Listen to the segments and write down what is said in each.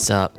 Sup?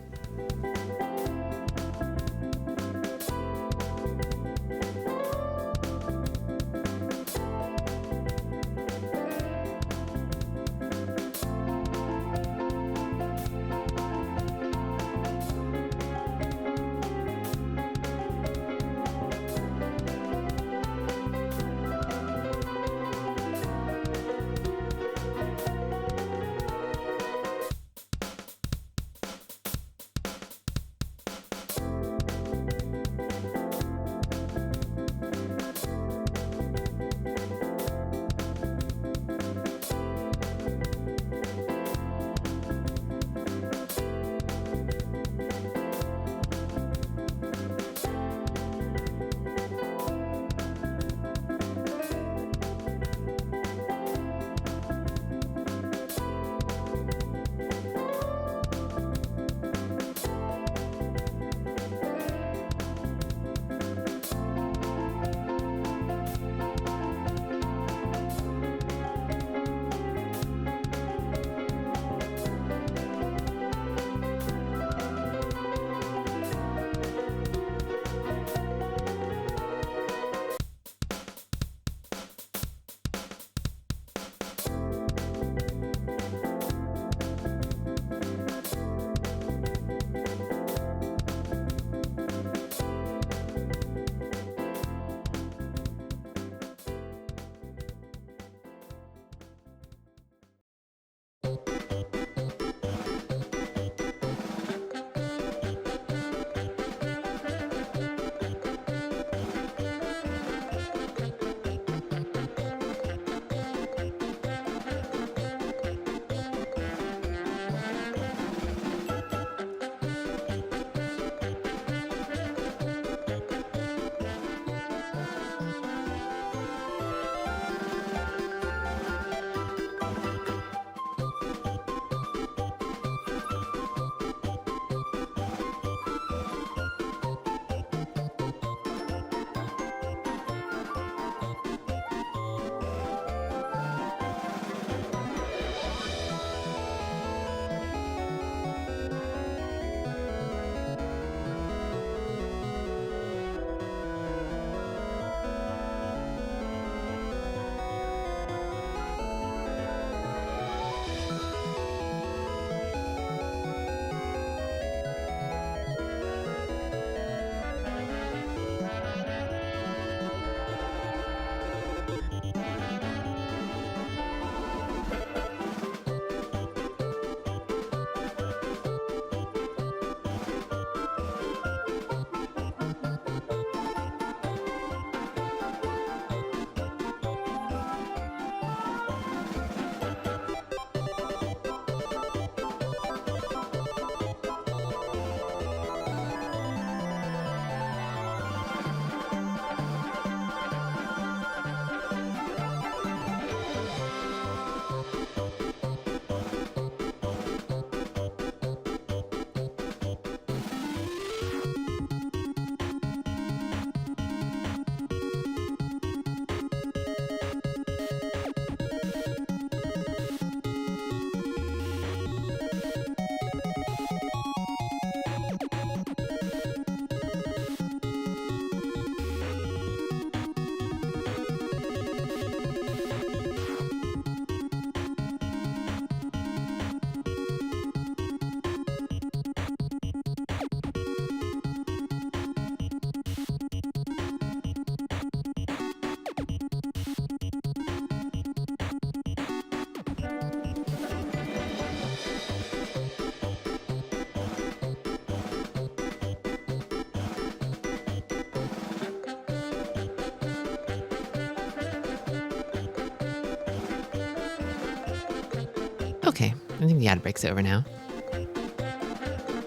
Okay, I think the ad break's over now.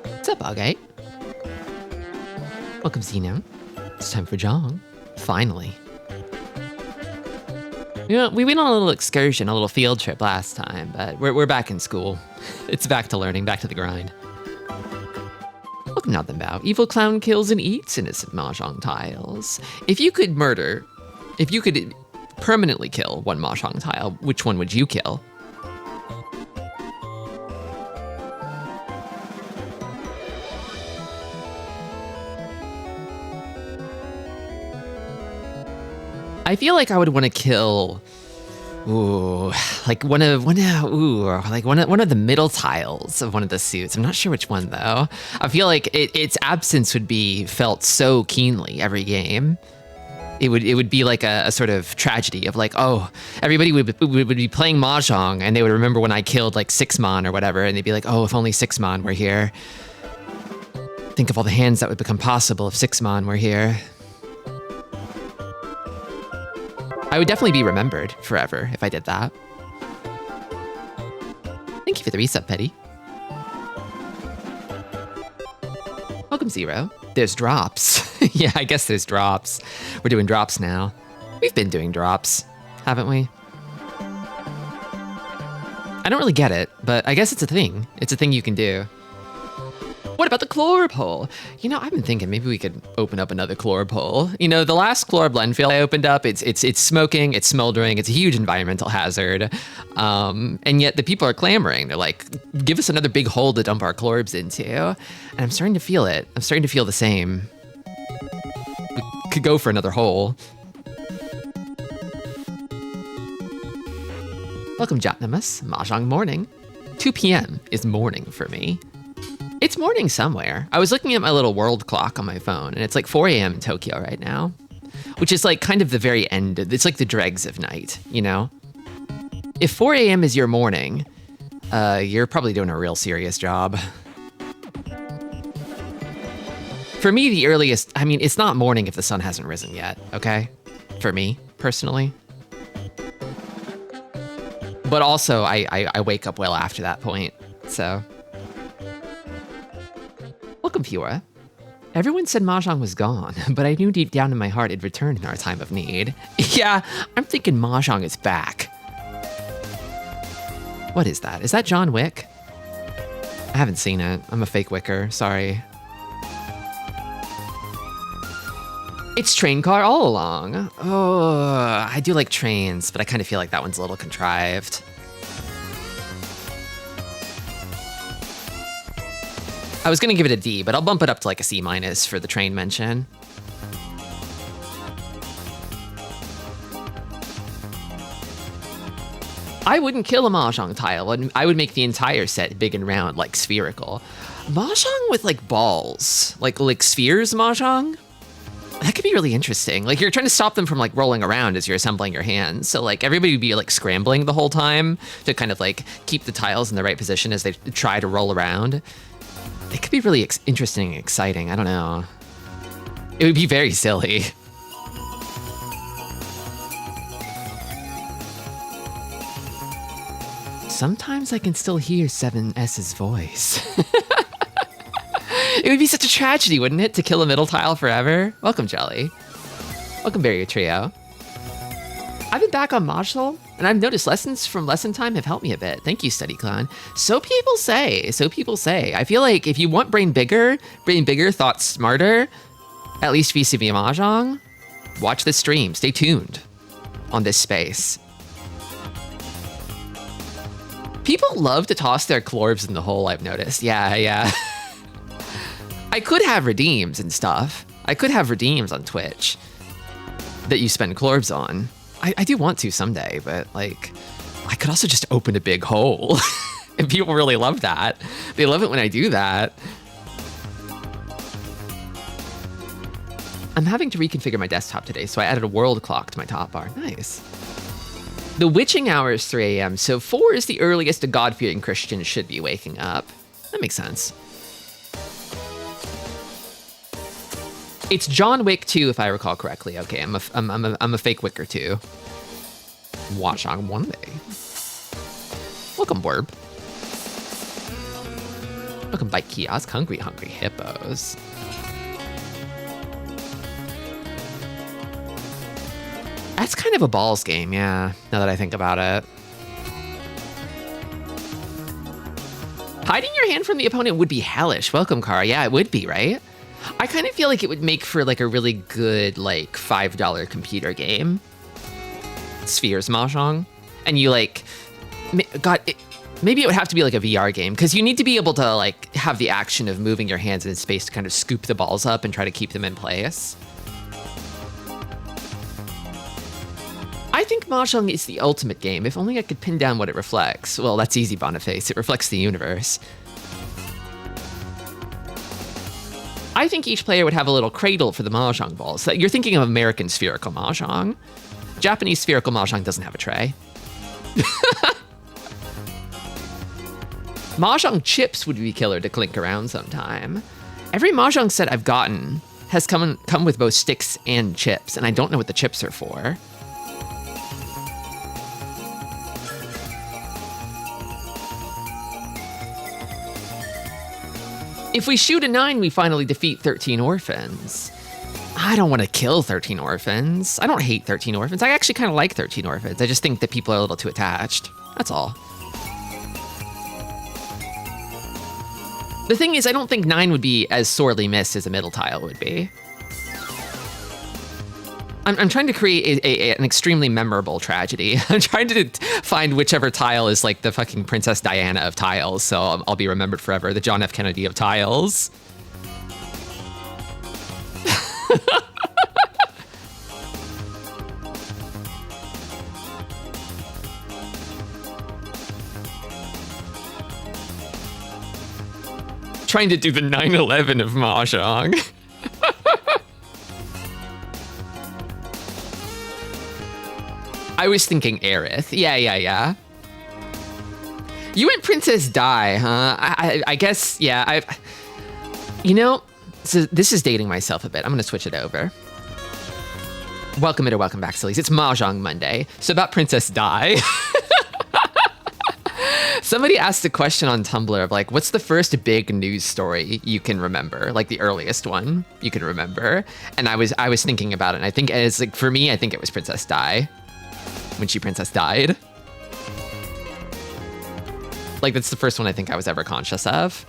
What's up, Bogate? Welcome, Zeno. It's time for Jong. Finally. We went on a little excursion, a little field trip last time, but we're back in school. It's back to learning, back to the grind. Look, nothing about evil clown kills and eats innocent Mahjong tiles. If you could permanently kill one Mahjong tile, which one would you kill? I feel like I would want to kill, like one of the middle tiles of one of the suits. I'm not sure which one though. I feel like its absence would be felt so keenly every game. It would be like a sort of tragedy of like, oh, everybody would be playing Mahjong and they would remember when I killed like 6-mon or whatever, and they'd be like, oh, if only 6-mon were here. Think of all the hands that would become possible if 6-mon were here. I would definitely be remembered forever if I did that. Thank you for the resub, Petty. Welcome, Zero. There's drops. Yeah, I guess there's drops. We're doing drops now. We've been doing drops, haven't we? I don't really get it, but I guess it's a thing. It's a thing you can do. What about the chlor pole? You know, I've been thinking maybe we could open up another chlor pole. You know, the last chlor blend field I opened up, it's smoking, it's smoldering, it's a huge environmental hazard. And yet the people are clamoring. They're like, give us another big hole to dump our chlorbs into. And I'm starting to feel it. I'm starting to feel the same. We could go for another hole. Welcome, Jotnamus. Mahjong morning. 2 p.m. is morning for me. It's morning somewhere. I was looking at my little world clock on my phone, and it's like 4 a.m. in Tokyo right now, which is like kind of the very end. It's like the dregs of night, you know? If 4 a.m. is your morning, you're probably doing a real serious job. For me, the earliest, I mean, it's not morning if the sun hasn't risen yet, okay? For me, personally. But also, I wake up well after that point, so... Welcome, Fiora. Everyone said Mahjong was gone, but I knew deep down in my heart it'd returned in our time of need. Yeah, I'm thinking Mahjong is back. What is that? Is that John Wick? I haven't seen it. I'm a fake Wicker, sorry. It's train car all along. Oh, I do like trains, but I kind of feel like that one's a little contrived. I was gonna give it a D, but I'll bump it up to like a C- for the train mention. I wouldn't kill a Mahjong tile. I would make the entire set big and round, like spherical. Mahjong with like balls, like spheres Mahjong? That could be really interesting. Like you're trying to stop them from like rolling around as you're assembling your hands. So like everybody would be like scrambling the whole time to kind of like keep the tiles in the right position as they try to roll around. It could be really interesting and exciting. I don't know. It would be very silly. Sometimes I can still hear 7S's voice. It would be such a tragedy, wouldn't it, to kill a middle tile forever? Welcome, Jelly. Welcome, Barrier Trio. I've been back on Mahjong, and I've noticed lessons from lesson time have helped me a bit. Thank you, Study Clown. So people say, so people say. I feel like if you want brain bigger, thought smarter, at least vis-a-vis Mahjong, watch this stream. Stay tuned on this space. People love to toss their chlorbs in the hole, I've noticed. Yeah. I could have redeems and stuff. I could have redeems on Twitch that you spend chlorbs on. I do want to someday, but like, I could also just open a big hole. And people really love that. They love it when I do that. I'm having to reconfigure my desktop today, so I added a world clock to my top bar. Nice. The witching hour is 3 a.m., so 4 is the earliest a God-fearing Christian should be waking up. That makes sense. It's John Wick 2, if I recall correctly. Okay, I'm a fake Wicker too. Mahjong Monday. Welcome, Borb. Welcome, Bike Kiosk. Hungry hippos. That's kind of a balls game, yeah, now that I think about it. Hiding your hand from the opponent would be hellish. Welcome, Kara. Yeah, it would be, right? I kind of feel like it would make for like a really good like $5 computer game. Spheres Mahjong. And you like, maybe it would have to be like a VR game because you need to be able to like have the action of moving your hands in space to kind of scoop the balls up and try to keep them in place. I think Mahjong is the ultimate game. If only I could pin down what it reflects. Well, that's easy, Boniface. It reflects the universe. I think each player would have a little cradle for the Mahjong balls. You're thinking of American spherical Mahjong. Japanese spherical Mahjong doesn't have a tray. Mahjong chips would be killer to clink around sometime. Every Mahjong set I've gotten has come with both sticks and chips, and I don't know what the chips are for. If we shoot a 9, we finally defeat 13 orphans. I don't want to kill 13 orphans. I don't hate 13 orphans. I actually kind of like 13 orphans. I just think that people are a little too attached. That's all. The thing is, I don't think 9 would be as sorely missed as a middle tile would be. I'm trying to create an extremely memorable tragedy. I'm trying to find whichever tile is like the fucking Princess Diana of tiles, so I'll be remembered forever. The John F. Kennedy of tiles. Trying to do the 9/11 of Mahjong. I was thinking Aerith. Yeah. You went Princess Di, huh? I guess, yeah. So this is dating myself a bit. I'm going to switch it over. Welcome or welcome back, sillies. It's Mahjong Monday. So about Princess Di. Somebody asked a question on Tumblr of like, what's the first big news story you can remember? Like the earliest one you can remember. And I was thinking about it. And I think as like, for me, I think it was Princess Di. When she princess died. Like, that's the first one I think I was ever conscious of.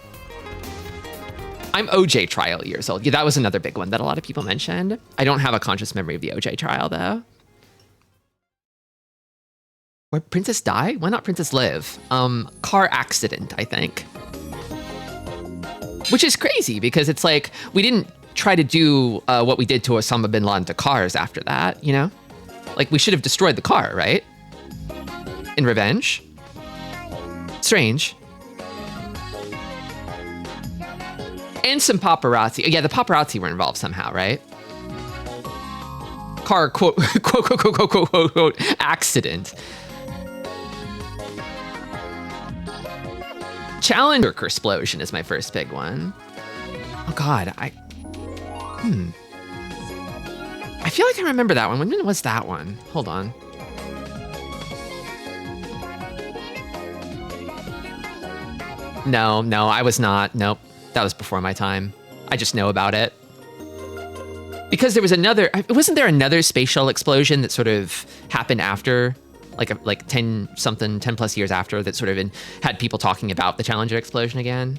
I'm OJ trial years old. Yeah, that was another big one that a lot of people mentioned. I don't have a conscious memory of the OJ trial, though. Where Princess die? Why not Princess live? Car accident, I think. Which is crazy, because it's like, we didn't try to do what we did to Osama bin Laden to cars after that, you know? Like, we should have destroyed the car, right? In revenge. Strange. And some paparazzi. Yeah, the paparazzi were involved somehow, right? Car, quote, quote, accident. Challenger explosion is my first big one. Oh, God, I feel like I remember that one. When was that one? Hold on. No, I was not. Nope. That was before my time. I just know about it. Because there was wasn't there another space shuttle explosion that sort of happened after, like 10 plus years after, that sort of had people talking about the Challenger explosion again?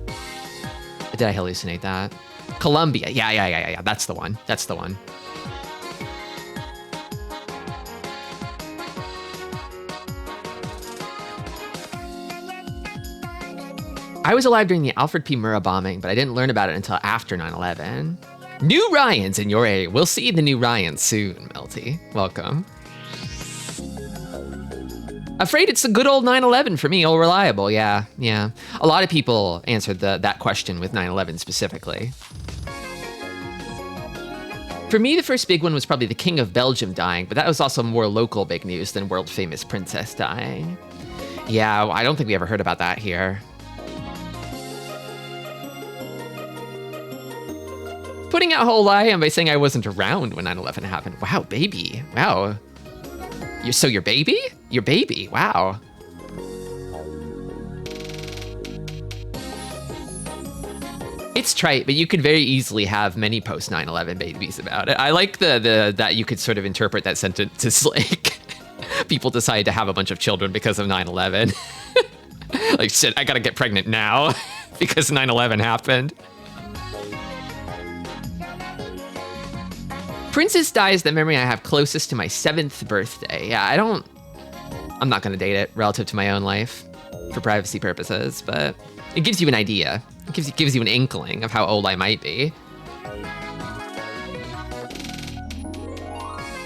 Or did I hallucinate that? Columbia. Yeah. That's the one. I was alive during the Alfred P. Murrah bombing, but I didn't learn about it until after 9/11. New Ryans in your area. We'll see the new Ryans soon, Melty. Welcome. Afraid it's a good old 9/11 for me, all reliable. Yeah. A lot of people answered that question with 9/11 specifically. For me, the first big one was probably the King of Belgium dying, but that was also more local big news than world famous princess dying. Yeah, I don't think we ever heard about that here. Putting out whole lie by saying I wasn't around when 9/11 happened. Wow, baby. Wow. Your baby? Your baby. Wow. It's trite, but you could very easily have many post 9/11 babies about it. I like that you could sort of interpret that sentence as like people decide to have a bunch of children because of 9/11. Like, shit, I gotta get pregnant now because 9/11 happened. Princess Di is the memory I have closest to my 7th birthday. Yeah, I'm not gonna date it relative to my own life for privacy purposes, but it gives you an idea. It gives you an inkling of how old I might be.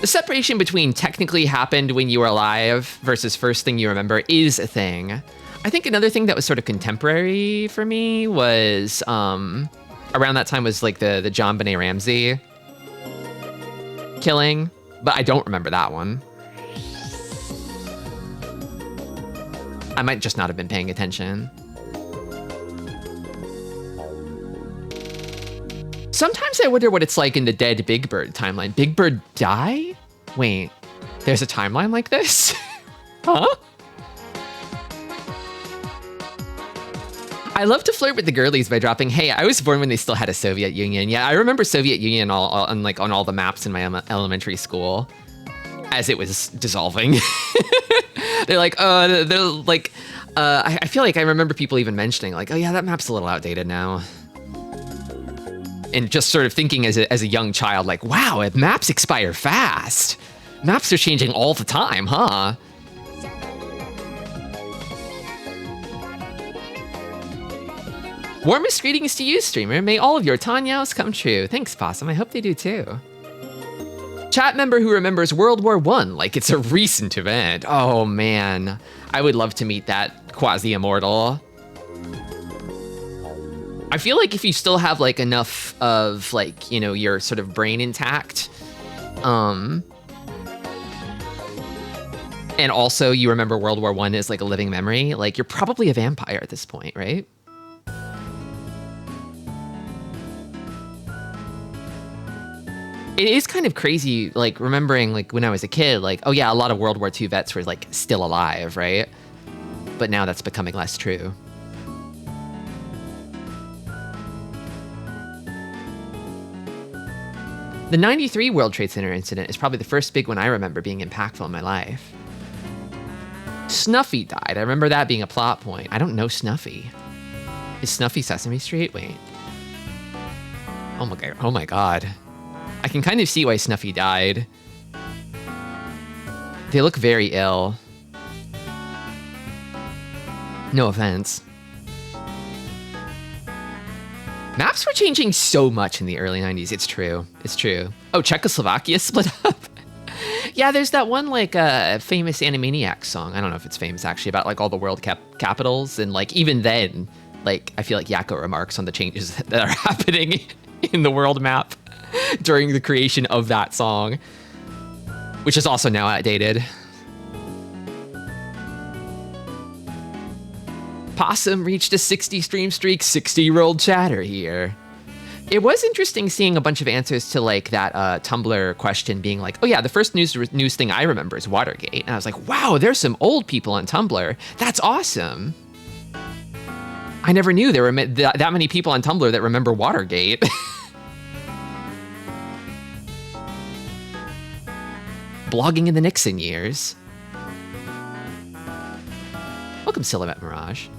The separation between technically happened when you were alive versus first thing you remember is a thing. I think another thing that was sort of contemporary for me was around that time was like the John Benet Ramsey killing, but I don't remember that one. I might just not have been paying attention. Sometimes I wonder what it's like in the dead Big Bird timeline. Big Bird die? Wait, there's a timeline like this? Huh? I love to flirt with the girlies by dropping, hey, I was born when they still had a Soviet Union. Yeah, I remember Soviet Union on all the maps in my elementary school as it was dissolving. They're like, I feel like I remember people even mentioning like, oh yeah, that map's a little outdated now. And just sort of thinking as a young child, like, wow, maps expire fast. Maps are changing all the time, huh? Warmest greetings to you, streamer. May all of your Tanyaos come true. Thanks, Possum. I hope they do too. Chat member who remembers World War I like it's a recent event. Oh man, I would love to meet that quasi-immortal. I feel like if you still have like enough of like, you know, your sort of brain intact, and also you remember World War I as like a living memory, like you're probably a vampire at this point, right? It is kind of crazy, like remembering like when I was a kid, like, oh yeah, a lot of World War II vets were like still alive, right? But now that's becoming less true. The 93 World Trade Center incident is probably the first big one I remember being impactful in my life. Snuffy died. I remember that being a plot point. I don't know Snuffy. Is Snuffy Sesame Street? Wait. Oh my god. I can kind of see why Snuffy died. They look very ill. No offense. Maps were changing so much in the early 90s. It's true. It's true. Oh, Czechoslovakia split up. Yeah, there's that one like famous Animaniacs song. I don't know if it's famous actually, about like all the world capitals. And like even then, like I feel like Yakko remarks on the changes that are happening in the world map during the creation of that song, which is also now outdated. Possum reached a 60 stream streak, 60-year-old chatter here. It was interesting seeing a bunch of answers to like that Tumblr question being like, oh yeah, the first news thing I remember is Watergate. And I was like, wow, there's some old people on Tumblr. That's awesome. I never knew there were that many people on Tumblr that remember Watergate. Blogging in the Nixon years. Welcome, Silhouette Mirage.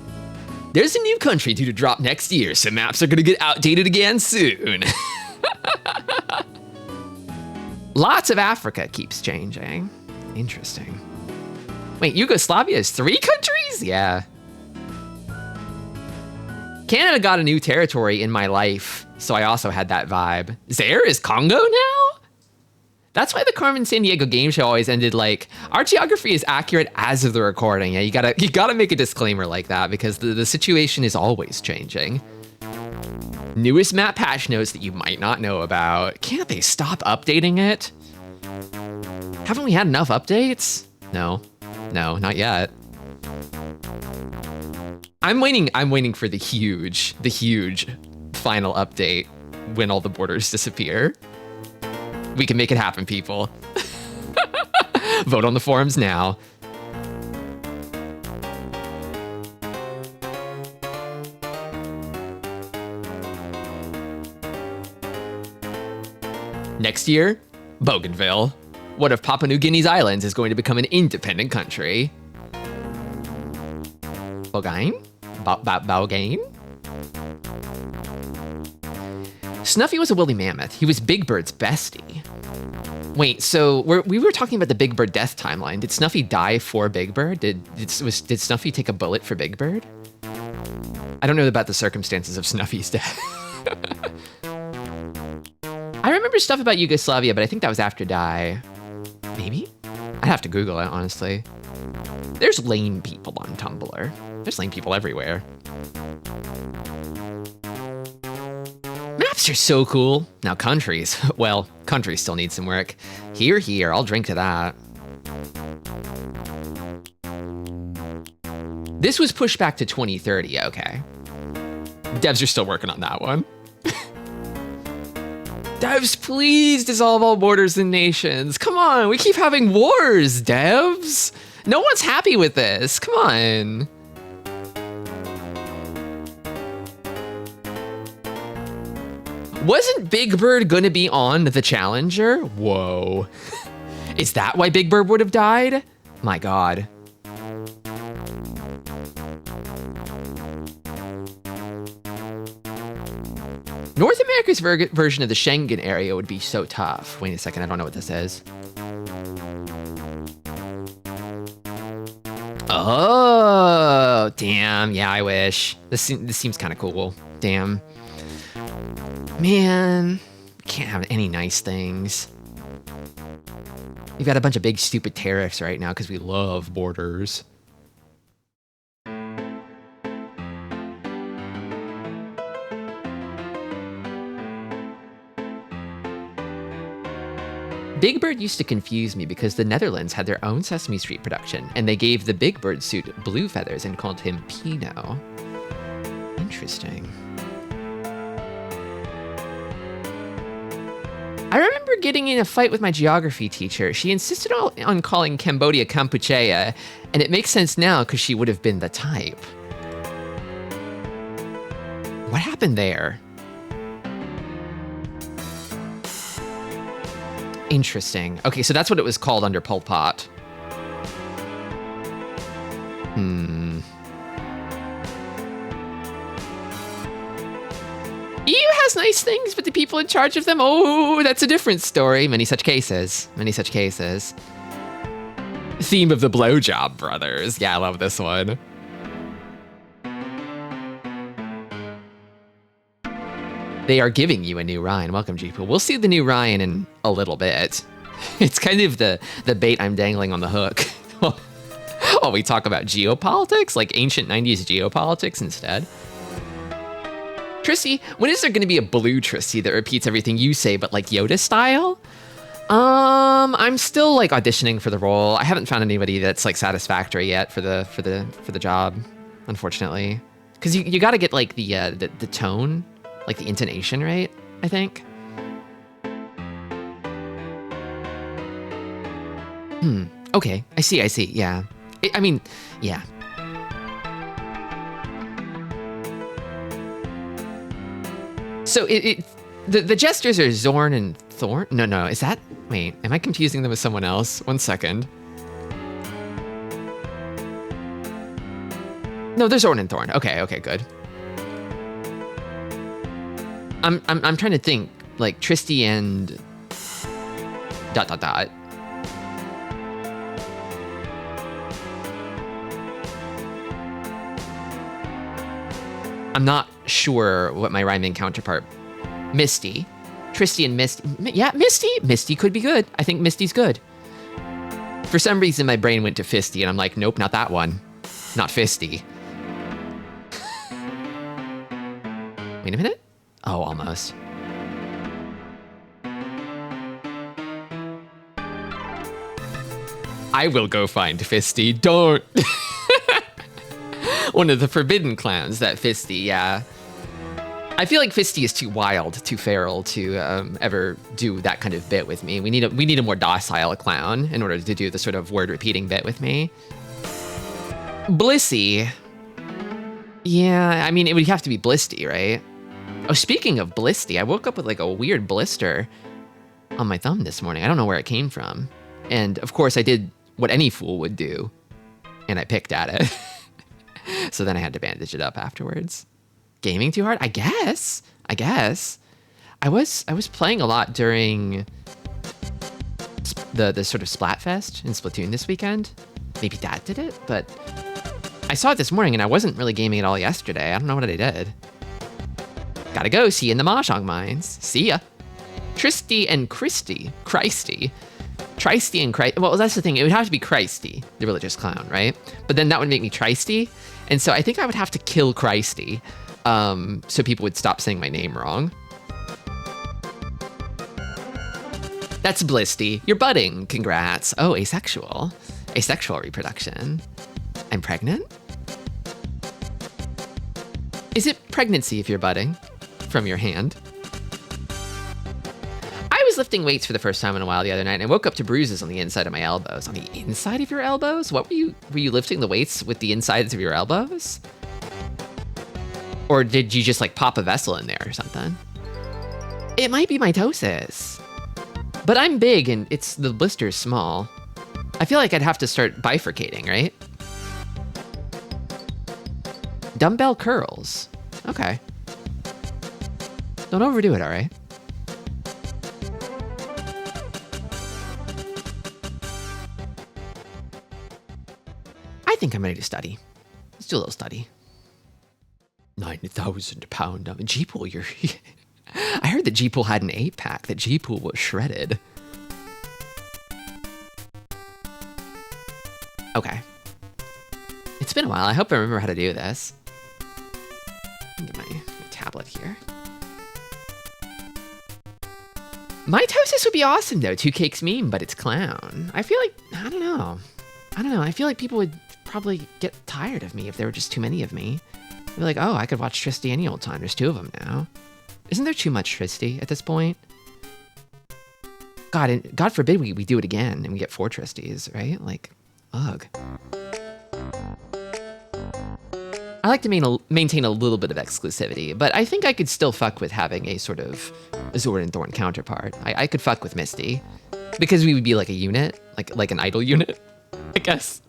There's a new country due to drop next year, so maps are gonna get outdated again soon. Lots of Africa keeps changing. Interesting. Wait, Yugoslavia is 3 countries? Yeah. Canada got a new territory in my life, so I also had that vibe. Zaire is Congo now? That's why the Carmen San Diego game show always ended like, our geography is accurate as of the recording. Yeah, you gotta make a disclaimer like that because the situation is always changing. Newest map patch notes that you might not know about. Can't they stop updating it? Haven't we had enough updates? No, not yet. I'm waiting for the huge final update when all the borders disappear. We can make it happen, people. Vote on the forums now. Next year, Bougainville. What if Papua New Guinea's islands is going to become an independent country? Bougain? Bougain? Snuffy was a woolly mammoth. He was Big Bird's bestie. Wait, so we were talking about the Big Bird death timeline. Did Snuffy die for Big Bird? Did Snuffy take a bullet for Big Bird? I don't know about the circumstances of Snuffy's death. I remember stuff about Yugoslavia, but I think that was after Die. Maybe? I'd have to Google it, honestly. There's lame people on Tumblr. There's lame people everywhere. Maps are so cool. Now countries, well, countries still need some work. Here, I'll drink to that. This was pushed back to 2030, okay. Devs are still working on that one. Devs, please dissolve all borders and nations. Come on, we keep having wars, devs. No one's happy with this, come on. Wasn't Big Bird gonna be on the Challenger? Whoa. Is that why Big Bird would have died? My God. North America's version of the Schengen area would be so tough. Wait a second, I don't know what this is. Oh, damn, yeah, I wish. This seems kind of cool, damn. Man, can't have any nice things. We've got a bunch of big stupid tariffs right now because we love borders. Big Bird used to confuse me because the Netherlands had their own Sesame Street production, and they gave the Big Bird suit blue feathers and called him Pino. Interesting. I remember getting in a fight with my geography teacher. She insisted on calling Cambodia Kampuchea, and it makes sense now because she would have been the type. What happened there? Interesting. Okay, so that's what it was called under Pol Pot. EU has nice things, but the people in charge of them, oh, that's a different story. Many such cases. Many such cases. Theme of the Blowjob Brothers. Yeah, I love this one. They are giving you a new Ryan. Welcome, Jeepu. We'll see the new Ryan in a little bit. It's kind of the bait I'm dangling on the hook. While we talk about geopolitics, like ancient 90s geopolitics instead. Tristi, when is there going to be a blue Tristi that repeats everything you say, but like Yoda style? I'm still like auditioning for the role. I haven't found anybody that's like satisfactory yet for the job, unfortunately. Because you got to get like the tone. Like the intonation, right? I think. Okay, I see, yeah. I mean, yeah. So the jesters are Zorn and Thorn? No, is that, wait, am I confusing them with someone else? 1 second. No, they're Zorn and Thorn. Okay, good. I'm trying to think, like Tristi and ... I'm not sure what my rhyming counterpart, Misty. Tristi and Misty, yeah, Misty could be good. I think Misty's good. For some reason, my brain went to Fisty, and I'm like, nope, not that one. Not Fisty. Wait a minute. Oh, almost. I will go find Fisty. Don't. One of the forbidden clowns, that Fisty, yeah. I feel like Fisty is too wild, too feral to ever do that kind of bit with me. We need a more docile clown in order to do the sort of word repeating bit with me. Blissy. Yeah, I mean, it would have to be Blisty, right? Oh, speaking of Blisty, I woke up with like a weird blister on my thumb this morning. I don't know where it came from. And of course I did what any fool would do, and I picked at it. So then I had to bandage it up afterwards. Gaming too hard? I guess. I was playing a lot during the sort of Splatfest in Splatoon this weekend. Maybe that did it, but I saw it this morning and I wasn't really gaming at all yesterday. I don't know what I did. Gotta go, see you in the Mahjong Mines. See ya. Tristi and Christy. Tristi and Christ. Well, that's the thing. It would have to be Christy, the religious clown, right? But then that would make me Tristi. And so I think I would have to kill Christy so people would stop saying my name wrong. That's Blisty. You're budding. Congrats. Oh, asexual. Asexual reproduction. I'm pregnant? Is it pregnancy if you're budding from your hand? I was lifting weights for the first time in a while the other night and I woke up to bruises on the inside of my elbows. On the inside of your elbows? What were you lifting the weights with the insides of your elbows? Or did you just like pop a vessel in there or something? It might be mitosis. But I'm big and the blister's small. I feel like I'd have to start bifurcating, right? Dumbbell curls. Okay. Don't overdo it, all right? I think I'm ready to study. Let's do a little study. 9,000 pound. G-Pool, you're... I heard that G-Pool had an 8-pack, that G-Pool was shredded. Okay. It's been a while. I hope I remember how to do this. Get my tablet here. Mitosis would be awesome, though. Two Cakes meme, but it's clown. I feel like... I don't know. I feel like people would probably get tired of me if there were just too many of me. They'd be like, oh, I could watch Tristi any old time. There's 2 of them now. Isn't there too much Tristi at this point? God forbid we do it again and we get 4 Tristis, right? Like, ugh. I like to maintain a little bit of exclusivity, but I think I could still fuck with having a sort of Zord and Thorn counterpart. I could fuck with Misty because we would be like a unit, like an idol unit, I guess.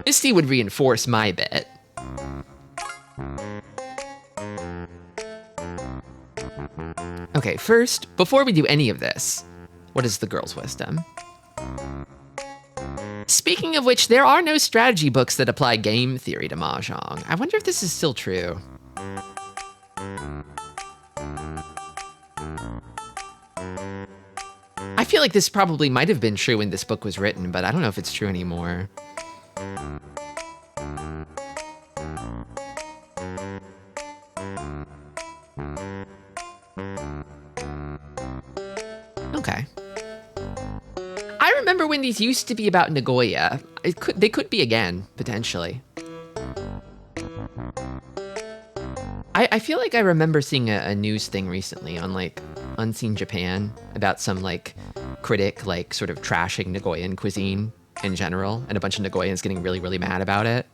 Misty would reinforce my bit. Okay, first, before we do any of this, what is the girl's wisdom? Speaking of which, there are no strategy books that apply game theory to Mahjong. I wonder if this is still true. I feel like this probably might have been true when this book was written, but I don't know if it's true anymore. Okay. I remember when these used to be about Nagoya. They could be again, potentially. I feel like I remember seeing a news thing recently on like Unseen Japan about some like critic like sort of trashing Nagoyan cuisine in general, and a bunch of Nagoyans getting really, really mad about it.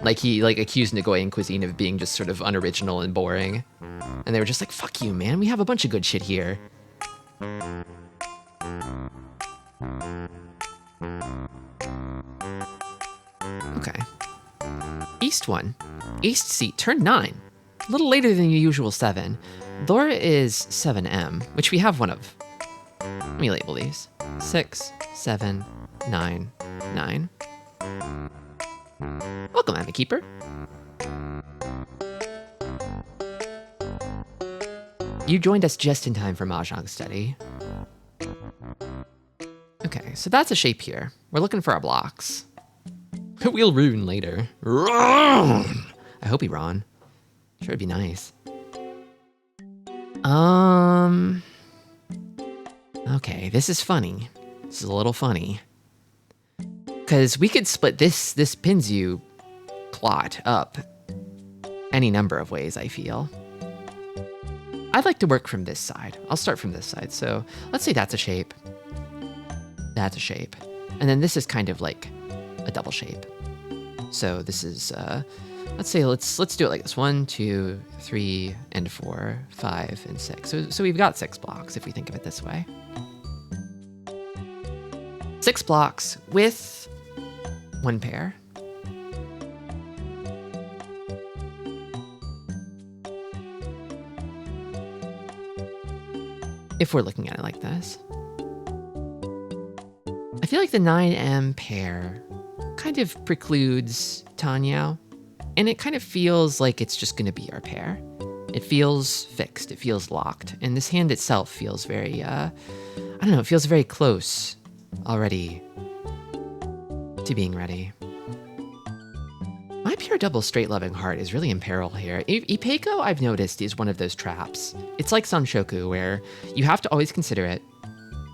Like he like accused Nagoyan cuisine of being just sort of unoriginal and boring. And they were just like, fuck you, man. We have a bunch of good shit here. Okay. East 1. East seat, turn 9. A little later than your usual 7. Laura is 7M, which we have one of. Let me label these. 6, 7, 9, 9. Welcome, Emma Keeper. You joined us just in time for Mahjong study. Okay, so that's a shape here. We're looking for our blocks. We'll rune later. I hope he Ron. Sure, it'd be nice. Okay, this is funny. This is a little funny. Because we could split this Pinzu plot up any number of ways, I feel. I'd like to work from this side. I'll start from this side. So let's say that's a shape. That's a shape. And then this is kind of like a double shape. So this is, let's say, let's do it like this. 1, 2, 3, and 4, 5, and 6. So we've got 6 blocks if we think of it this way. 6 blocks with 1 pair. If we're looking at it like this. I feel like the 9M pair kind of precludes Tanyao, and it kind of feels like it's just going to be our pair. it feels fixed. It feels locked. And this hand itself feels very, I don't know, it feels very close already to being ready. My pure double straight loving heart is really in peril here. Ipeiko, I've noticed, is one of those traps. It's like Sanshoku, where you have to always consider it.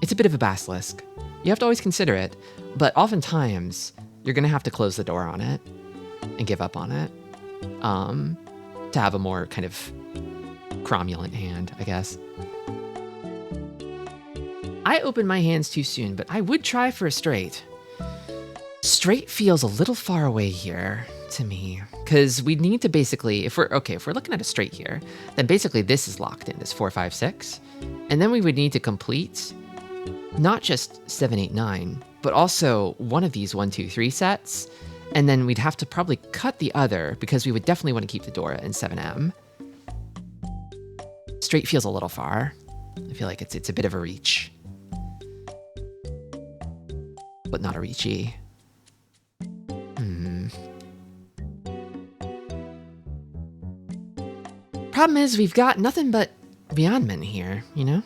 It's a bit of a basilisk. You have to always consider it, but oftentimes you're going to have to close the door on it and give up on it to have a more kind of cromulent hand, I guess. I opened my hands too soon, but I would try for a straight. Straight feels a little far away here to me, because we need to basically, if we're looking at a straight here, then basically this is locked in, this 4, 5, 6, and then we would need to complete not just 7, 8, 9, but also one of these 1, 2, 3 sets, and then we'd have to probably cut the other because we would definitely want to keep the Dora in 7M. Straight feels a little far. I feel like it's a bit of a reach, but not a reachy. Problem is, we've got nothing but Beyondmen here, you know?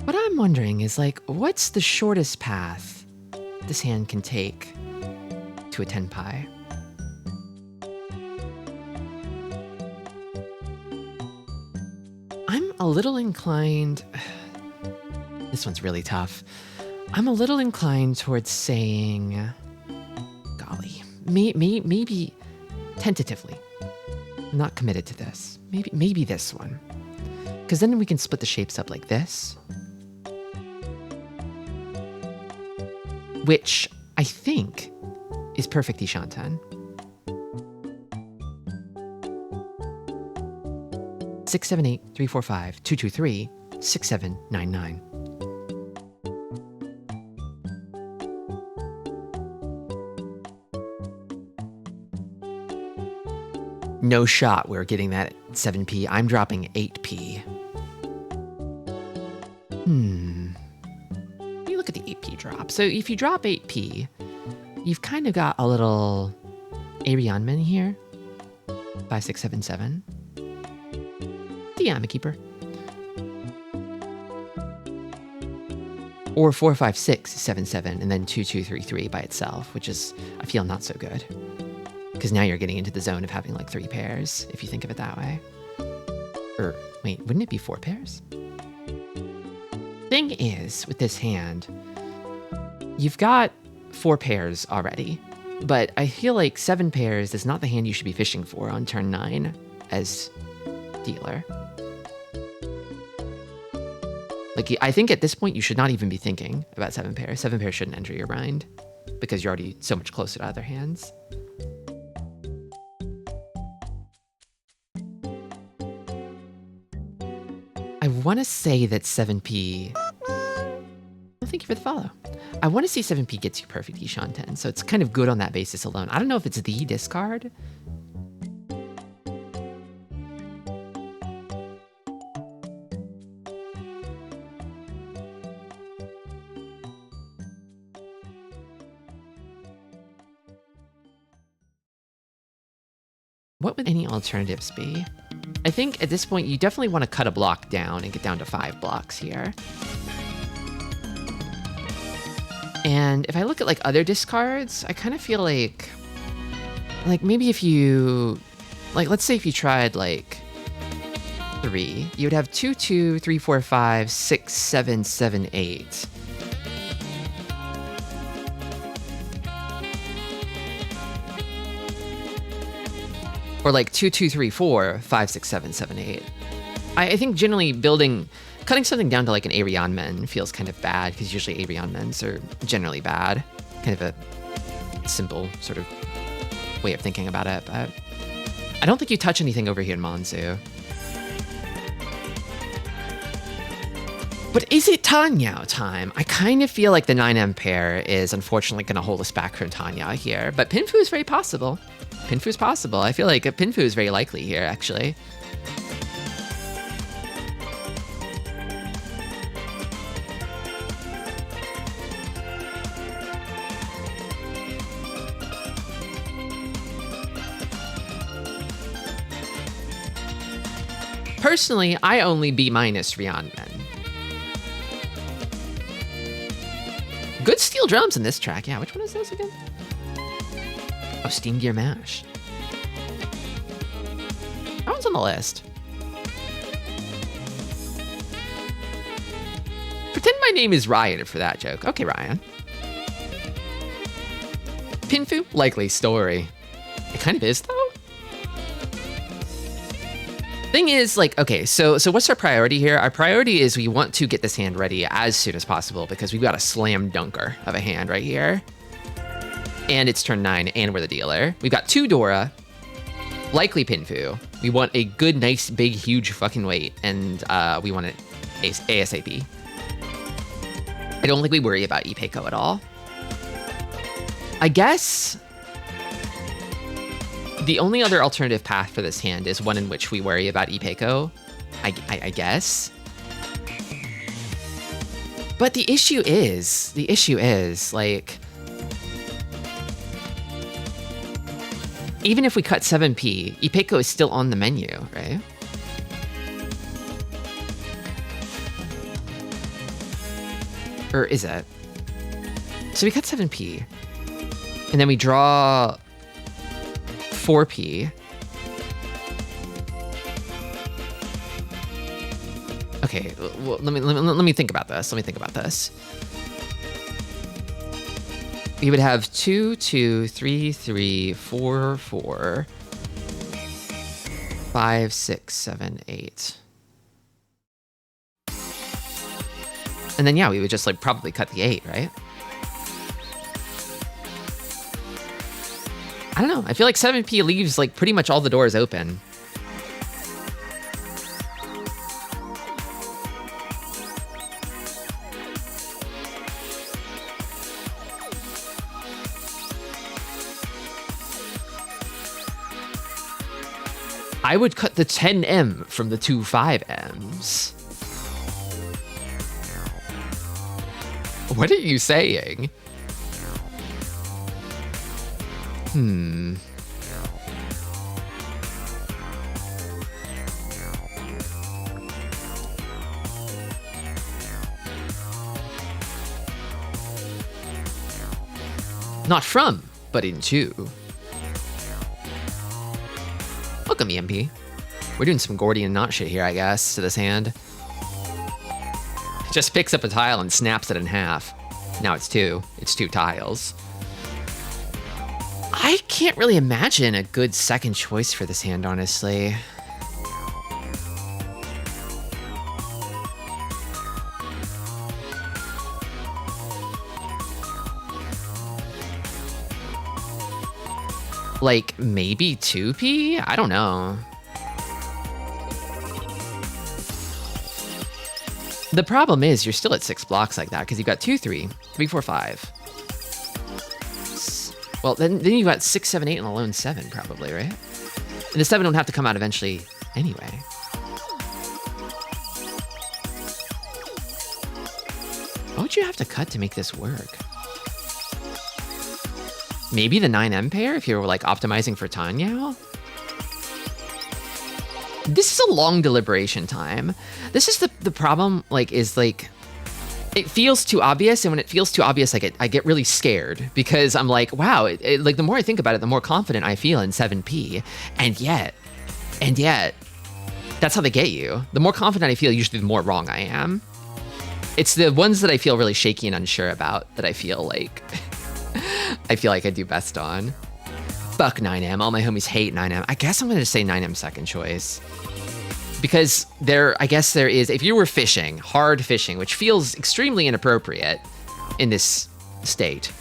What I'm wondering is, like, what's the shortest path this hand can take to a tenpai? I'm a little inclined... This one's really tough. I'm a little inclined towards saying, golly, maybe tentatively. I'm not committed to this. Maybe this one. Because then we can split the shapes up like this. Which I think is perfect Ishanten. 6, 7, 8, 3, 4, 5, 2, 2, 3, 6, 7, 9, 9. No shot we're getting that 7p. I'm dropping 8p. Let me look at the 8p drop. So if you drop 8p, you've kind of got a little Arianmen here. 5, 6, 7, 7. Yeah, I'm a keeper. Or 4, 5, 6, 7, 7, and then 2, 2, 3, 3 by itself, which is, I feel, not so good. Because now you're getting into the zone of having like 3 pairs, if you think of it that way. Or, wait, wouldn't it be 4 pairs? Thing is, with this hand, you've got 4 pairs already, but I feel like 7 pairs is not the hand you should be fishing for on turn 9 as dealer. Like, I think at this point you should not even be thinking about 7 pairs. 7 pairs shouldn't enter your mind because you're already so much closer to other hands. I want to say that 7p... Well, thank you for the follow. I want to say 7p gets you perfect Ishanten, so it's kind of good on that basis alone. I don't know if it's the discard. What would any alternatives be? I think at this point, you definitely want to cut a block down and get down to 5 blocks here. And if I look at like other discards, I kind of feel like maybe if you, like, let's say if you tried like 3, you would have 2, 2, 3, 4, 5, 6, 7, 7, 8. Or like 2, 2, 3, 4, 5, 6, 7, 7, 8. I think generally cutting something down to like an Arianmen feels kind of bad because usually Arianmens are generally bad. Kind of a simple sort of way of thinking about it, but I don't think you touch anything over here in Monzu. But is it Tanyao time? I kind of feel like the 9M pair is unfortunately going to hold us back from Tanyao here, but Pinfu is very possible. Pinfu is possible. I feel like a Pinfu is very likely here, actually. personally, I only B- Rhiannon. Good steel drums in this track. Yeah, which one is this again? Oh, Steam Gear Mash. That one's on the list. Pretend my name is Ryan for that joke. Okay, Ryan. Pinfu? Likely story. It kind of is, though. Thing is, like, okay, so what's our priority here? Our priority is we want to get this hand ready as soon as possible because we've got a slam dunker of a hand right here. And it's turn 9, and we're the dealer. We've got 2 Dora, likely Pinfu. We want a good, nice, big, huge fucking weight, and we want it ASAP. I don't think we worry about Ipeko at all. I guess the only other alternative path for this hand is one in which we worry about Ipeko, I guess. But the issue is, like, even if we cut 7p, Ipeko is still on the menu, right? Or is it? So we cut 7p, and then we draw 4p. Okay, well, let me think about this. We would have 2, 2, 3, 3, 4, 4, 5, 6, 7, 8. And then, yeah, we would just, like, probably cut the 8, right? I don't know. I feel like 7p leaves, like, pretty much all the doors open. I would cut the 10M from the 2 5Ms. What are you saying? Not from, but into. Welcome, EMP. We're doing some Gordian knot shit here, I guess, to this hand. Just picks up a tile and snaps it in half. Now it's 2. It's 2 tiles. I can't really imagine a good second choice for this hand, honestly. Like, maybe 2p? I don't know. The problem is you're still at 6 blocks like that because you've got 2, 3, 3, 4, 5. Well, then you've got 6, 7, 8, and a lone 7 probably, right? And the 7 don't have to come out eventually anyway. What would you have to cut to make this work? Maybe the 9M pair if you're, like, optimizing for Tanyao? This is a long deliberation time. This is the problem, like, is, like, it feels too obvious, and when it feels too obvious, I get really scared, because I'm like, wow, like, the more I think about it, the more confident I feel in 7p, and yet, that's how they get you. The more confident I feel, usually the more wrong I am. It's the ones that I feel really shaky and unsure about that I feel like, I do best on. Fuck 9M. All my homies hate 9M. I guess I'm going to say 9M second choice. Because I guess there is, if you were fishing, hard fishing, which feels extremely inappropriate in this state,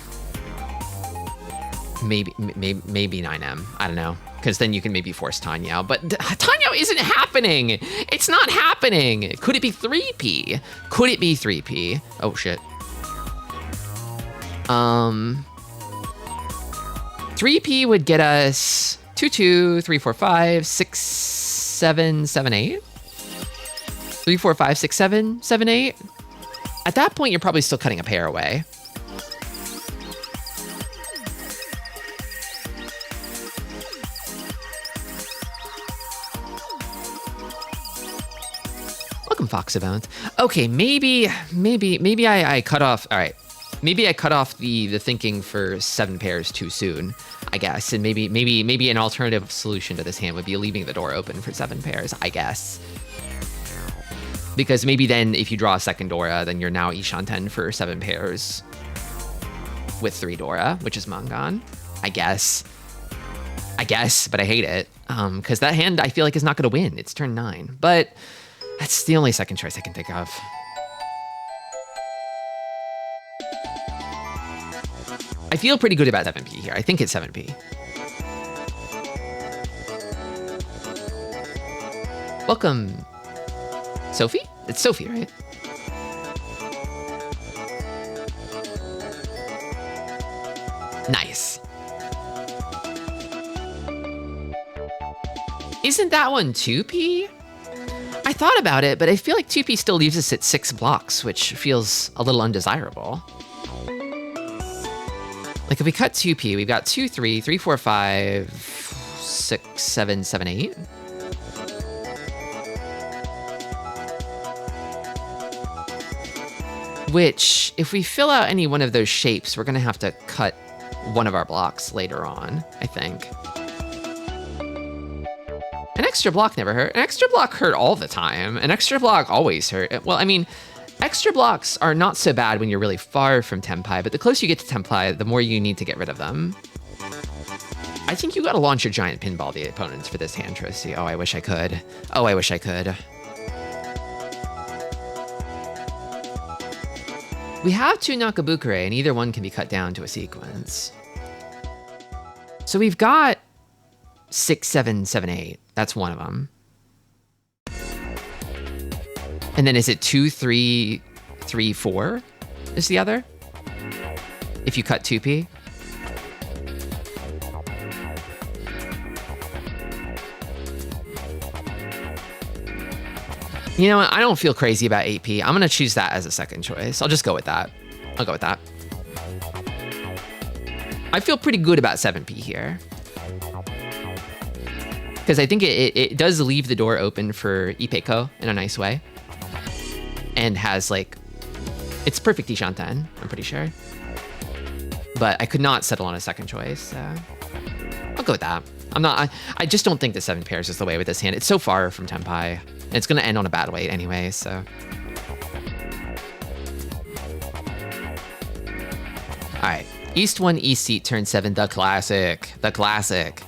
maybe 9M. I don't know. Because then you can maybe force Tanyao. But Tanyao isn't happening. It's not happening. Could it be 3p? Could it be 3p? Oh, shit. 3p would get us 2, 2, 3, 4, 5, 6, 7, 7, 8. 3, 4, 5, 6, 7, 7, 8. At that point, you're probably still cutting a pair away. Fox of Bones. Okay, maybe I cut off. All right, maybe I cut off the thinking for 7 pairs too soon, I guess. And maybe an alternative solution to this hand would be leaving the door open for 7 pairs, I guess. Because maybe then if you draw a second Dora, then you're now Ishanten for 7 pairs with 3 Dora, which is Mangan, I guess, but I hate it. Because that hand I feel like is not going to win. It's turn 9, but that's the only second choice I can think of. I feel pretty good about 7p here. I think it's 7p. Welcome, Sophie? It's Sophie, right? Nice. Isn't that one 2p? I thought about it, but I feel like 2p still leaves us at 6 blocks, which feels a little undesirable. Like if we cut 2p, we've got 2, 3, 3, 4, 5, 6, 7, 7, 8. Which, if we fill out any one of those shapes, we're gonna have to cut one of our blocks later on, I think. An extra block never hurt. An extra block hurt all the time. An extra block always hurt. Well, I mean, extra blocks are not so bad when you're really far from Tenpai, but the closer you get to Tenpai, the more you need to get rid of them. I think you gotta launch a giant pinball the opponents for this hand, Tristi. Oh, I wish I could. Oh, I wish I could. We have 2 Nakabukure, and either one can be cut down to a sequence. So we've got 6, 7, 7, 8. That's one of them. And then is it 2, 3, 3, 4 is the other? If you cut 2p? You know what? I don't feel crazy about 8p. I'm going to choose that as a second choice. I'll just go with that. I'll go with that. I feel pretty good about 7p here. Because I think it does leave the door open for Ipeko in a nice way. And has like... It's perfect Ishanten, I'm pretty sure. But I could not settle on a second choice, so... I'll go with that. I just don't think the 7 pairs is the way with this hand. It's so far from Tenpai. And it's going to end on a bad weight anyway, so... Alright. East 1, East Seat, turn 7, the classic. The classic.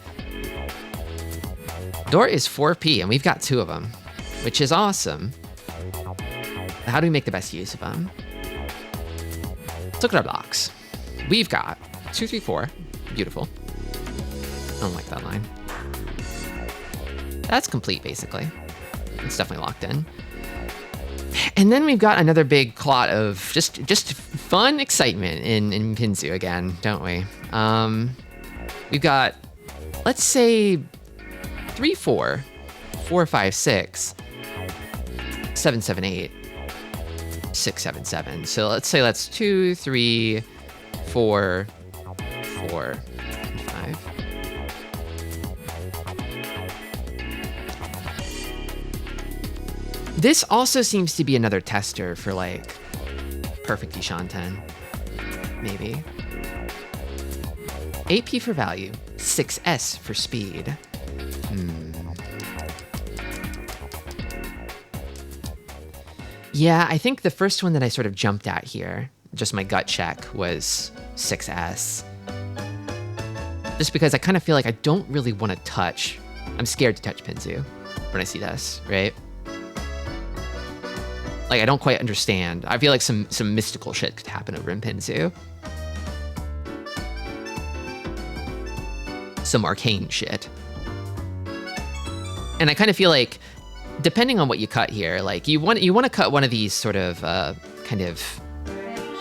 Door is 4p, and we've got 2 of them, which is awesome. How do we make the best use of them? Let's look at our blocks. We've got 2, 3, 4. Beautiful. I don't like that line. That's complete, basically. It's definitely locked in. And then we've got another big clot of just fun excitement in Pinzu again, don't we? We've got, let's say, 3, 4, 4, 5, 6, 7, 7, 8, 6, 7, 7. So let's say that's 2, 3, 4, 4, 5. This also seems to be another tester for like perfect Ishanten, maybe. 8p for value, 6s for speed. Yeah, I think the first one that I sort of jumped at here, just my gut check, was 6s. Just because I kind of feel like I don't really want to touch. I'm scared to touch Pinzu when I see this, right? Like, I don't quite understand. I feel like some mystical shit could happen over in Pinzu. Some arcane shit. And I kind of feel like, depending on what you cut here, like, you want to cut one of these sort of, kind of,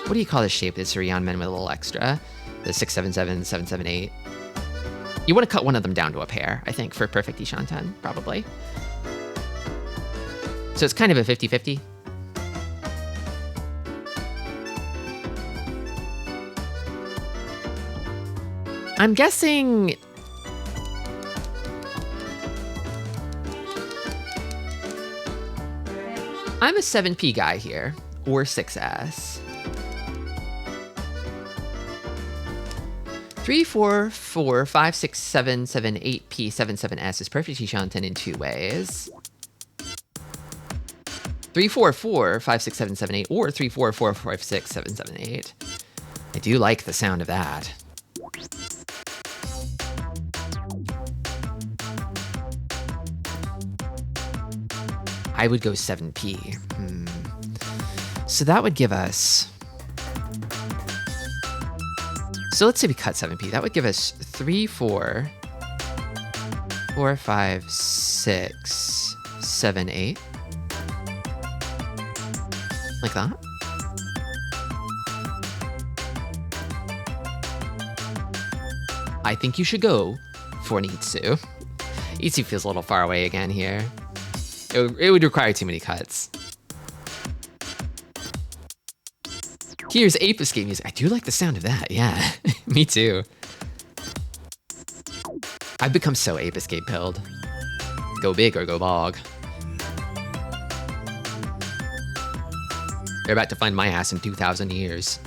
what do you call this shape? This Suryan Men with a little extra. The 6, 7, 7, 7, 7, 8. You want to cut one of them down to a pair, I think, for perfect Ishanten, probably. So it's kind of a 50-50. I'm guessing... I'm a 7p guy here, or 6s. 3, 4, 4, 5, 6, 7, 7, 8p, 7, 7s is perfectly chanted in 2 ways. 3, 4, 4, 5, 6, 7, 7, 8, or 3, 4, 4, 5, 6, 7, 7, 8. I do like the sound of that. I would go 7p. So that would give us... So let's say we cut 7p. That would give us 3, 4, 4, 5, 6, 7, 8. Like that. I think you should go for an Itsu. Itsu feels a little far away again here. It would require too many cuts. Here's Ape Escape music. I do like the sound of that, yeah. Me too. I've become so Ape Escape pilled. Go big or go bog. They're about to find my ass in 2,000 years.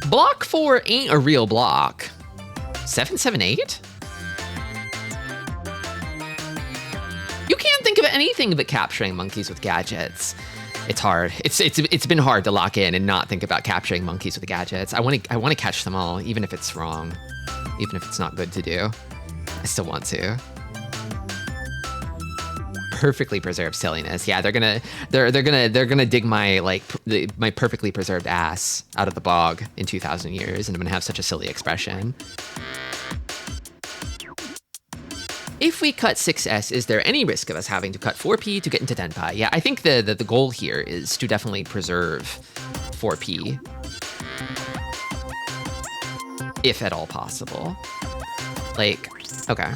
Block 4 ain't a real block. 7, 7, 8? You can't think of anything but capturing monkeys with gadgets. It's hard. It's been hard to lock in and not think about capturing monkeys with gadgets. I want to catch them all, even if it's wrong, even if it's not good to do. I still want to. Perfectly preserved silliness. Yeah, they're gonna dig my my perfectly preserved ass out of the bog in 2,000 years, and I'm gonna have such a silly expression. If we cut 6s, is there any risk of us having to cut 4p to get into 10pi? Yeah, I think the goal here is to definitely preserve 4p, if at all possible. Like, okay.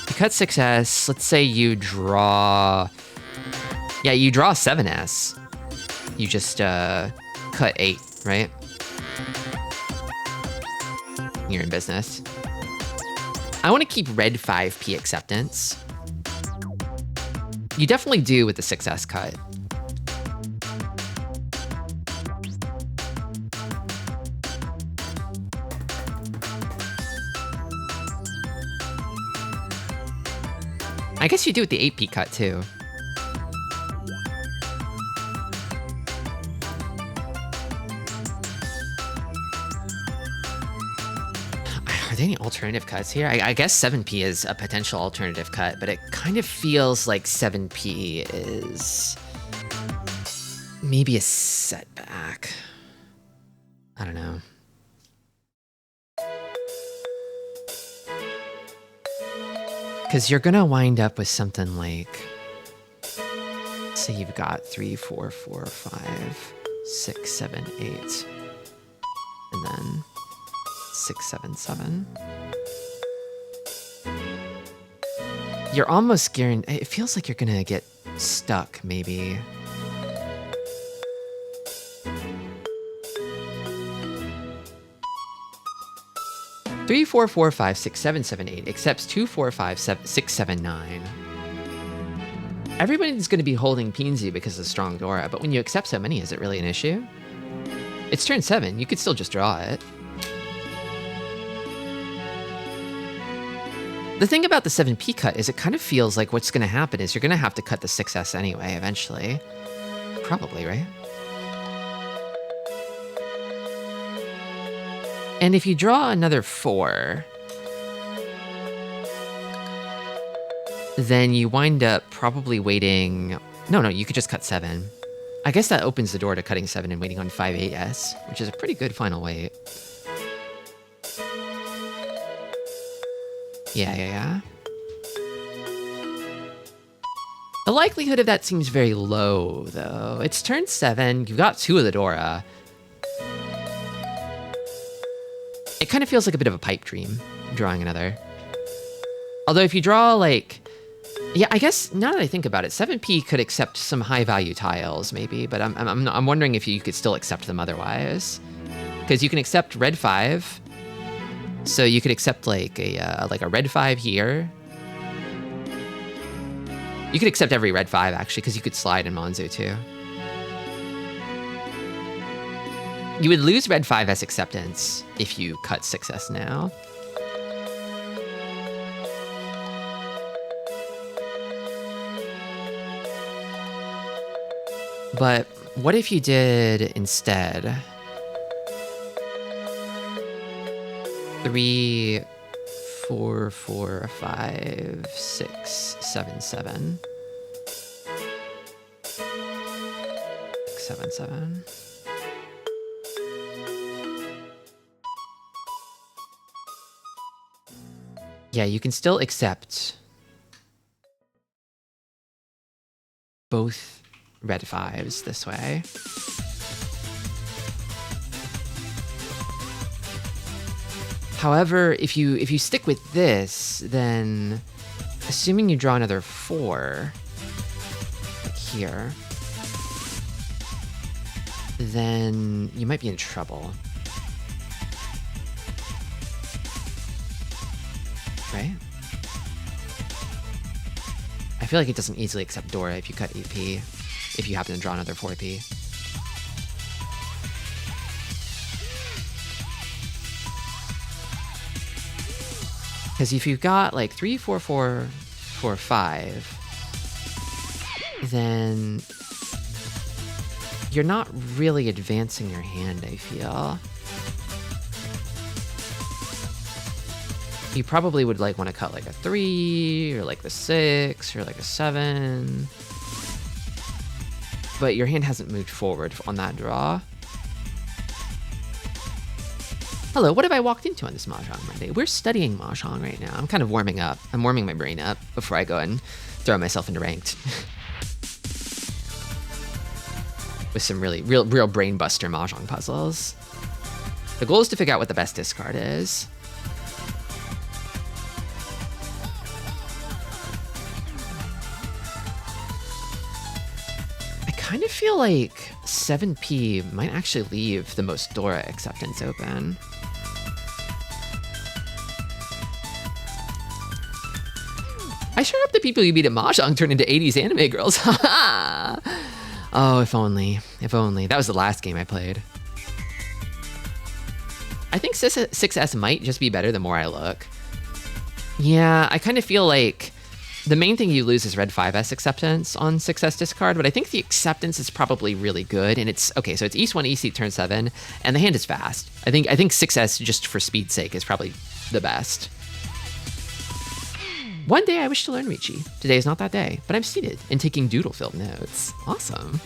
You cut 6s, let's say you draw... Yeah, you draw 7s. You just cut 8, right? You're in business. I want to keep red 5p acceptance. You definitely do with the 6s cut. I guess you do with the 8p cut too. Are there any alternative cuts here? I guess 7p is a potential alternative cut, but it kind of feels like 7p is maybe a setback. I don't know. Because you're gonna wind up with something like, say you've got 3, 4, 4, 5, 6, 7, 8, and then 6, 7, 7. You're almost guaranteed. It feels like you're gonna get stuck, maybe. Three, 4, 4, 5, 6, 7, 7, 8 accepts 2, 4, 5, 6, 7, 9. Everybody's going to be holding Pinzu because of strong Dora, but when you accept so many, is it really an issue? It's turn 7. You could still just draw it. The thing about the 7p cut is it kind of feels like what's going to happen is you're going to have to cut the 6s anyway, eventually. Probably, right? And if you draw another 4, then you wind up probably waiting... No, you could just cut 7. I guess that opens the door to cutting 7 and waiting on 5, 8s, which is a pretty good final wait. Yeah. The likelihood of that seems very low, though. It's turn 7, you've got 2 of the Dora. It kind of feels like a bit of a pipe dream, drawing another. Although if you draw, like, Yeah, I guess now that I think about it, 7p could accept some high value tiles maybe, but I'm wondering if you could still accept them otherwise, because you can accept red 5, so you could accept like a red 5 here. You could accept every red 5 actually, because you could slide in Monzu too. You would lose red 5 as acceptance if you cut 6s now. But what if you did instead 3, 4, 4, 5, 6, 7, 7. 7, 7. Yeah, you can still accept both red 5s this way. However, if you stick with this, then assuming you draw another 4 like here, then you might be in trouble. Right? I feel like it doesn't easily accept Dora if you cut 8p, if you happen to draw another 4p. Because if you've got like 3, 4, 4, 4, 5, then you're not really advancing your hand, I feel. You probably would like want to cut like a 3 or like the 6 or like a 7. But your hand hasn't moved forward on that draw. Hello, what have I walked into on this Mahjong Monday? We're studying Mahjong right now. I'm kind of warming up. I'm warming my brain up before I go and throw myself into ranked. With some really real brain buster Mahjong puzzles. The goal is to figure out what the best discard is. I kind of feel like 7p might actually leave the most Dora acceptance open. I sure hope the people you beat at Mahjong turn into 80s anime girls. Oh, if only. If only. That was the last game I played. I think 6S might just be better the more I look. Yeah, I kind of feel like the main thing you lose is red 5S acceptance on 6S discard, but I think the acceptance is probably really good. And it's, okay, so it's East 1, East turn 7, and the hand is fast. I think 6S, just for speed's sake, is probably the best. One day I wish to learn Riichi. Today is not that day, but I'm seated and taking doodle-filled notes. Awesome.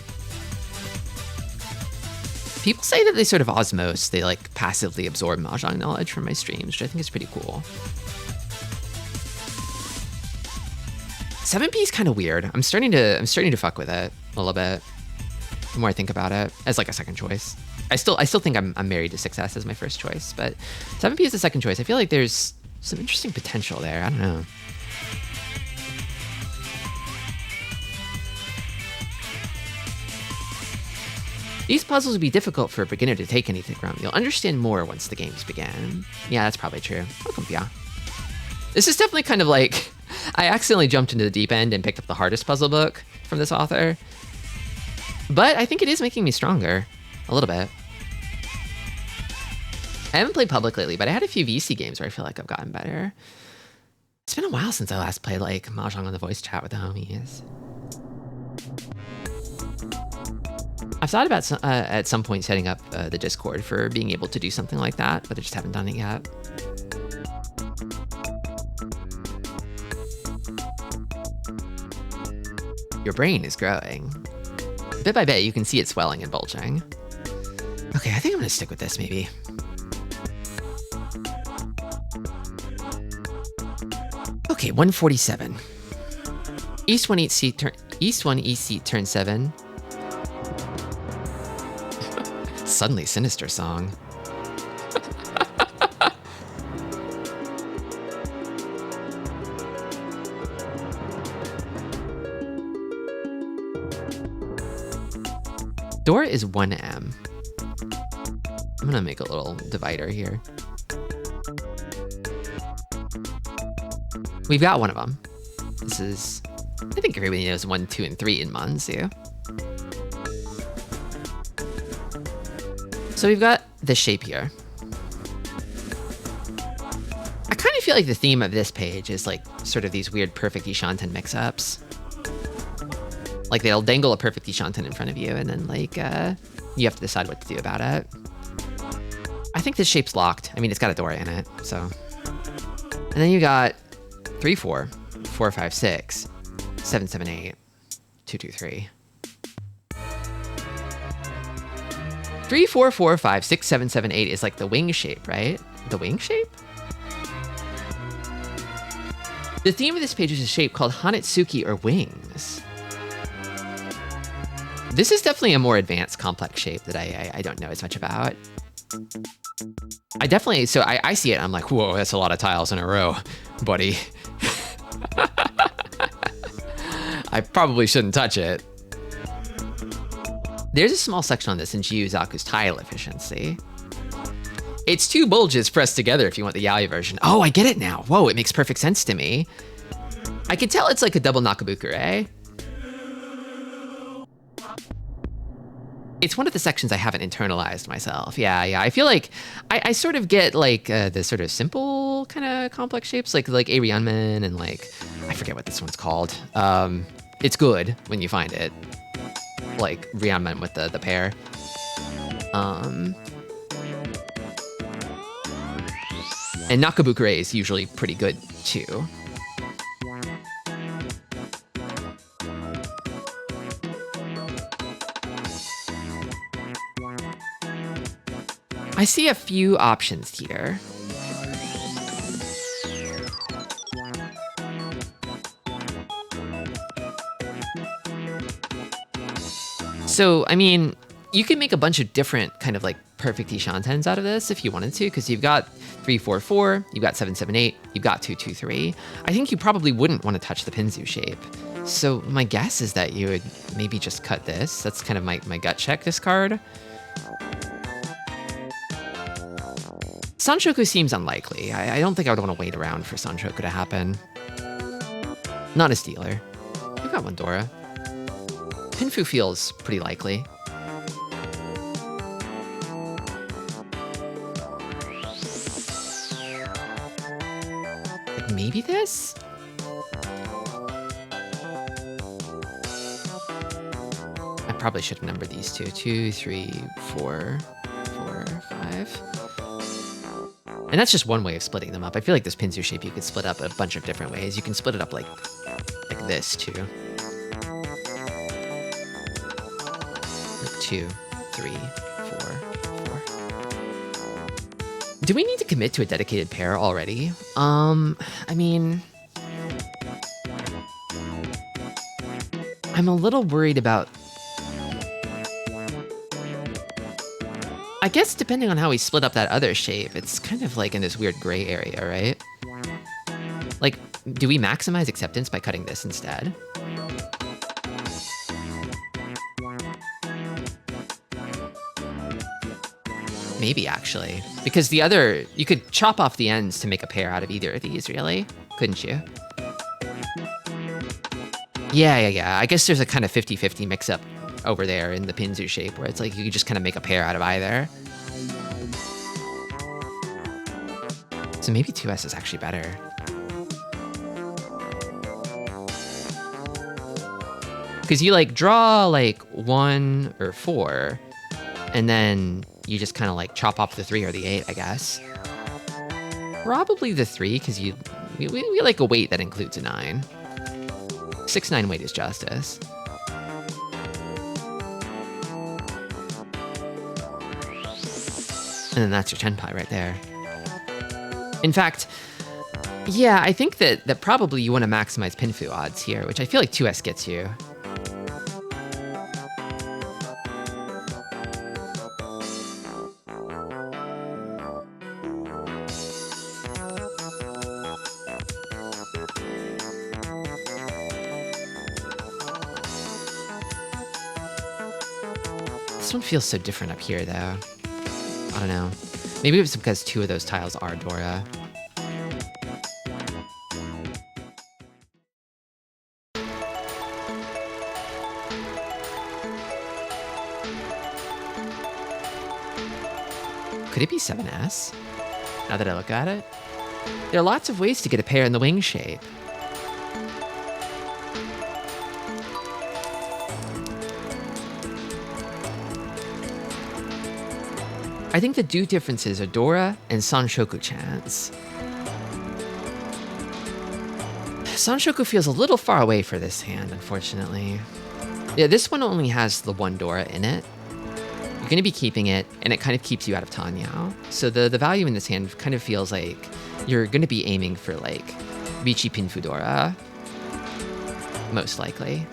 People say that they sort of osmose, they like passively absorb Mahjong knowledge from my streams, which I think is pretty cool. 7p is kind of weird. I'm starting to fuck with it a little bit. The more I think about it, as like a second choice. I still think I'm married to 6S as my first choice, but 7p is the second choice. I feel like there's some interesting potential there. I don't know. These puzzles would be difficult for a beginner to take anything from. You'll understand more once the games begin. Yeah, that's probably true. Welcome, yeah. This is definitely kind of like, I accidentally jumped into the deep end and picked up the hardest puzzle book from this author. But I think it is making me stronger. A little bit. I haven't played Public lately, but I had a few VC games where I feel like I've gotten better. It's been a while since I last played like Mahjong on the voice chat with the homies. I've thought about at some point setting up the Discord for being able to do something like that, but I just haven't done it yet. Your brain is growing. Bit by bit, you can see it swelling and bulging. Okay, I think I'm gonna stick with this maybe. Okay, 147. East 1 EC turn 7. Suddenly sinister song. Dora is 1M. I'm gonna make a little divider here. We've got one of them. This is, I think everybody knows 1, 2, and 3 in Manzu. So we've got this shape here. I kind of feel like the theme of this page is like sort of these weird perfect Ishanten mix-ups. Like they'll dangle a perfect Ishanten in front of you and then like you have to decide what to do about it. I think this shape's locked. I mean, it's got a Dora in it, so. And then you got 3, 4, 4, 5, 6, 7, 7, 8, 2, 2, 3. 3, 4, 4, 5, 6, 7, 7, 8 is like the wing shape, right? The wing shape? The theme of this page is a shape called Hanetsuki, or wings. This is definitely a more advanced complex shape that I don't know as much about. I definitely, so I see it, I'm like, whoa, that's a lot of tiles in a row, buddy. I probably shouldn't touch it. There's a small section on this in Jiuzaku's tile efficiency. It's 2 bulges pressed together if you want the yaoi version. Oh, I get it now. Whoa, it makes perfect sense to me. I can tell it's like a double nakabukure. It's one of the sections I haven't internalized myself. Yeah. I feel like I sort of get like the sort of simple kind of complex shapes, like Arianmen and like, I forget what this one's called. It's good when you find it. Like Ryanmen with the pair. And nakabukure is usually pretty good too. I see a few options here. So, I mean, you can make a bunch of different kind of like perfect Ishantens out of this if you wanted to, because you've got 3, 4, 4, you've got 7, 7, 8, you've got 2, 2, 3. I think you probably wouldn't want to touch the Pinzu shape. So my guess is that you would maybe just cut this. That's kind of my gut check discard. Sanshoku seems unlikely. I don't think I would want to wait around for Sanshoku to happen. Not a stealer. We've got one Dora. Pinfu feels pretty likely. Like maybe this? I probably should have numbered these two. 2, 3, 4, 4, 5. And that's just one way of splitting them up. I feel like this Pinzu shape you could split up a bunch of different ways. You can split it up like this too. 2, 3, 4, 4. Do we need to commit to a dedicated pair already? I mean, I'm a little worried about, I guess depending on how we split up that other shape, it's kind of like in this weird gray area, right? Like, do we maximize acceptance by cutting this instead? Maybe, actually. Because the other, you could chop off the ends to make a pair out of either of these, really? Couldn't you? Yeah. I guess there's a kind of 50-50 mix-up over there in the Pinzu shape, where it's like you could just kind of make a pair out of either. So maybe 2S is actually better. Because you like draw like 1 or 4, and then you just kind of like chop off the 3 or the 8, I guess. Probably the 3, because we like a weight that includes a 9. 6, 9 weight is justice. And then that's your Tenpai right there. In fact, yeah, I think that probably you want to maximize Pinfu odds here, which I feel like 2S gets you. This one feels so different up here, though. I don't know. Maybe it's because 2 of those tiles are Dora. Could it be 7S? Now that I look at it? There are lots of ways to get a pair in the wing shape. I think the do differences are Dora and Sanshoku chance. Sanshoku feels a little far away for this hand, unfortunately. Yeah, this one only has the 1 Dora in it. You're going to be keeping it, and it kind of keeps you out of Tanyao. So the value in this hand kind of feels like you're going to be aiming for, like, Bichi Pinfu Dora, most likely.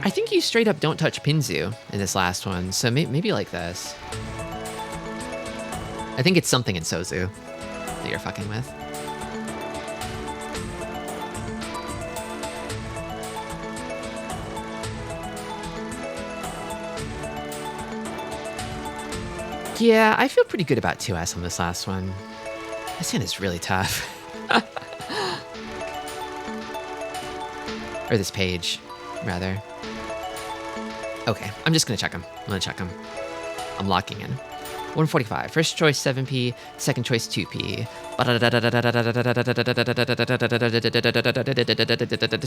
I think you straight up don't touch Pinzu in this last one, so maybe like this. I think it's something in Sozu that you're fucking with. Yeah, I feel pretty good about 2S on this last one. This hand is really tough. Or this page, rather. Okay, I'm just gonna check them. I'm gonna check them. I'm locking in. 145, first choice 7P, second choice 2P.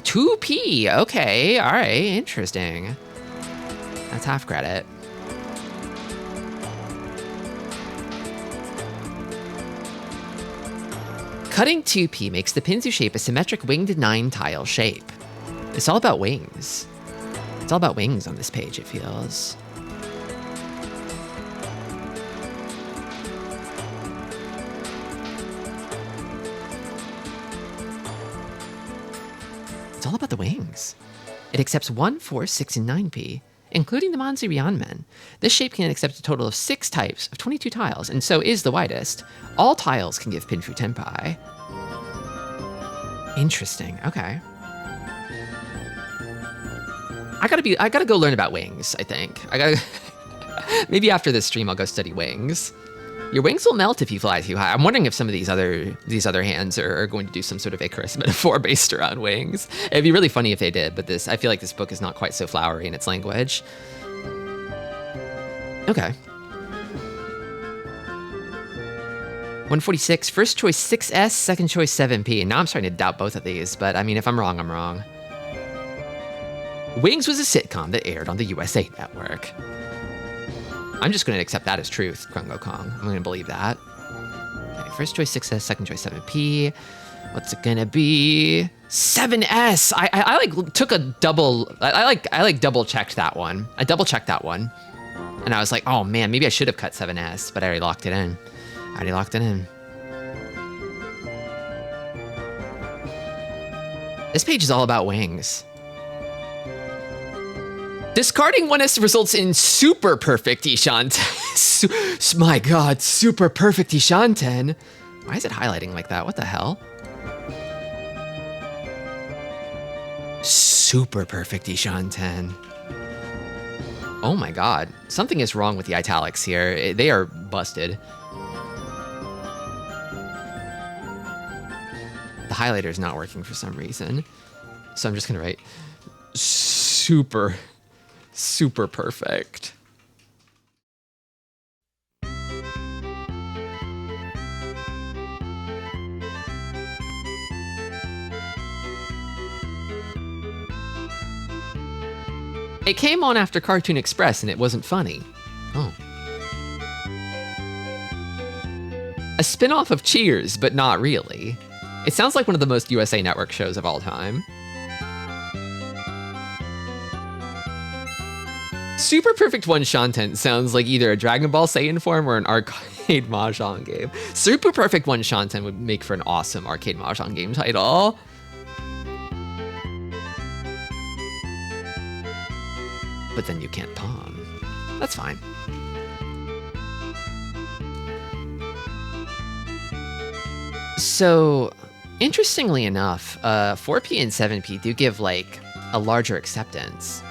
2P, okay, all right, interesting. That's half credit. Cutting 2P makes the Pinzu shape a symmetric winged 9-tile shape. It's all about wings. It's all about wings on this page, it feels. It's all about the wings. It accepts 1, 4, 6, and 9P, including the Manzi Ryanmen. This shape can accept a total of 6 types of 22 tiles, and so is the widest. All tiles can give Pinfu Tenpai. Interesting, okay. I gotta go learn about wings, I think. Maybe after this stream I'll go study wings. Your wings will melt if you fly too high. I'm wondering if some of these other hands are going to do some sort of Icarus metaphor based around wings. It'd be really funny if they did, but I feel like this book is not quite so flowery in its language. Okay. 146, first choice 6S, second choice 7P. Now I'm starting to doubt both of these, but I mean, if I'm wrong, I'm wrong. Wings was a sitcom that aired on the USA Network. I'm just going to accept that as truth, Krungo Kong. I'm going to believe that. Okay, first choice 6S, second choice 7P. What's it going to be? 7S! I like took a double... I like double checked that one. I double checked that one. And I was like, oh man, maybe I should have cut 7S, but I already locked it in. This page is all about wings. Discarding 1S results in super perfect Ishanten. My god, super perfect Ishanten. Why is it highlighting like that? What the hell? Super perfect Ishanten. Oh my god. Something is wrong with the italics here. They are busted. The highlighter is not working for some reason. So I'm just gonna write super perfect. It came on after Cartoon Express and it wasn't funny. Oh. A spin-off of Cheers, but not really. It sounds like one of the most USA Network shows of all time. Super Perfect One Shanten sounds like either a Dragon Ball Saiyan form or an arcade Mahjong game. Super Perfect One Shanten would make for an awesome arcade Mahjong game title. But then you can't pawn. That's fine. So, interestingly enough, 4P and 7P do give, like, a larger acceptance.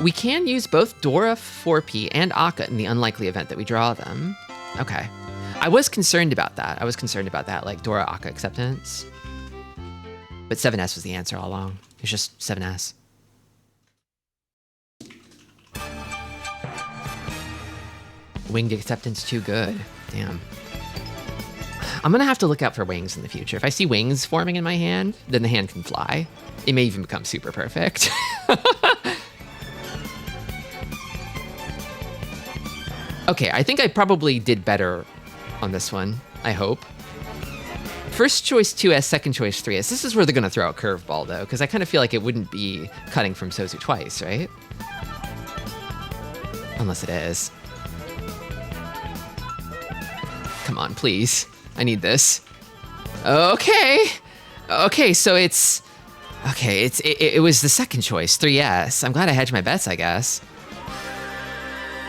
We can use both Dora 4P and Akka in the unlikely event that we draw them. Okay. I was concerned about that. Like Dora Akka acceptance. But 7S was the answer all along. It's just 7S. Winged acceptance too good. Damn. I'm gonna have to look out for wings in the future. If I see wings forming in my hand, then the hand can fly. It may even become super perfect. Okay, I think I probably did better on this one, I hope. First choice 2S, second choice 3S. This is where they're gonna throw a curveball though, because I kind of feel like it wouldn't be cutting from Sozu twice, right? Unless it is. Come on, please. I need this. Okay. Okay, so it's... Okay, it was the second choice, 3S. I'm glad I hedged my bets, I guess.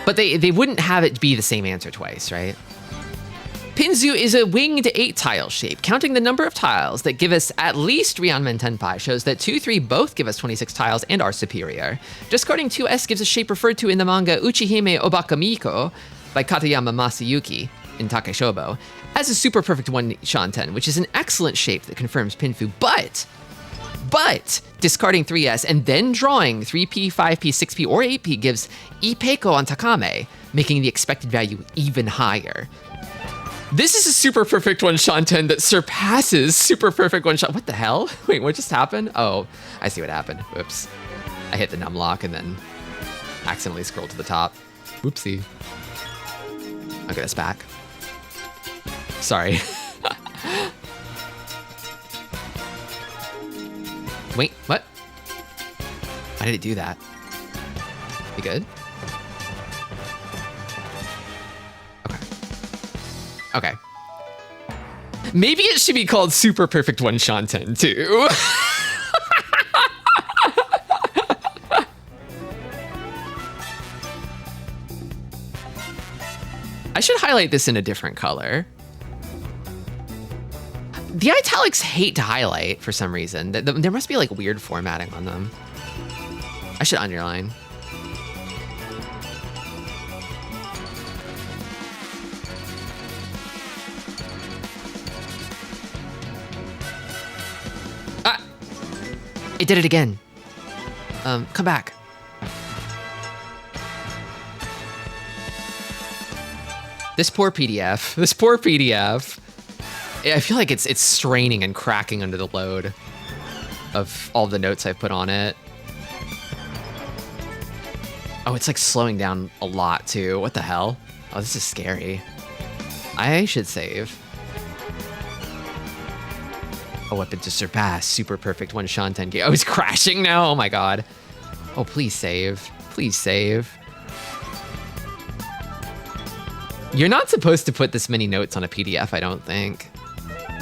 But they wouldn't have it be the same answer twice, right? Pinzu is a winged 8-tile shape. Counting the number of tiles that give us at least Ryanmen Tenpai shows that 2, 3 both give us 26 tiles and are superior. Discarding 2S gives a shape referred to in the manga Uchihime Obakamiko by Katayama Masayuki in Takeshobo as a super perfect 1 Shanten, which is an excellent shape that confirms Pinfu, but discarding 3S and then drawing 3P, 5P, 6P, or 8P gives Ipeiko on Takame, making the expected value even higher. This is a super perfect 1 Shanten that surpasses super perfect 1 shot. What the hell? Wait, what just happened? Oh, I see what happened. Whoops. I hit the numlock and then accidentally scrolled to the top. Whoopsie. Okay, that's back. Sorry. Wait, what? Why did it do that? You good? Okay. Okay. Maybe it should be called Super Perfect 1 Shanten too. I should highlight this in a different color. The italics hate to highlight for some reason. There must be like weird formatting on them. I should underline. Ah! It did it again. Come back. This poor PDF. This poor PDF. I feel like it's straining and cracking under the load of all the notes I've put on it. Oh, it's like slowing down a lot too. What the hell? Oh, this is scary. I should save. A weapon to surpass super perfect 1 Shanten game. Oh, it's crashing now. Oh my god. Oh, please save. Please save. You're not supposed to put this many notes on a PDF, I don't think.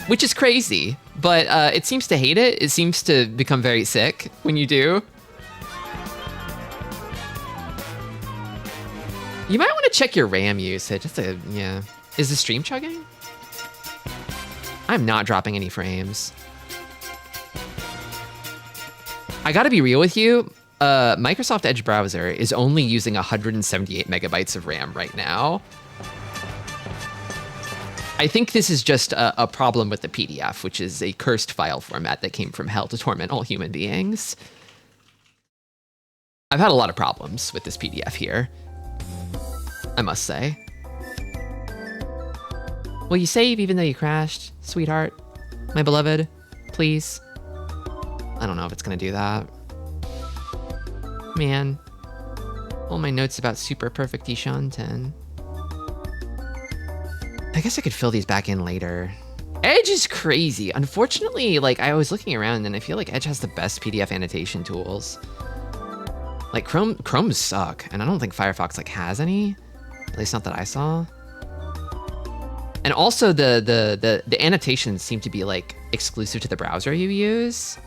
Which is crazy, but it seems to hate it. It seems to become very sick when you do. You might want to check your RAM usage. Yeah. Is the stream chugging? I'm not dropping any frames. I gotta be real with you. Microsoft Edge browser is only using 178 megabytes of RAM right now. I think this is just a problem with the PDF, which is a cursed file format that came from hell to torment all human beings. I've had a lot of problems with this PDF here, I must say. Will you save even though you crashed, sweetheart? My beloved, please? I don't know if it's gonna do that. Man, all my notes about super perfect Shanten. I guess I could fill these back in later. Edge is crazy. Unfortunately, like I was looking around and I feel like Edge has the best PDF annotation tools. Like Chrome's suck, and I don't think Firefox like has any. At least not that I saw. And also the annotations seem to be like exclusive to the browser you use.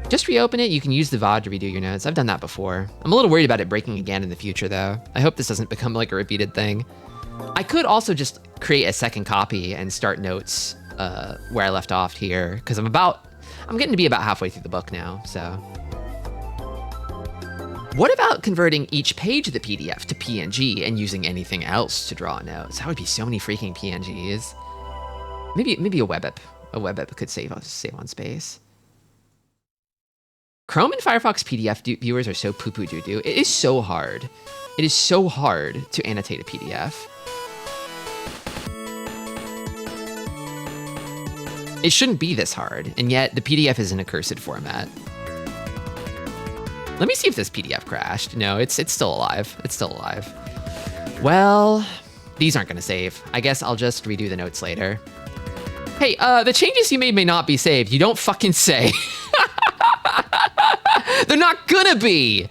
Just reopen it. You can use the VOD to redo your notes. I've done that before. I'm a little worried about it breaking again in the future, though. I hope this doesn't become like a repeated thing. I could also just create a second copy and start notes where I left off here, because I'm getting to be about halfway through the book now, so. What about converting each page of the PDF to PNG and using anything else to draw notes? That would be so many freaking PNGs. Maybe a web app. A web app could save on space. Chrome and Firefox PDF viewers are so poo-poo doo-doo. It is so hard. It is so hard to annotate a PDF. It shouldn't be this hard, and yet the PDF is in a cursed format. Let me see if this PDF crashed. No, it's still alive. It's still alive. Well, these aren't gonna save. I guess I'll just redo the notes later. Hey, the changes you made may not be saved. You don't fucking say. They're not gonna be.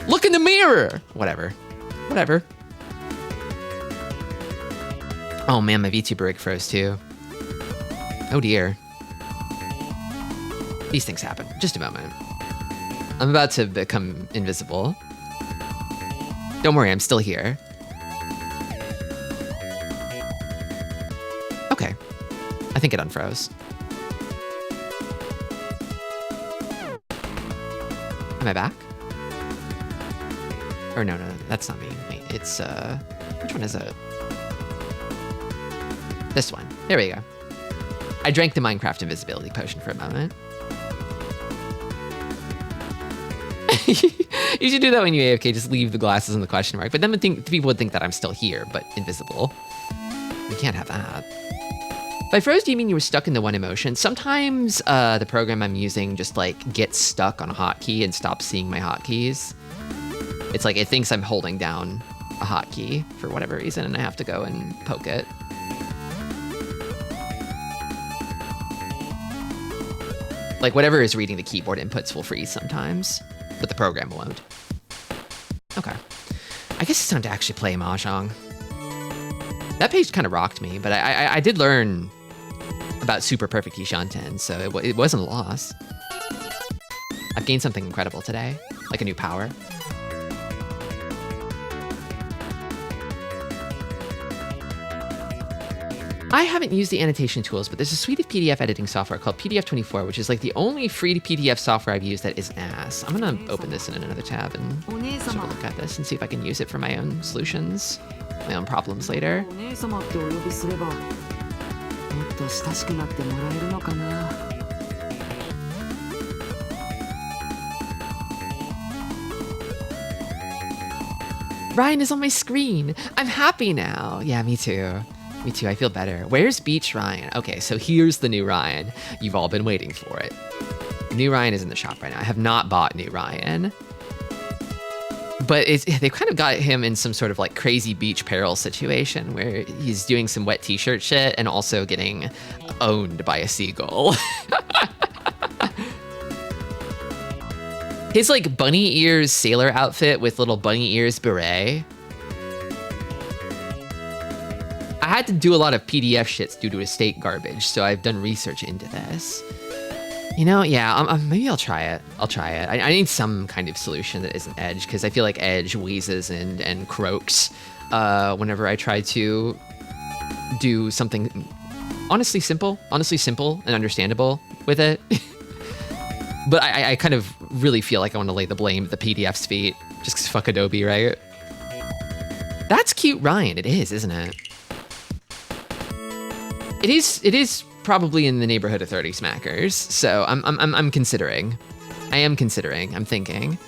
Look in the mirror. Whatever. Oh man, my VTuber rig froze too. Oh dear. These things happen. Just a moment. I'm about to become invisible. Don't worry, I'm still here. Okay. I think it unfroze. Am I back? Or no, that's not me. Wait, it's, which one is it? This one. There we go. I drank the Minecraft invisibility potion for a moment. You should do that when you AFK, just leave the glasses and the question mark. But then people would think that I'm still here, but invisible. We can't have that. By froze, do you mean you were stuck in the one emotion? Sometimes the program I'm using just like gets stuck on a hotkey and stops seeing my hotkeys. It's like it thinks I'm holding down a hotkey for whatever reason, and I have to go and poke it. Like whatever is reading the keyboard inputs will freeze sometimes, but the program won't. Okay. I guess it's time to actually play Mahjong. That page kind of rocked me, but I did learn about super perfect Ishanten, so it wasn't a loss. I've gained something incredible today, like a new power. I haven't used the annotation tools, but there's a suite of PDF editing software called PDF24, which is like the only free PDF software I've used that isn't ass. I'm gonna open this in another tab and sort of look at this and see if I can use it for my own solutions, my own problems later. Ryan is on my screen. I'm happy now. Yeah, me too. Me too, I feel better. Where's Beach Ryan? Okay, so here's the new Ryan. You've all been waiting for it. New Ryan is in the shop right now. I have not bought new Ryan. But they've kind of got him in some sort of like crazy beach peril situation where he's doing some wet t-shirt shit and also getting owned by a seagull. His like bunny ears sailor outfit with little bunny ears beret. I had to do a lot of PDF shits due to estate garbage, so I've done research into this. You know, yeah, maybe I'll try it. I need some kind of solution that isn't Edge, because I feel like Edge wheezes and croaks whenever I try to do something honestly simple and understandable with it. But I kind of really feel like I want to lay the blame at the PDF's feet, just because fuck Adobe, right? That's cute, Ryan. It is, isn't it? It is probably in the neighborhood of 30 smackers, so I'm considering. I am considering. I'm thinking.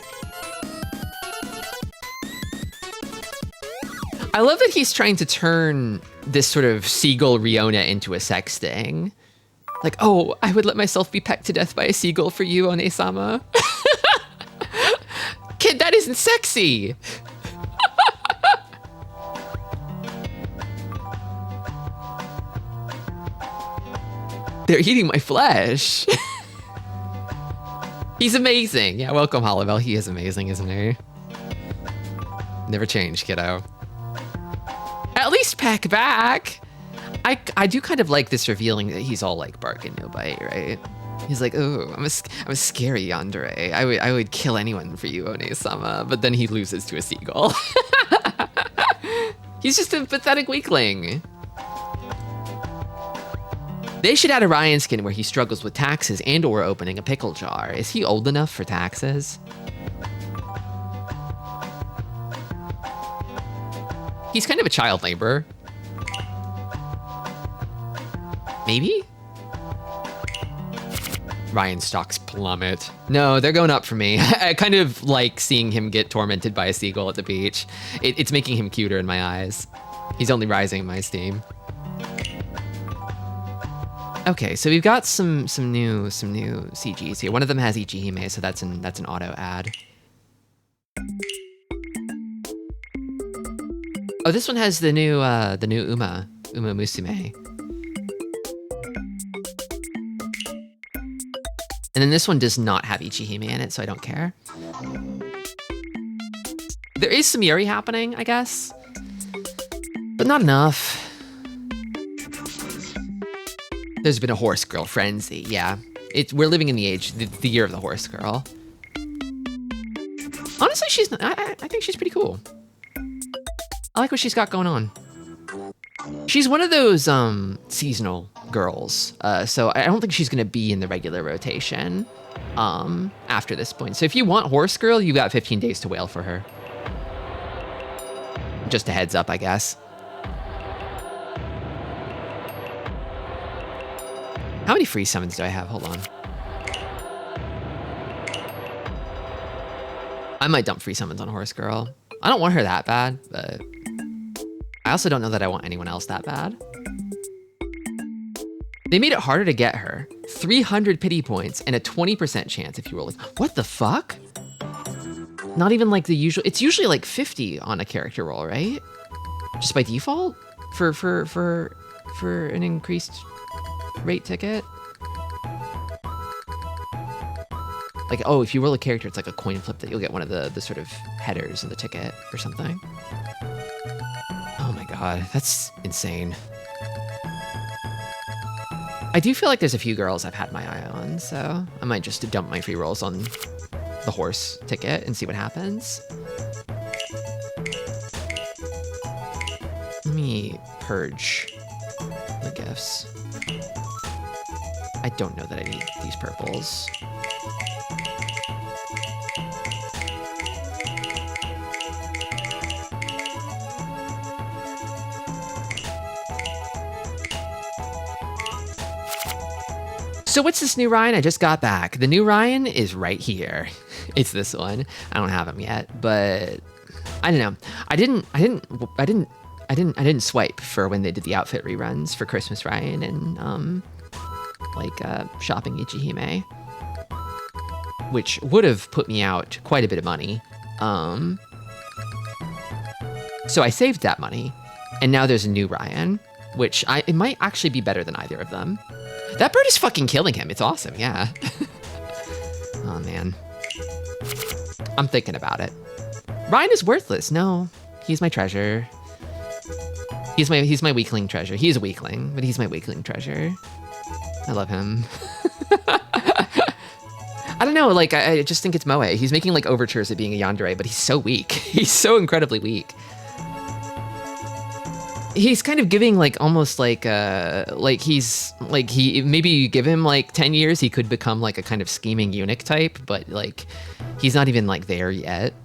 I love that he's trying to turn this sort of seagull Riona into a sex thing. Like, oh, I would let myself be pecked to death by a seagull for you, One-sama. Kid, that isn't sexy. They're eating my flesh. He's amazing. Yeah, welcome, Hollowell. He is amazing, isn't he? Never change, kiddo. At least peck back. I do kind of like this revealing that he's all like bark and no bite, right? He's like, oh, I'm a scary yandere. I would kill anyone for you, One-sama. But then he loses to a seagull. He's just a pathetic weakling. They should add a Ryan skin where he struggles with taxes and or opening a pickle jar. Is he old enough for taxes? He's kind of a child laborer. Maybe? Ryan stocks plummet. No, they're going up for me. I kind of like seeing him get tormented by a seagull at the beach. It's making him cuter in my eyes. He's only rising in my esteem. Okay, so we've got some new CGs here. One of them has Ichihime, so that's an auto ad. Oh, this one has the new Uma Musume. And then this one does not have Ichihime in it, so I don't care. There is some Yuri happening, I guess, but not enough. There's been a horse girl frenzy, yeah. We're living in the year of the horse girl. Honestly, I think she's pretty cool. I like what she's got going on. She's one of those seasonal girls, so I don't think she's gonna be in the regular rotation after this point. So if you want horse girl, you got 15 days to wail for her. Just a heads up, I guess. How many free summons do I have? Hold on. I might dump free summons on horse girl. I don't want her that bad, but I also don't know that I want anyone else that bad. They made it harder to get her. 300 pity points and a 20% chance if you roll. What the fuck? Not even like the usual. It's usually like 50 on a character roll, right? Just by default for an increased rate ticket. Like, oh, if you roll a character, it's like a coin flip that you'll get one of the sort of headers in the ticket or something. Oh my god, that's insane. I do feel like there's a few girls I've had my eye on, so I might just dump my free rolls on the horse ticket and see what happens. Let me purge the gifts. I don't know that I need these purples. So what's this new Ryan? I just got back. The new Ryan is right here. It's this one. I don't have him yet, but I don't know. I didn't swipe for when they did the outfit reruns for Christmas Ryan and shopping Ichihime, which would have put me out quite a bit of money. So I saved that money, and now there's a new Ryan, which it might actually be better than either of them. That bird is fucking killing him. It's awesome, yeah. Oh man. I'm thinking about it. Ryan is worthless. No, he's my treasure. He's my weakling treasure. He's a weakling, but he's my weakling treasure. I love him. I don't know, like, I just think it's Moe. He's making like overtures at being a yandere, but he's so weak. He's so incredibly weak. He's kind of giving like almost like maybe you give him like 10 years, he could become like a kind of scheming eunuch type, but like he's not even like there yet.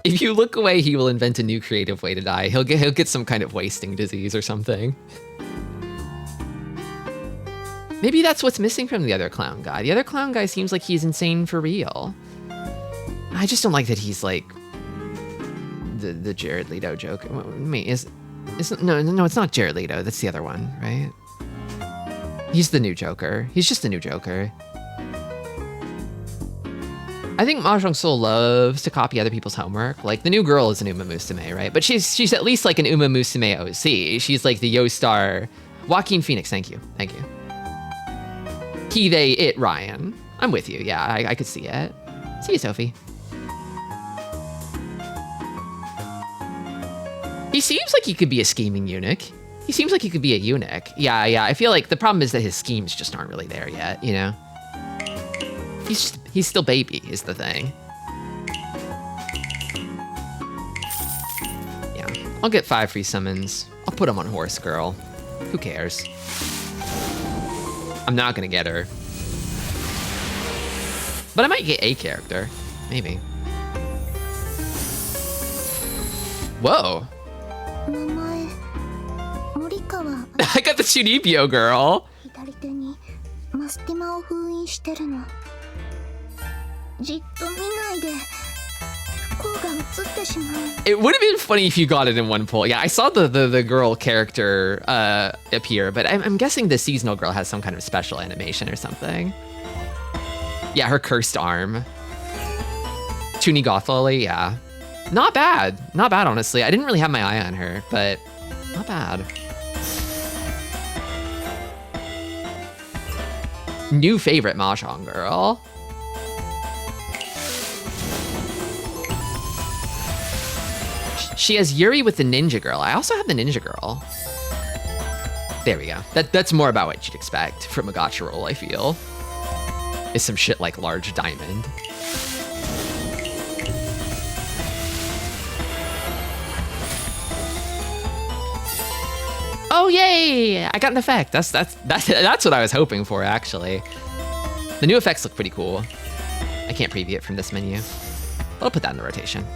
If you look away, he will invent a new creative way to die. He'll get some kind of wasting disease or something. Maybe that's what's missing from the other clown guy. The other clown guy seems like he's insane for real. I just don't like that he's like the Jared Leto joke. Wait, no, it's not Jared Leto. That's the other one, right? He's the new Joker. He's just the new Joker. I think Mahjong Soul loves to copy other people's homework. Like, the new girl is an Uma Musume, right? But she's at least like an Uma Musume OC. She's like the Yo-Star. Joaquin Phoenix, thank you. Thank you. He, they, it, Ryan. I'm with you. Yeah, I could see it. See you, Sophie. He seems like he could be a scheming eunuch. He seems like he could be a eunuch. Yeah, I feel like the problem is that his schemes just aren't really there yet, you know? He's still baby, is the thing. Yeah, I'll get 5 free summons. I'll put him on Horse Girl. Who cares? I'm not gonna get her. But I might get a character. Maybe. Whoa. I got the Chunibyo girl. It would have been funny if you got it in one pull. Yeah, I saw the girl character appear, but I'm guessing the seasonal girl has some kind of special animation or something. Yeah, her cursed arm. Chunigotholi, yeah. Not bad. Not bad, honestly. I didn't really have my eye on her, but not bad. New favorite Mahjong girl. She has Yuri with the ninja girl. I also have the ninja girl. There we go. That's more about what you'd expect from a gacha roll, I feel. Is some shit like large diamond. Oh yay! I got an effect. That's what I was hoping for, actually. The new effects look pretty cool. I can't preview it from this menu. But I'll put that in the rotation.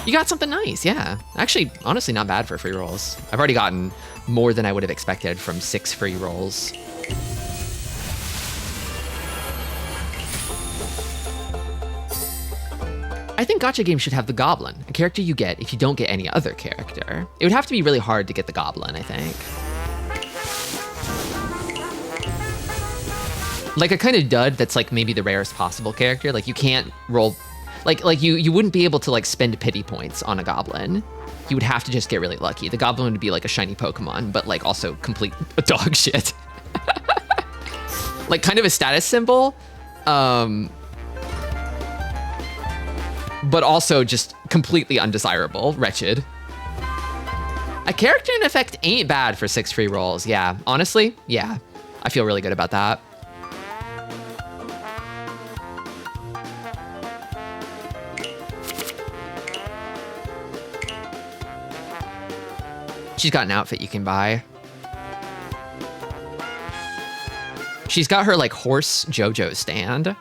You got something nice, yeah. Actually, honestly, not bad for free rolls. I've already gotten more than I would have expected from 6 free rolls. I think gacha games should have the Goblin, a character you get if you don't get any other character. It would have to be really hard to get the Goblin, I think. Like a kind of dud that's like maybe the rarest possible character. Like you can't roll, like you wouldn't be able to like spend pity points on a Goblin. You would have to just get really lucky. The Goblin would be like a shiny Pokemon, but like also complete dog shit. Like kind of a status symbol. But also just completely undesirable, wretched. A character in effect ain't bad for 6 free rolls. Yeah, honestly, yeah. I feel really good about that. She's got an outfit you can buy. She's got her like horse JoJo stand.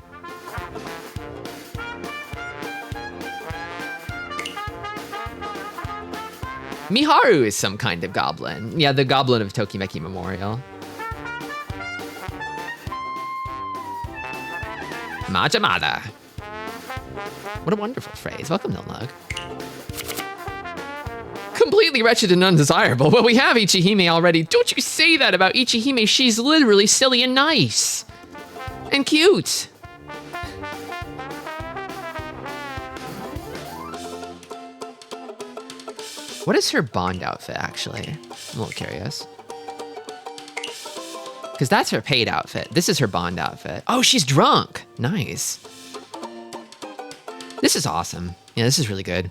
Miharu is some kind of goblin. Yeah, the goblin of Tokimeki Memorial. Majamada. What a wonderful phrase. Welcome, Nilnug. Completely wretched and undesirable. Well, we have Ichihime already. Don't you say that about Ichihime. She's literally silly and nice. And cute. What is her Bond outfit, actually? I'm a little curious. Because that's her paid outfit. This is her Bond outfit. Oh, she's drunk. Nice. This is awesome. Yeah, this is really good.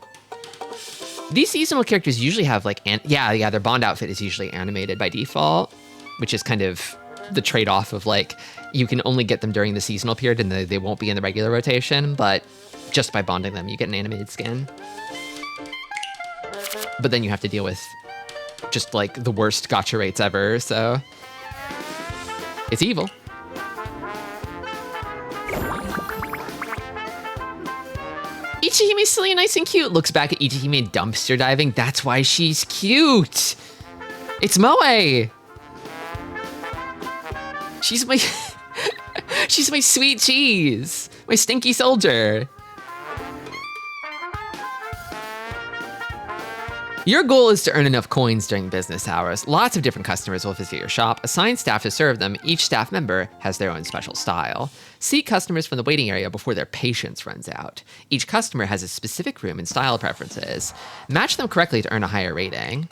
These seasonal characters usually have like, yeah, their Bond outfit is usually animated by default, which is kind of the trade-off of like, you can only get them during the seasonal period and they won't be in the regular rotation, but just by bonding them, you get an animated skin. But then you have to deal with just like the worst gacha rates ever, so it's evil. Ichihime's silly and nice and cute. Looks back at Ichihime dumpster diving. That's why she's cute. It's Moe. She's my she's my sweet cheese. My stinky soldier. Your goal is to earn enough coins during business hours. Lots of different customers will visit your shop. Assign staff to serve them. Each staff member has their own special style. Seat customers from the waiting area before their patience runs out. Each customer has a specific room and style preferences. Match them correctly to earn a higher rating.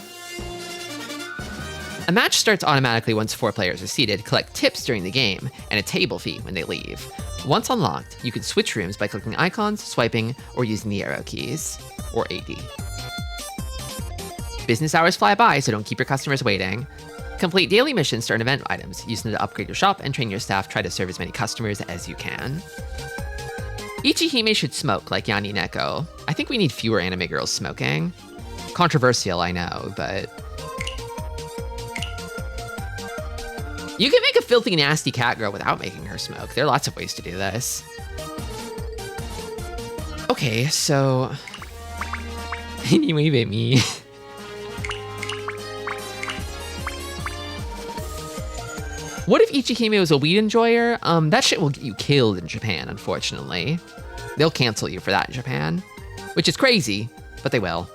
A match starts automatically once 4 players are seated, collect tips during the game, and a table fee when they leave. Once unlocked, you can switch rooms by clicking icons, swiping, or using the arrow keys, or AD. Business hours fly by, so don't keep your customers waiting. Complete daily missions to earn event items. Use them to upgrade your shop and train your staff. Try to serve as many customers as you can. Ichihime should smoke like Yani Neko. I think we need fewer anime girls smoking. Controversial, I know, but... You can make a filthy, nasty cat girl without making her smoke. There are lots of ways to do this. Okay, so... Anyway, me. What if Ichihime was a weed enjoyer? That shit will get you killed in Japan, unfortunately. They'll cancel you for that in Japan, which is crazy, but they will.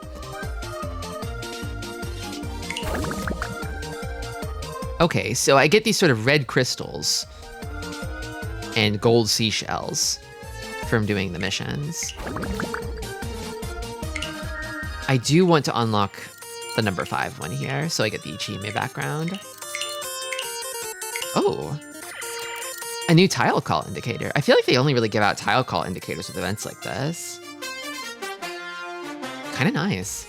Okay, so I get these sort of red crystals and gold seashells from doing the missions. I do want to unlock the number 5 one here, so I get the Ichihime background. Oh, a new tile call indicator. I feel like they only really give out tile call indicators with events like this. Kind of nice.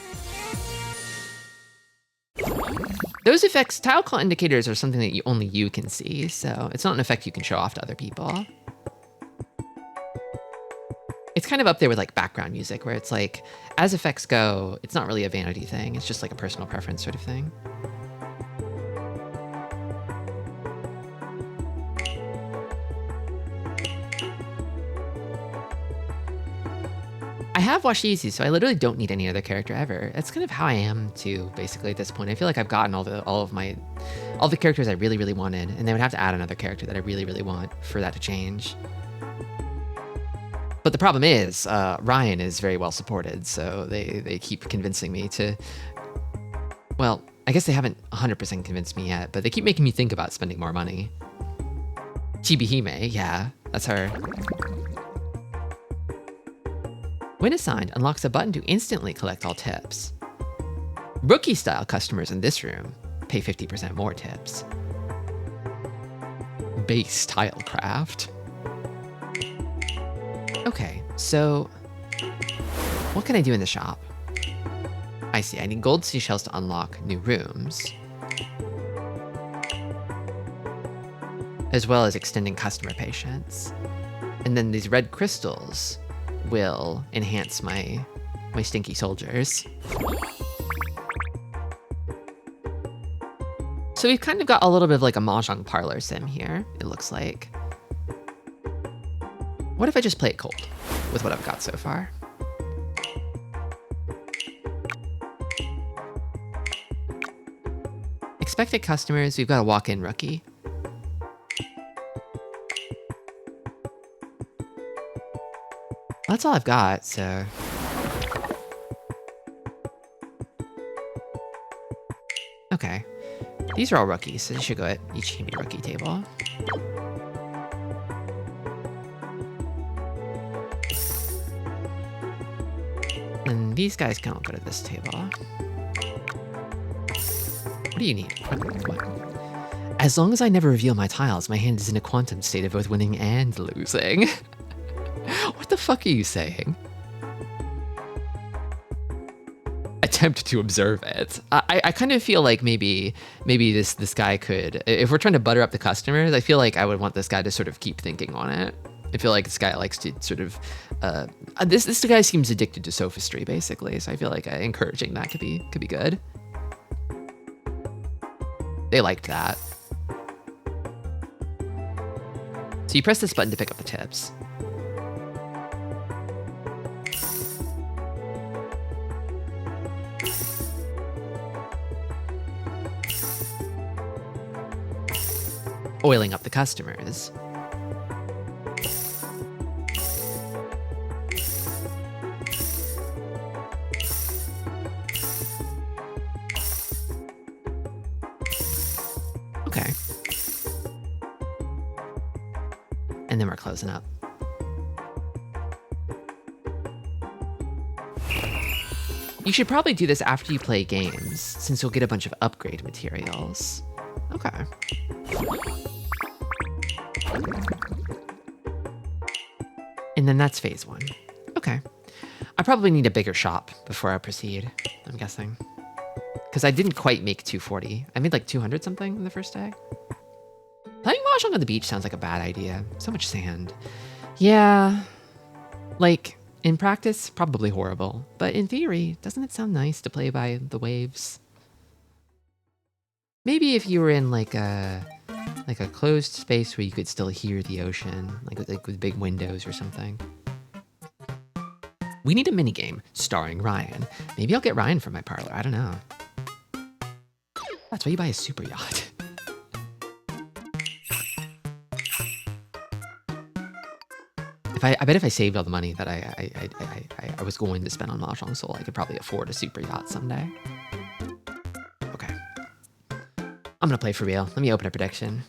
Those effects, tile call indicators are something that only you can see, so it's not an effect you can show off to other people. It's kind of up there with like background music, where it's like, as effects go, it's not really a vanity thing. It's just like a personal preference sort of thing. I have watched Easy, so I literally don't need any other character ever. That's kind of how I am too, basically, at this point. I feel like I've gotten all the characters I really, really wanted, and they would have to add another character that I really, really want for that to change. But the problem is, Ryan is very well supported, so they keep convincing me to... Well, I guess they haven't 100% convinced me yet, but they keep making me think about spending more money. Chibihime, yeah, that's her. When assigned, unlocks a button to instantly collect all tips. Rookie-style customers in this room pay 50% more tips. Base tile craft. Okay, so what can I do in the shop? I see, I need gold seashells to unlock new rooms, as well as extending customer patience. And then these red crystals will enhance my stinky soldiers. So we've kind of got a little bit of like a Mahjong parlor sim here, it looks like. What if I just play it cold with what I've got so far? Expected customers, we've got a walk-in rookie. That's all I've got, so... Okay. These are all rookies, so they should go at Ichihime rookie table. And these guys can all go to this table. What do you need? What? As long as I never reveal my tiles, my hand is in a quantum state of both winning and losing. What the fuck are you saying? Attempt to observe it. I kind of feel like maybe this guy could, if we're trying to butter up the customers, I feel like I would want this guy to sort of keep thinking on it. I feel like this guy likes to sort of, this guy seems addicted to sophistry, basically. So I feel like encouraging that could be good. They liked that. So you press this button to pick up the tips. Oiling up the customers. Okay. And then we're closing up. You should probably do this after you play games, since you'll get a bunch of upgrade materials. Okay. And then that's phase 1. Okay. I probably need a bigger shop before I proceed, I'm guessing. Because I didn't quite make 240. I made like 200 something in the first day. Playing Mahjong on the beach sounds like a bad idea. So much sand. Yeah. Like, in practice, probably horrible. But in theory, doesn't it sound nice to play by the waves? Maybe if you were in like a closed space where you could still hear the ocean, like with big windows or something. We need a minigame starring Ryan. Maybe I'll get Ryan for my parlor. I don't know. That's why you buy a super yacht. I bet if I saved all the money that I was going to spend on Mahjong Soul, I could probably afford a super yacht someday. Okay. I'm gonna play for real. Let me open a prediction.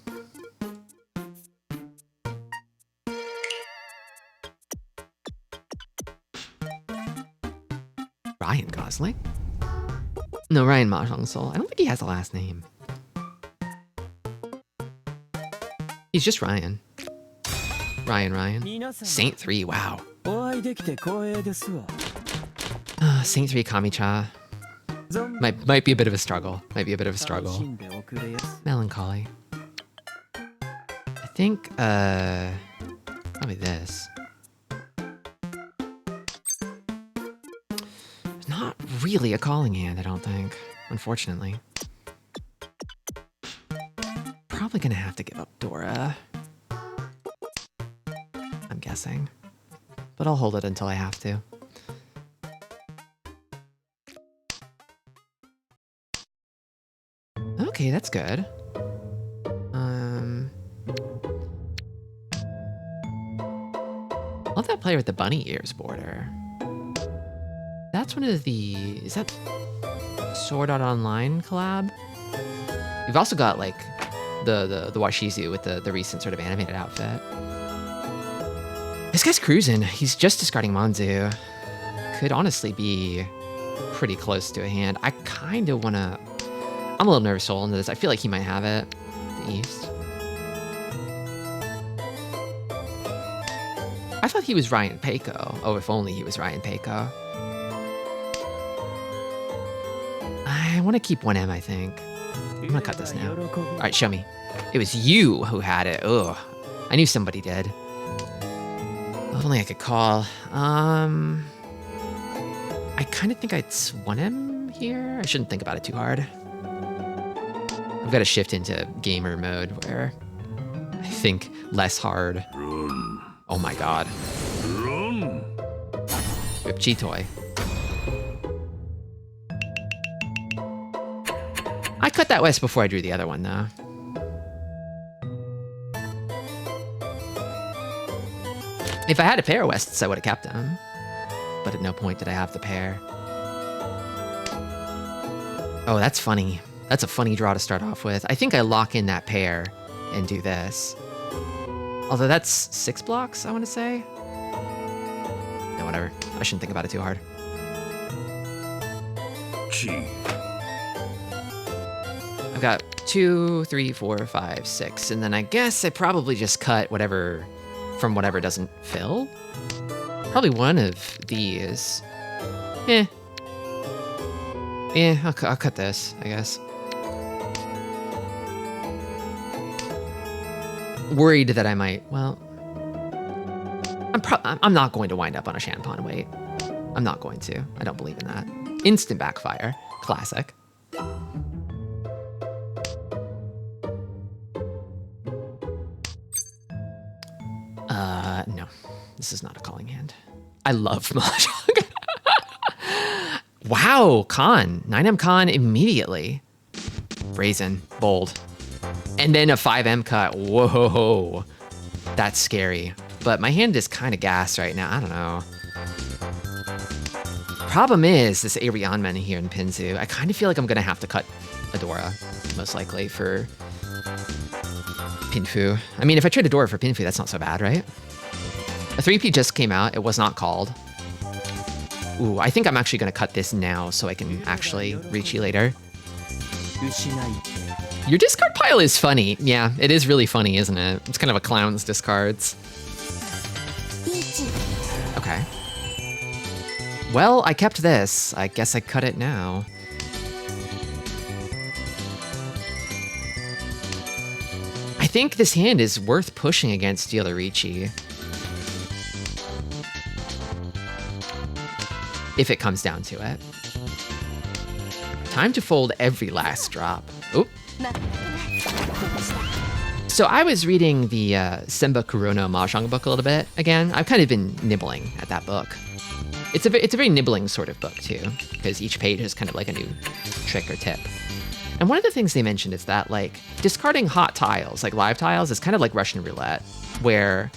Ryan Gosling? No, Ryan Mahjong Soul. I don't think he has a last name. He's just Ryan. Ryan. Saint 3, wow. Saint 3 Kami-cha. Might be a bit of a struggle. Melancholy. I think, probably this. Not really a calling hand, I don't think. Unfortunately. Probably gonna have to give up Dora. I'm guessing. But I'll hold it until I have to. Okay, that's good. Love that player with the bunny ears border. That's one of the... Is that Sword Art Online collab? You've also got like the Washizu with the recent sort of animated outfit. This guy's cruising. He's just discarding Manzu. Could honestly be pretty close to a hand. I kind of want to... I'm a little nervous soul into this. I feel like he might have it. The East. I thought he was Ryan Peiko. Oh, if only he was Ryan Peiko. I want to keep 1M, I think. I'm going to cut this now. All right, show me. It was you who had it. Ugh. I knew somebody did. If only I could call. I kind of think I'd 1M here. I shouldn't think about it too hard. I've got to shift into gamer mode where I think less hard. Run. Oh my god. Run. Rip Chitoy. I cut that west before I drew the other one, though. If I had a pair of wests, I would have kept them. But at no point did I have the pair. Oh, that's funny. That's a funny draw to start off with. I think I lock in that pair and do this. Although that's 6 blocks, I want to say. No, whatever. I shouldn't think about it too hard. Gee. I've got 2, 3, 4, 5, 6. And then I guess I probably just cut whatever from whatever doesn't fill. Probably one of these. Yeah, I'll cut this, I guess. Worried that I might, well, I'm not going to wind up on a Shanpan weight. I'm not going to. I don't believe in that. Instant backfire. Classic. No. This is not a calling hand. I love Mahjong. Wow, Con. 9M Con immediately. Brazen. Bold. And then a 5M cut. Whoa. That's scary. But my hand is kind of gassed right now. I don't know. Problem is, this Arianmen here in Pinzu, I kind of feel like I'm going to have to cut Adora, most likely, for Pinfu. I mean, if I trade Adora for Pinfu, that's not so bad, right? A 3P just came out. It was not called. Ooh, I think I'm actually going to cut this now so I can actually reach you later. Your discard pile is funny. Yeah, it is really funny, isn't it? It's kind of a clown's discards. Okay. Well, I kept this. I guess I cut it now. I think this hand is worth pushing against Yodorichi. If it comes down to it. Time to fold every last drop. Oop. So I was reading the Senba Kurono Mahjong book a little bit again. I've kind of been nibbling at that book. It's a very nibbling sort of book too, because each page is kind of like a new trick or tip. And one of the things they mentioned is that like discarding hot tiles, like live tiles, is kind of like Russian roulette, where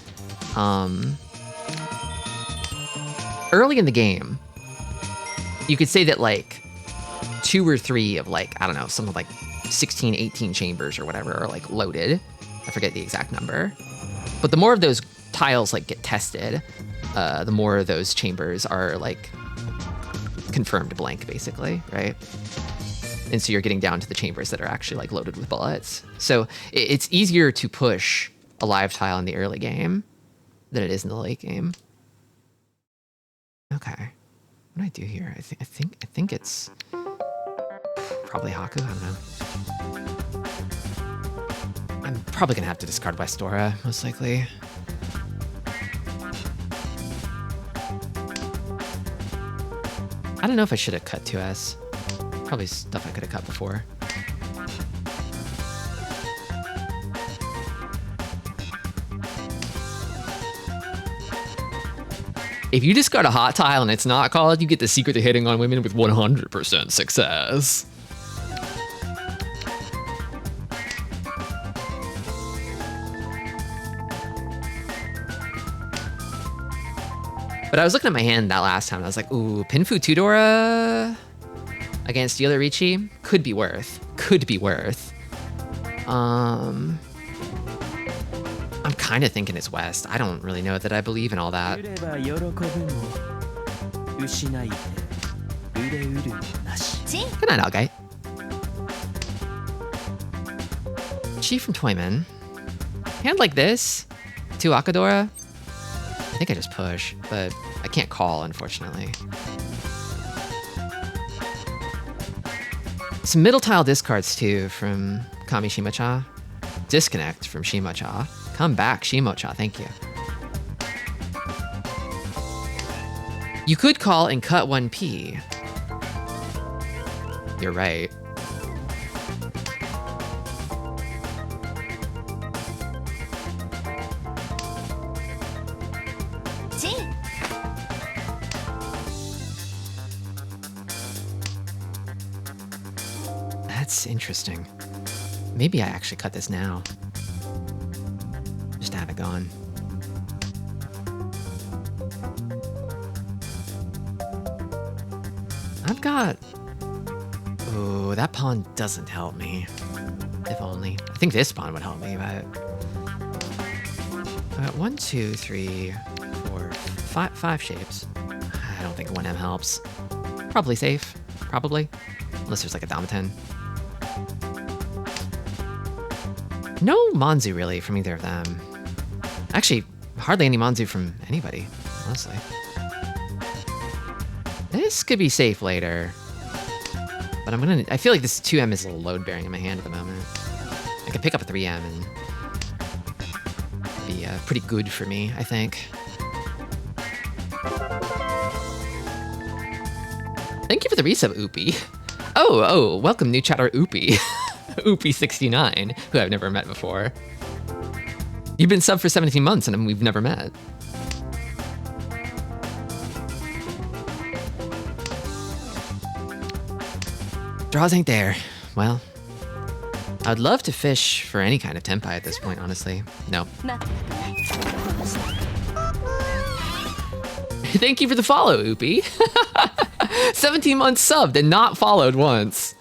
early in the game, you could say that like 2 or 3 of like, I don't know, something like 16, 18 chambers or whatever are like loaded. I forget the exact number. But the more of those tiles like get tested, the more of those chambers are like confirmed blank basically, right? And so you're getting down to the chambers that are actually like loaded with bullets. So it's easier to push a live tile in the early game than it is in the late game. Okay. What do I do here? I think it's probably Haku. I don't know. I'm probably gonna have to discard Westora, most likely. I don't know if I should have cut 2S. Probably stuff I could have cut before. If you discard a hot tile and it's not called, you get the secret to hitting on women with 100% success. But I was looking at my hand that last time and I was like, ooh, Pinfu Tudora against Yodorichi could be worth. Could be worth. I'm kind of thinking it's West. I don't really know that I believe in all that. Good night, Algite. Chi from Toyman. Hand like this, 2 Akadora. I think I just push, but I can't call, unfortunately. Some middle tile discards too from Kami Shimacha. Disconnect from Shimacha. Come back, Shimocha, thank you. You could call and cut 1P. You're right. That's interesting. Maybe I actually cut this now. Just to have it gone. I've got... Oh, that pawn doesn't help me. If only. I think this pawn would help me, but... I got 1, 2, 3, 4, 5 shapes. I don't think 1M helps. Probably safe. Probably. Unless there's like a Damaten. No Manzu, really, from either of them. Actually, hardly any Manzu from anybody, honestly. This could be safe later. But I feel like this 2M is a little load-bearing in my hand at the moment. I could pick up a 3M and be pretty good for me, I think. Thank you for the resub, Oopie. Oh, welcome new chatter, Oopie. Oopie69, who I've never met before. You've been subbed for 17 months and we've never met. Draws ain't there. Well, I'd love to fish for any kind of Tenpai at this point, honestly. No. Thank you for the follow, Oopie. 17 months subbed and not followed once.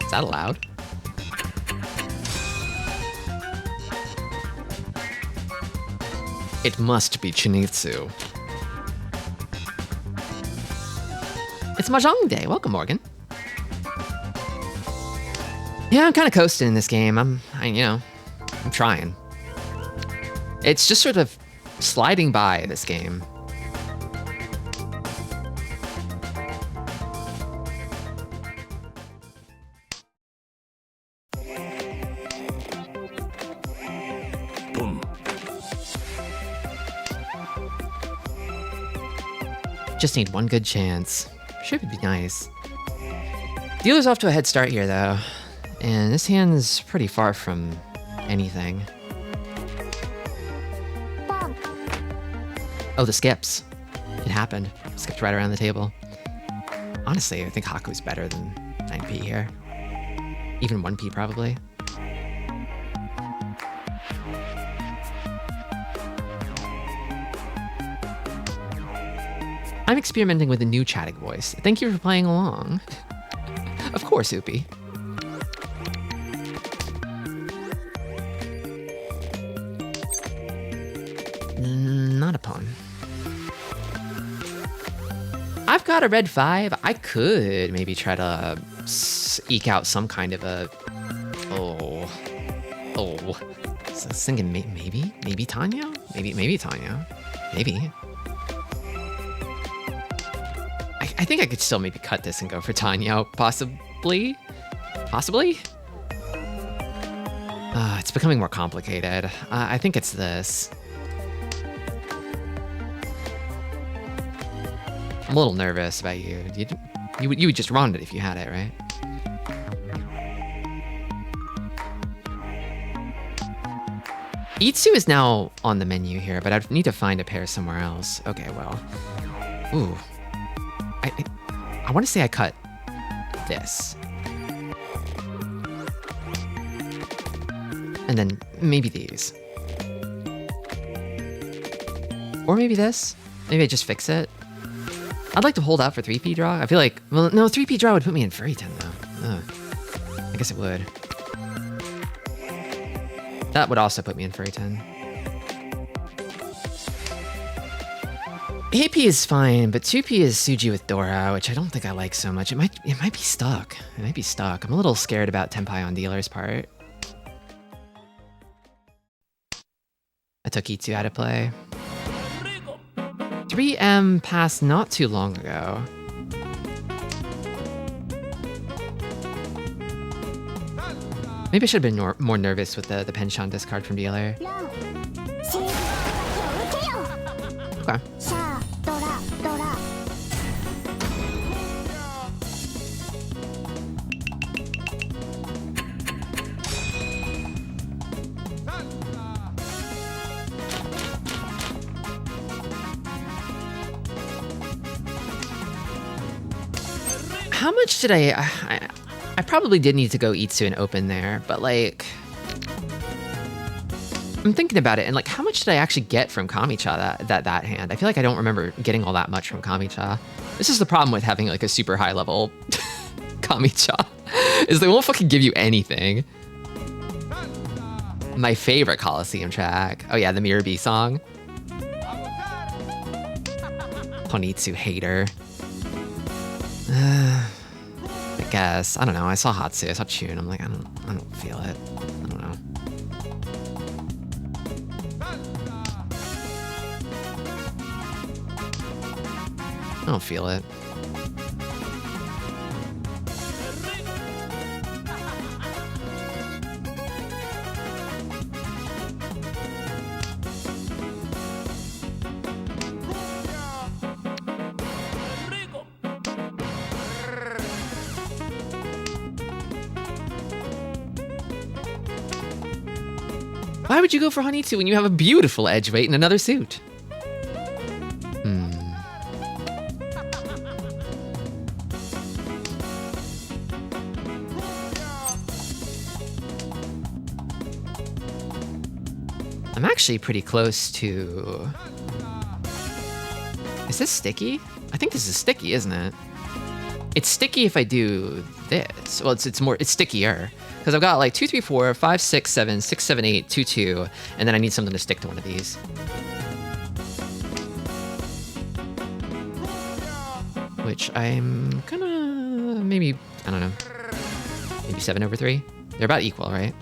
Is that allowed? It must be Chinitsu. It's Mahjong Day. Welcome, Morgan. Yeah, I'm kind of coasting in this game. I'm trying. It's just sort of sliding by this game. Boom. Just need one good chance. Should be nice. Dealer's off to a head start here, though. And this hand's pretty far from anything. Oh, the skips. It happened. Skipped right around the table. Honestly, I think Haku's better than 9p here. Even 1p, probably. I'm experimenting with a new chatting voice. Thank you for playing along. Of course, Oopie. Not a pawn. I've got a red 5. I could maybe try to eke out some kind of a... Oh. So I was thinking maybe Tanya? Maybe Tanya. Maybe. I think I could still maybe cut this and go for Tanya, possibly? It's becoming more complicated. I think it's this. I'm a little nervous about you. You would just run it if you had it, right? Itsu is now on the menu here, but I need to find a pair somewhere else. Okay, well. Ooh. I want to say I cut this. And then maybe these. Or maybe this. Maybe I just fix it. I'd like to hold out for 3p draw. I feel like, well, no, 3p draw would put me in fairy 10 though. I guess it would. That would also put me in fairy 10. AP is fine, but 2p is Suji with Dora, which I don't think I like so much. It might be stuck. It might be stuck. I'm a little scared about Tenpai on dealer's part. I took E2 out of play. 3M passed not too long ago. Maybe I should have been more nervous with the penchant discard from dealer. Okay. How much did I probably did need to go Itsu and open there, but like, I'm thinking about it, and like, how much did I actually get from Kamicha that hand? I feel like I don't remember getting all that much from Kamicha. This is the problem with having like a super high level Kamicha, is they won't fucking give you anything. My favorite Coliseum track. Oh yeah, the Mirror B song. Honitsu hater. I guess. I don't know. I saw Hatsu, I saw Chun. I'm like, I don't feel it. I don't know. I don't feel it. Why would you go for Honitsu when you have a beautiful edge weight and another suit? I'm actually pretty close to... Is this sticky? I think this is sticky, isn't it? It's sticky if I do this. Well, it's stickier. Because I've got like 2, 3, 4, 5, 6, 7, 6, 7, 8, 2, 2, and then I need something to stick to one of these. which I'm gonna maybe, I don't know, maybe 7/3. They're about equal, right?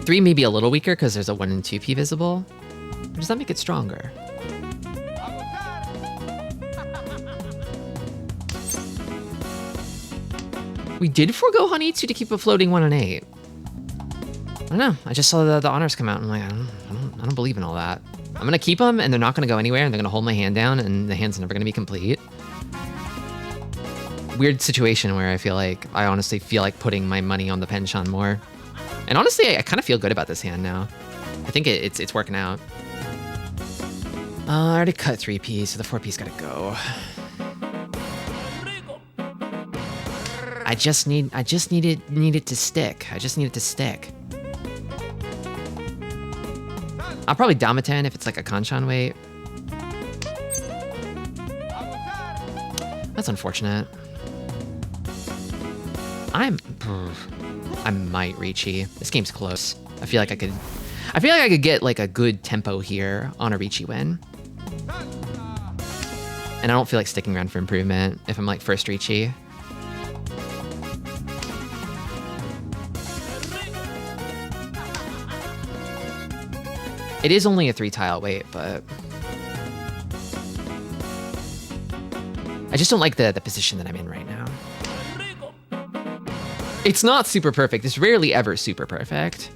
3 may be a little weaker because there's a 1 and 2p visible. Or does that make it stronger? We did forego Hanitsu to keep a floating 1 and 8. I don't know. I just saw the honors come out and I'm like, I don't believe in all that. I'm gonna keep them and they're not gonna go anywhere and they're gonna hold my hand down and the hand's never gonna be complete. Weird situation where I honestly feel like putting my money on the penchant more. And honestly, I kind of feel good about this hand now. I think it's working out. I already cut 3p, so the 4p's gotta go. I just need it to stick. I just need it to stick. I'll probably Damaten if it's like a Kanchan weight. That's unfortunate. I might Ricci. This game's close. I feel like I could get like a good tempo here on a Ricci win. And I don't feel like sticking around for improvement if I'm like first Ricci. It is only a 3-tile weight, but I just don't like the position that I'm in right now. It's not super perfect. It's rarely ever super perfect.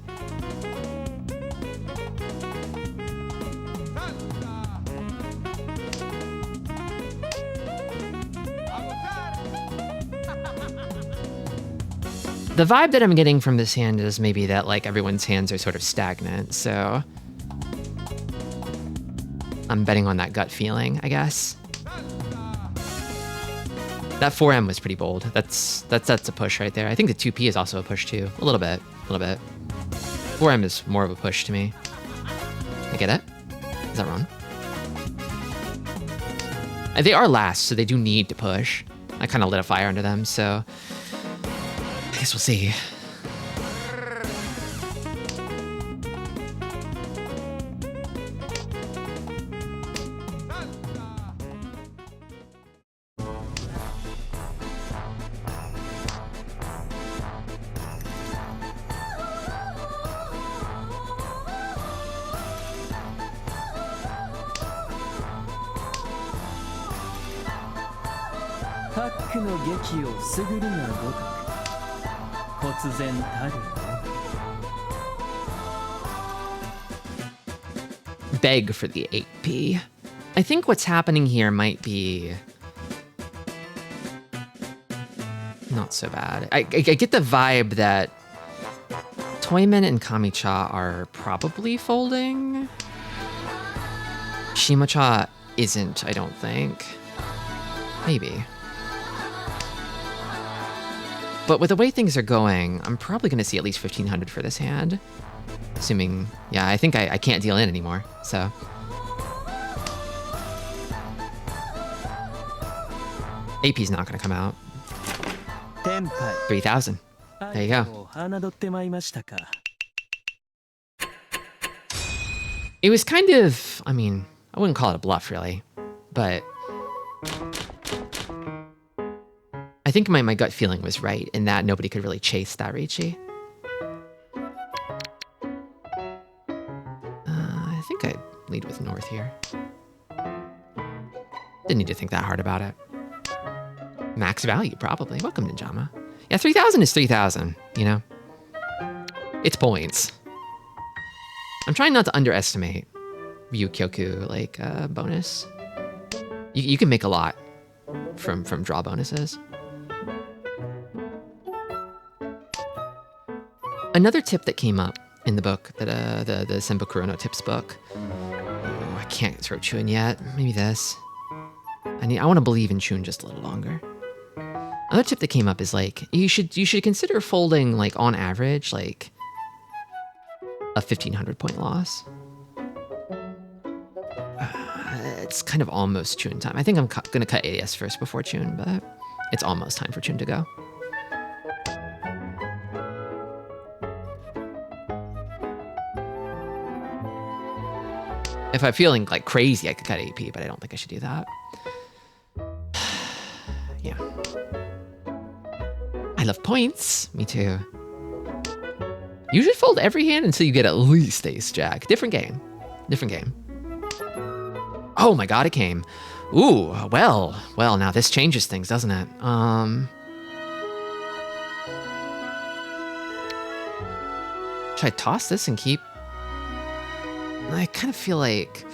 The vibe that I'm getting from this hand is maybe that like everyone's hands are sort of stagnant, so I'm betting on that gut feeling, I guess. That 4M was pretty bold. That's a push right there. I think the 2P is also a push too. A little bit. 4M is more of a push to me. I get it? Is that wrong? And they are last, so they do need to push. I kind of lit a fire under them, so I guess we'll see. Beg for the 8p. I think what's happening here might be not so bad. I get the vibe that Toyman and Kamicha are probably folding. Shimacha isn't, I don't think. Maybe. But with the way things are going, I'm probably going to see at least 1500 for this hand. Assuming, yeah, I think I can't deal in anymore, so. AP's not going to come out. 3000. There you go. It was kind of, I mean, I wouldn't call it a bluff really, but I think my gut feeling was right in that nobody could really chase that Ricci. I think I'd lead with North here. Didn't need to think that hard about it. Max value, probably. Welcome, Ninjama. Yeah, 3000 is 3000, you know? It's points. I'm trying not to underestimate Ryu Kyoku, like, bonus. You can make a lot from draw bonuses. Another tip that came up in the book, that the Senbo Kurono tips book. Oh, I can't throw Chun yet. Maybe this. I want to believe in Chun just a little longer. Another tip that came up is like you should consider folding like on average like a 1500 point loss. It's kind of almost Chun time. I think I'm gonna cut AS first before Chun, but it's almost time for Chun to go. If I'm feeling like crazy, I could cut AP, but I don't think I should do that. Yeah. I love points. Me too. You should fold every hand until you get at least ace jack. Different game. Different game. Oh my god, it came. Ooh, well, now this changes things, doesn't it? Should I toss this and keep? I kind of feel like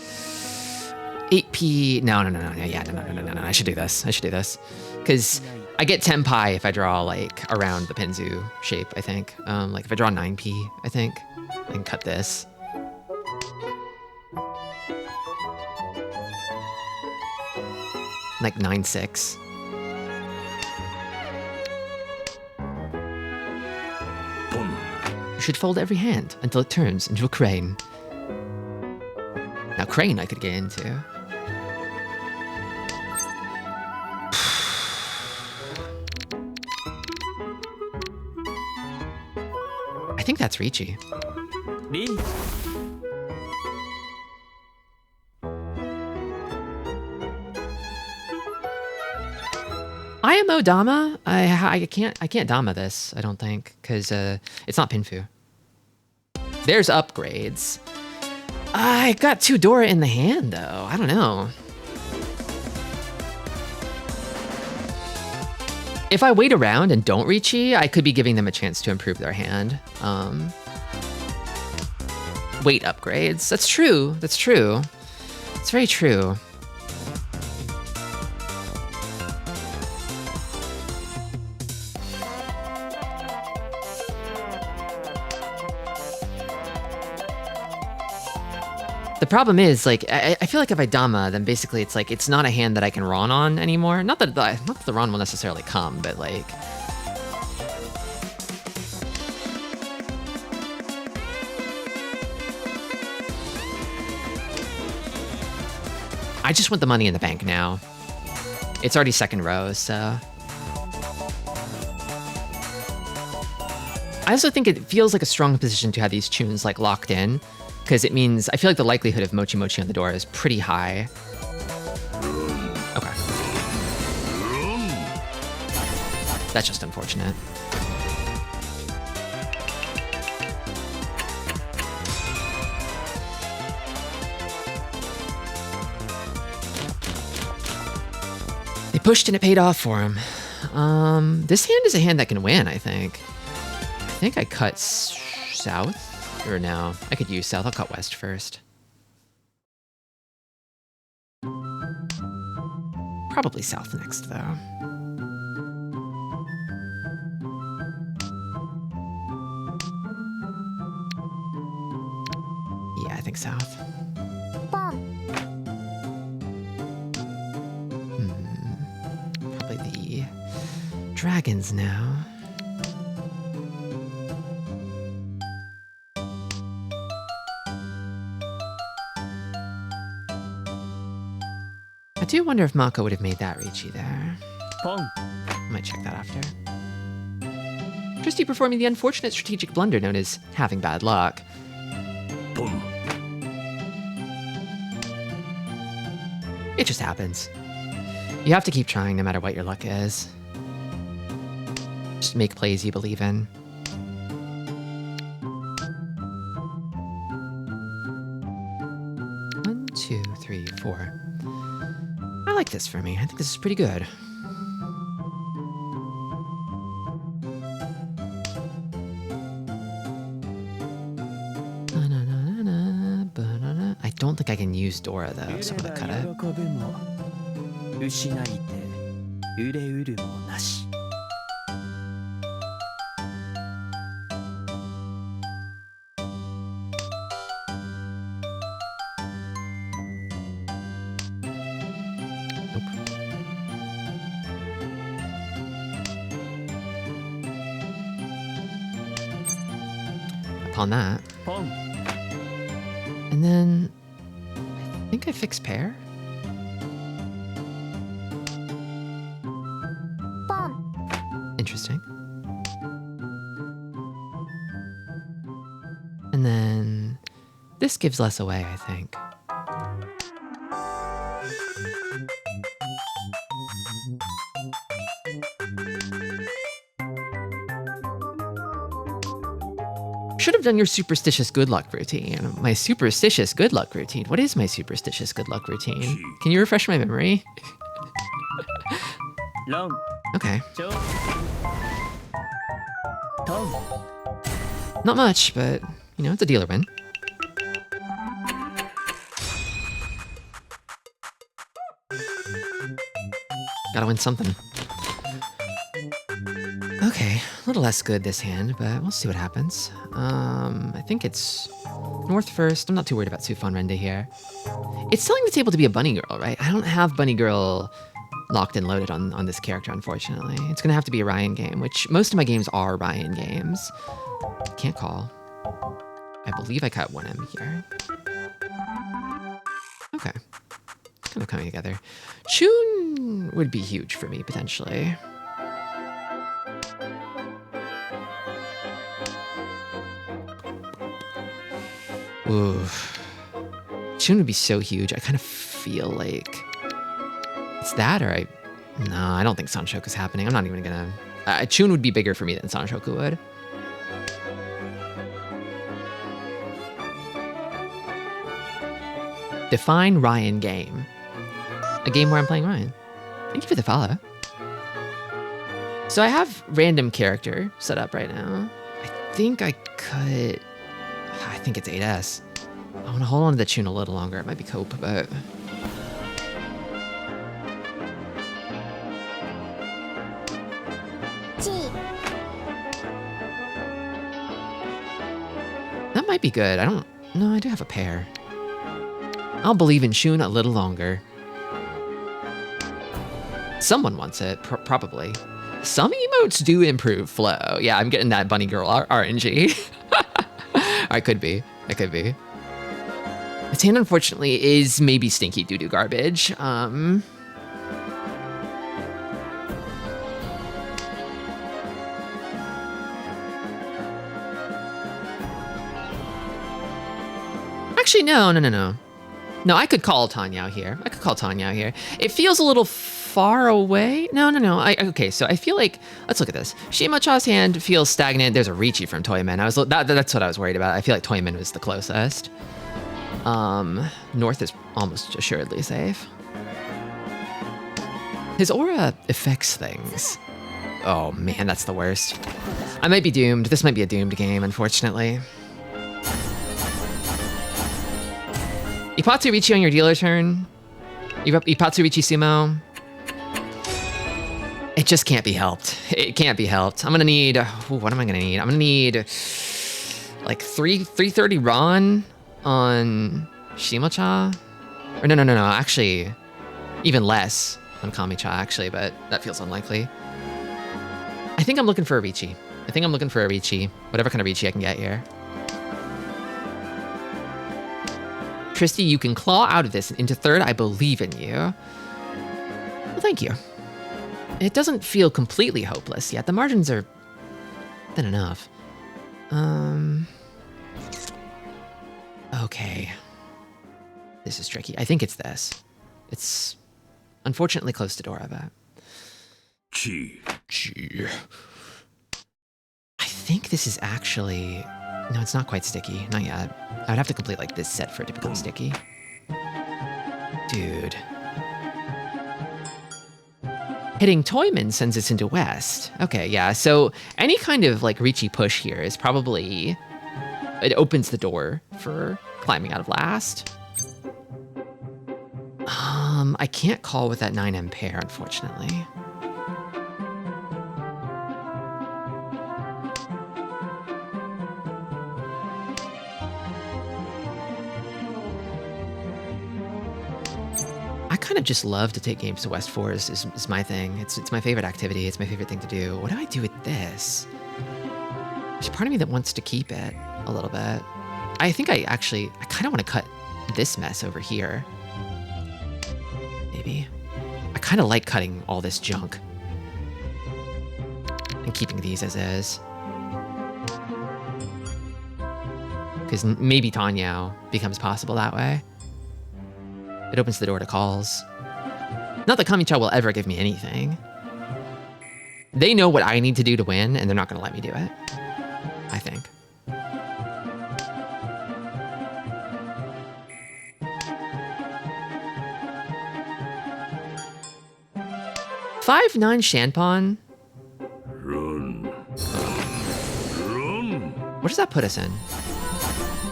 8p. No. Yeah, no. I should do this. Because I get 10 pi if I draw like around the Pinzu shape, I think. Like if I draw 9p, I think, I can cut this. Like 9-6. You should fold every hand until it turns into a crane. Now crane I could get into. I think that's Ricci. IMO Dama? I can't Dama this, I don't think, because it's not Pinfu. There's upgrades. I got 2 Dora in the hand though. I don't know. If I wait around and don't Ricci, I could be giving them a chance to improve their hand. Wait upgrades. That's true. It's very true. The problem is, like, I feel like if I Dama, then basically it's like, it's not a hand that I can Ron on anymore. Not that the Ron will necessarily come, but like... I just want the money in the bank now. It's already second row, so... I also think it feels like a strong position to have these tunes like locked in, because it means I feel like the likelihood of Mochi Mochi on the door is pretty high. Okay. That's just unfortunate. They pushed and it paid off for him. This hand is a hand that can win, I think. I think I cut south. Or no, I could use south. I'll cut west first. Probably south next, though. Yeah, I think south. Probably the dragons now. I do wonder if Mako would have made that Ricci there. Pong. Might check that after. Tristi performing the unfortunate strategic blunder known as having bad luck. Boom. It just happens. You have to keep trying no matter what your luck is. Just make plays you believe in. One, two, three, four. I like this for me. I think this is pretty good. I don't think I can use Dora though, so I'm gonna cut it. On that. And then I think I fix pair. Interesting. And then this gives less away, I think. done your superstitious good luck routine. My superstitious good luck routine. What is my superstitious good luck routine? Can you refresh my memory? Long. Okay. Cho. Tom. Not much, but, you know, it's a dealer win. Gotta win something. Okay, a little less good this hand, but we'll see what happens. I think it's North first. I'm not too worried about Sufan Rende here. It's telling the table to be a bunny girl, right? I don't have bunny girl locked and loaded on this character, unfortunately. It's gonna have to be a Ryan game, which most of my games are Ryan games. Can't call. I believe I cut 1M here. Okay. Kind of coming together. Chun would be huge for me, potentially. Ooh. Chun would be so huge. I kind of feel like it's that, or no, I don't think Sanshoku's happening. I'm not even gonna... Chun would be bigger for me than Sanshoku would. Define Ryan game. A game where I'm playing Ryan. Thank you for the follow. So I have random character set up right now. I think I could... I think it's 8S. I want to hold on to the tune a little longer. It might be cope, but... That might be good. I don't... No, I do have a pair. I'll believe in Shun a little longer. Someone wants it, probably. Some emotes do improve flow. Yeah, I'm getting that bunny girl RNG. I could be. This hand, unfortunately, is maybe stinky doo-doo garbage. Actually, no. No, I could call Tanyao here. It feels a little far away. No. Okay, so I feel like, let's look at this. Shimacha's hand feels stagnant. There's a Riichi from Toyman. That's what I was worried about. I feel like Toyman was the closest. North is almost assuredly safe. His aura affects things. Oh man, that's the worst. I might be doomed. This might be a doomed game, unfortunately. Ipatsu Riichi on your dealer turn. Ipatsu Riichi Sumo. It just can't be helped. It can't be helped. I'm gonna need, what am I gonna need? I'm gonna need like 330 Ron on Shimacha. Or no, actually, even less on Kamicha, actually, but that feels unlikely. I think I'm looking for a Riichi. Whatever kind of Riichi I can get here. Tristi, you can claw out of this into third. I believe in you. Well, thank you. It doesn't feel completely hopeless yet. The margins are thin enough. Okay. This is tricky. I think it's this. It's unfortunately close to Dora, but... Chi. I think this is actually... No, it's not quite sticky. Not yet. I would have to complete like this set for it to become sticky. Dude. Hitting Toyman sends us into West. Okay, yeah, so any kind of like Riichi push here is probably... It opens the door for climbing out of last. I can't call with that 9M pair, unfortunately. I kind of just love to take games to West 4 is my thing. It's my favorite activity. It's my favorite thing to do. What do I do with this? There's part of me that wants to keep it a little bit. I think I kind of want to cut this mess over here. Maybe. I kind of like cutting all this junk and keeping these as is. Because maybe Tanyao becomes possible that way. It opens the door to calls. Not that Kamicha will ever give me anything. They know what I need to do to win, and they're not going to let me do it. I think. 5-9 Shanpon. Run. Run. Where does that put us in?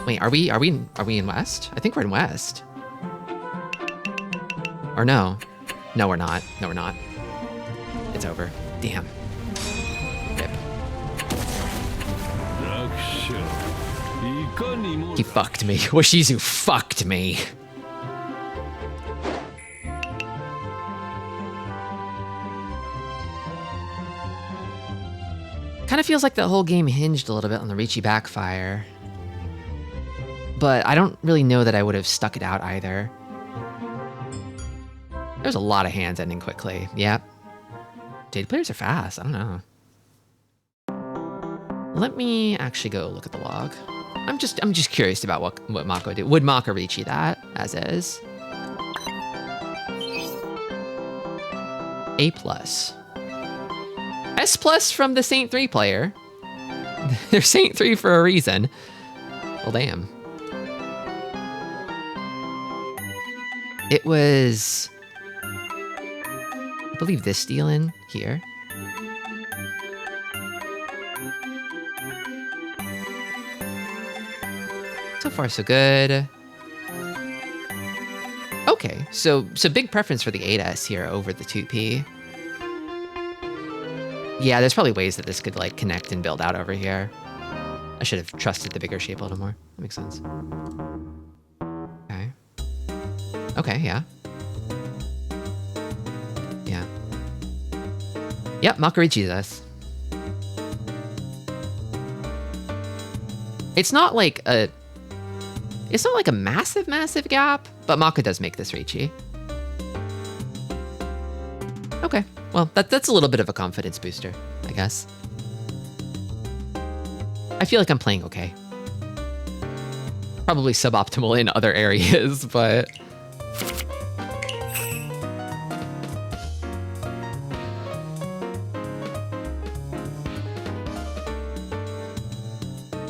Wait, are we in West? I think we're in West. Or no. No, we're not. No, we're not. It's over. Damn. Rip. He fucked me. Washizu fucked me. Kind of feels like the whole game hinged a little bit on the Ricci backfire. But I don't really know that I would have stuck it out either. There's a lot of hands ending quickly. Yep. Jade players are fast. I don't know. Let me actually go look at the log. I'm just curious about what Mako did. Would Mako Ricci that as is? A+. S+ from the Saint 3 player. They're Saint 3 for a reason. Well, damn. It was, I believe, this steal in here. So far, so good. Okay, so big preference for the 8S here over the 2P. Yeah, there's probably ways that this could like connect and build out over here. I should have trusted the bigger shape a little more. That makes sense. Okay. Okay, yeah. Yeah. Yep, Makarichi's us. It's not like a massive gap, but Maka does make this Ricci. Okay. Well, that's a little bit of a confidence booster, I guess. I feel like I'm playing okay. Probably suboptimal in other areas, but...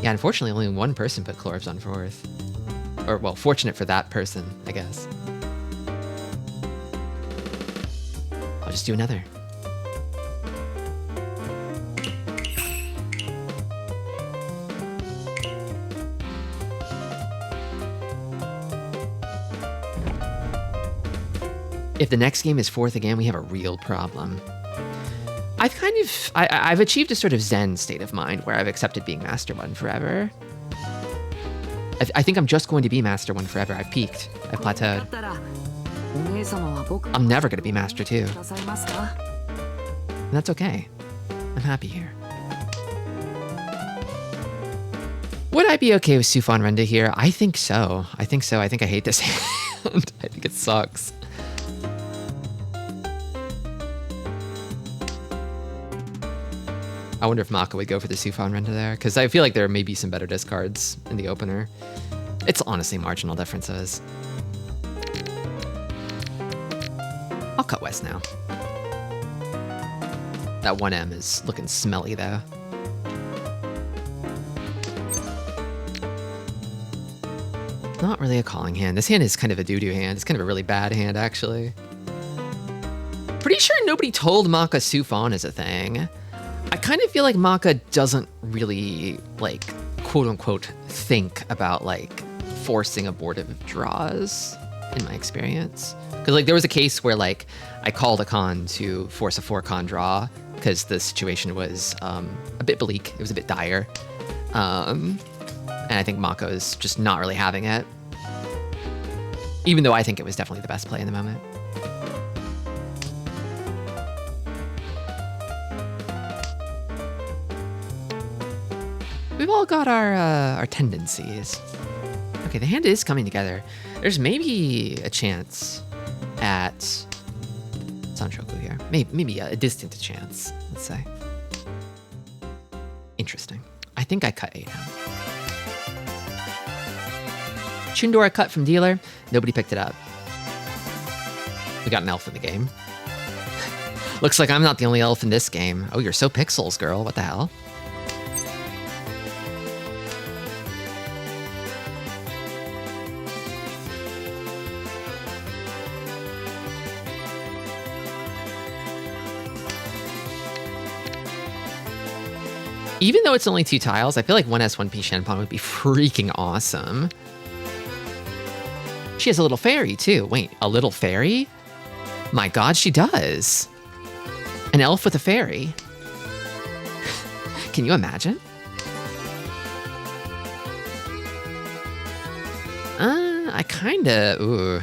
Yeah, unfortunately, only one person put Chlorps on 4th. Or, well, fortunate for that person, I guess. I'll just do another. If the next game is 4th again, we have a real problem. I've achieved a sort of zen state of mind where I've accepted being Master 1 forever. I think I'm just going to be Master 1 forever. I've peaked. I've plateaued. I'm never going to be Master 2. And that's okay. I'm happy here. Would I be okay with Sufan Renda here? I think so. I think so. I think I hate this hand. I think it sucks. I wonder if Maka would go for the Sufan Renda there, because I feel like there may be some better discards in the opener. It's honestly marginal differences. I'll cut West now. That 1M is looking smelly though. Not really a calling hand. This hand is kind of a doo-doo hand. It's kind of a really bad hand, actually. Pretty sure nobody told Maka Sufan is a thing. I kind of feel like Maka doesn't really, like, quote-unquote, think about, like, forcing abortive draws, in my experience. Because, like, there was a case where, like, I called a con to force a 4-con draw, because the situation was a bit bleak. It was a bit dire. And I think Mako is just not really having it. Even though I think it was definitely the best play in the moment. We've all got our tendencies. Okay, the hand is coming together. There's maybe a chance at Sanchoku here. Maybe a distant chance, let's say. Interesting. I think I cut 8. Chundora cut from dealer. Nobody picked it up. We got an elf in the game. Looks like I'm not the only elf in this game. Oh, you're so pixels, girl. What the hell? Even though it's only 2 tiles, I feel like 1S 1P Shanpan would be freaking awesome. She has a little fairy too. Wait, a little fairy? My god, she does. An elf with a fairy. Can you imagine? I kinda, ooh.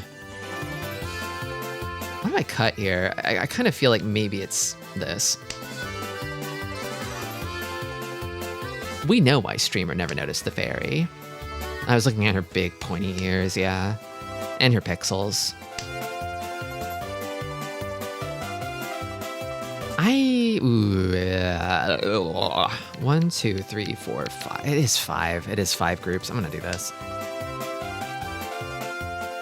What do I cut here? I kind of feel like maybe it's this. We know why Streamer never noticed the fairy. I was looking at her big pointy ears, yeah. And her pixels. Ooh, 1, 2, 3, 4, 5. It is 5. It is 5 groups. I'm gonna do this.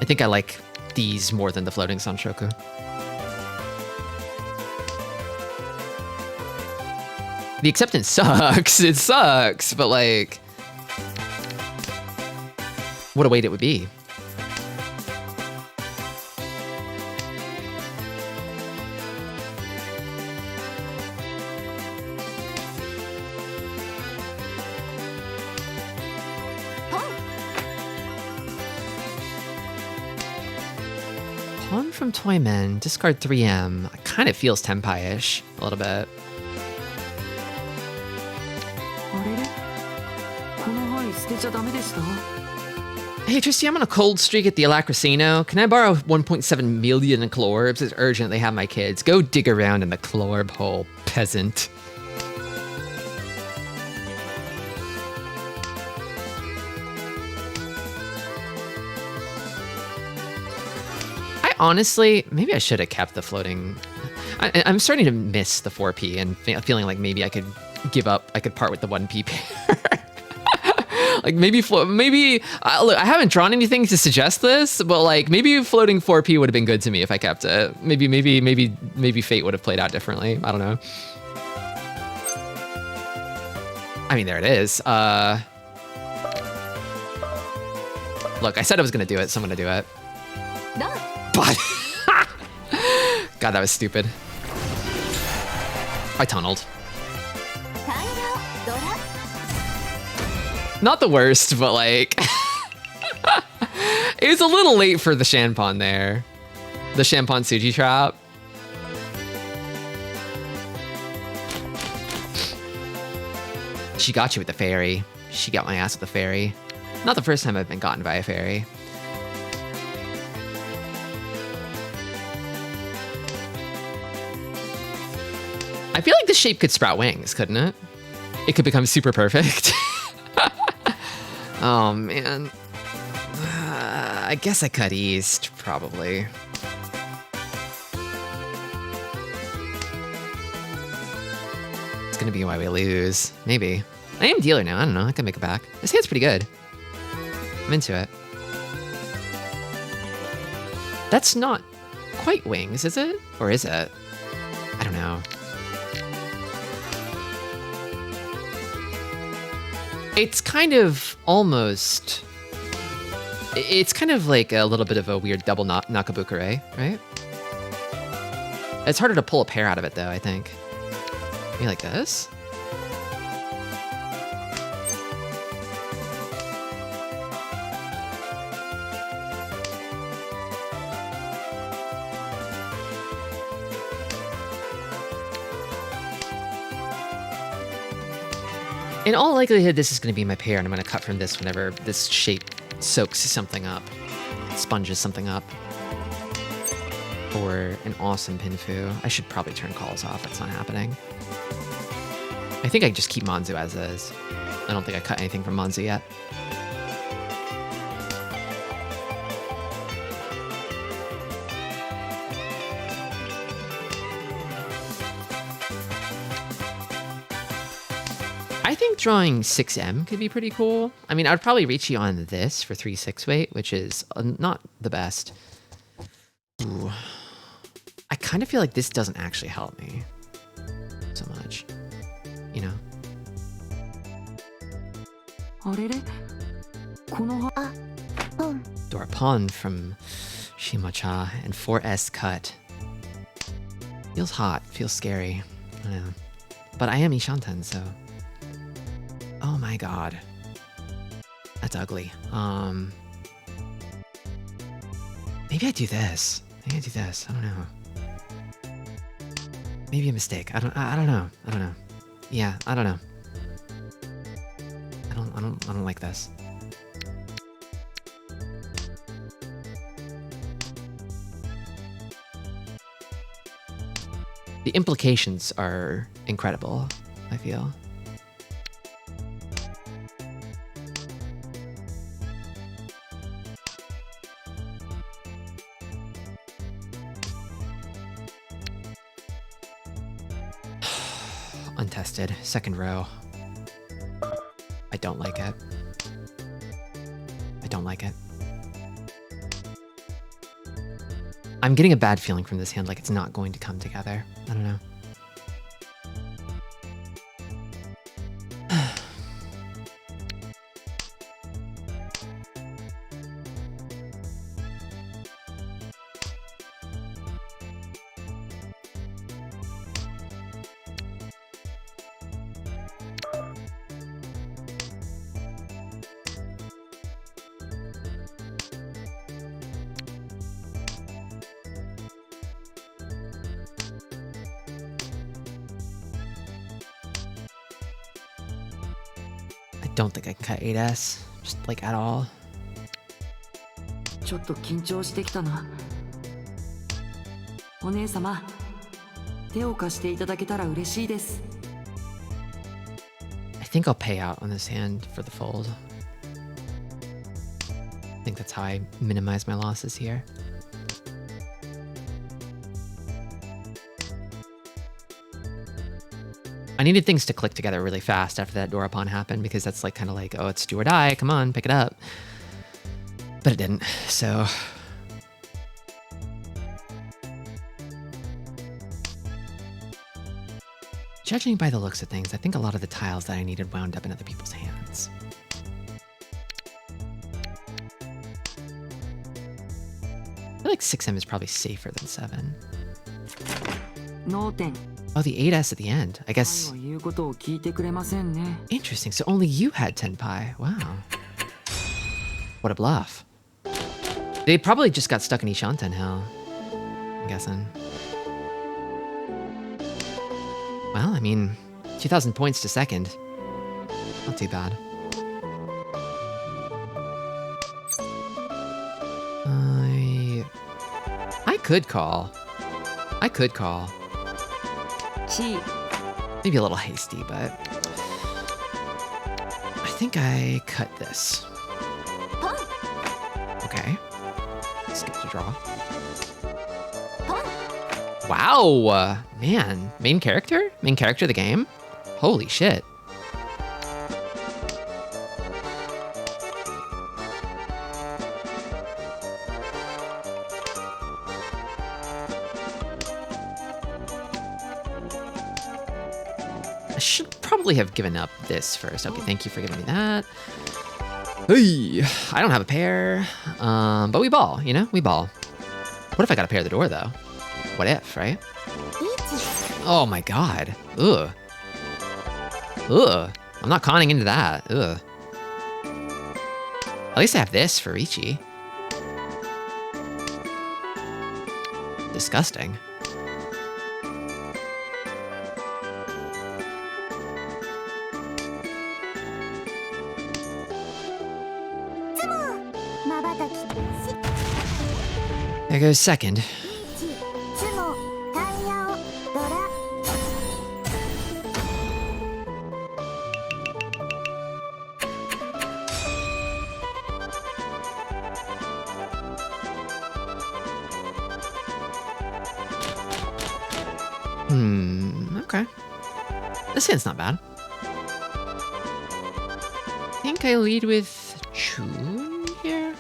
I think I like these more than the floating Sanshoku. The acceptance sucks. It sucks, but like, what a weight it would be. Pawn from Toyman, discard 3M. It kind of feels Tenpai-ish a little bit. Hey Tristi, I'm on a cold streak at the Alacracino. Can I borrow 1.7 million in Clorbs? It's urgent, they have my kids. Go dig around in the Clorb hole, peasant. Honestly, maybe I should have kept the floating. I'm starting to miss the 4P and feeling like maybe I could give up. I could part with the 1P pair. Like maybe look, I haven't drawn anything to suggest this, but like maybe floating 4P would have been good to me if I kept it. Maybe fate would have played out differently. I don't know. I mean, there it is. Look, I said I was gonna do it, so I'm gonna do it. But God, that was stupid. I tunneled. Not the worst, but like it was a little late for the Shanpan there. The Shanpan Suji trap. She got you with the fairy. She got my ass with the fairy. Not the first time I've been gotten by a fairy. I feel like this shape could sprout wings, couldn't it? It could become super perfect. Oh, man. I guess I cut east, probably. It's gonna be why we lose. Maybe. I am dealer now. I don't know. I can make it back. This hand's pretty good. I'm into it. That's not quite wings, is it? Or is it? I don't know. It's kind of almost... It's kind of like a little bit of a weird double Nakabukure, right? It's harder to pull a pair out of it, though, I think. Maybe like this? In all likelihood, this is going to be my pair, and I'm going to cut from this whenever this shape soaks something up, sponges something up. Or an awesome Pinfu. I should probably turn calls off. That's not happening. I think I just keep Manzu as is. I don't think I cut anything from Manzu yet. I think drawing 6M could be pretty cool. I mean, I would probably reach you on this for 3/6 weight, which is not the best. Ooh. I kind of feel like this doesn't actually help me so much, you know? Dora Pon from Shimacha and 4S cut. Feels hot, feels scary. I don't know. But I am Ishanten, so Oh my god. That's ugly. Maybe I do this. Maybe I do this. I don't know. Maybe a mistake. I don't know. I don't know. Yeah, I don't know. I don't like this. The implications are incredible, I feel. Untested. Second row. I don't like it. I don't like it. I'm getting a bad feeling from this hand, like it's not going to come together. I don't know. I don't think I can cut 8S, just like at all. ちょっと緊張してきたな。お姉様、手を貸していただけたら嬉しいです。I think I'll pay out on this hand for the fold. I think that's how I minimize my losses here. I needed things to click together really fast after that Dorapawn happened, because that's like kind of like, oh, it's do or die, come on, pick it up. But it didn't, so... Judging by the looks of things, I think a lot of the tiles that I needed wound up in other people's hands. I feel like 6M is probably safer than 7. 脳天。 Oh, the 8S at the end. I guess... 言うことを聞いてくれませんね。 Interesting, so only you had 10 pi. Wow. What a bluff. They probably just got stuck in Ishanten Hill, I'm guessing. Well, I mean, 2,000 points to second. Not too bad. I could call. I could call. Maybe a little hasty, but... I think I cut this. Okay. Skip to draw. Wow! Man, main character? Main character of the game? Holy shit. I should probably have given up this first. Okay, thank you for giving me that. Hey, I don't have a pair, but we ball, you know? We ball. What if I got a pair of the door, though? What if, right? Oh my god. Ugh. Ugh. I'm not conning into that. Ugh. At least I have this for Ichi. Disgusting. There goes second. Okay. This hand's not bad. I think I lead with Chun here?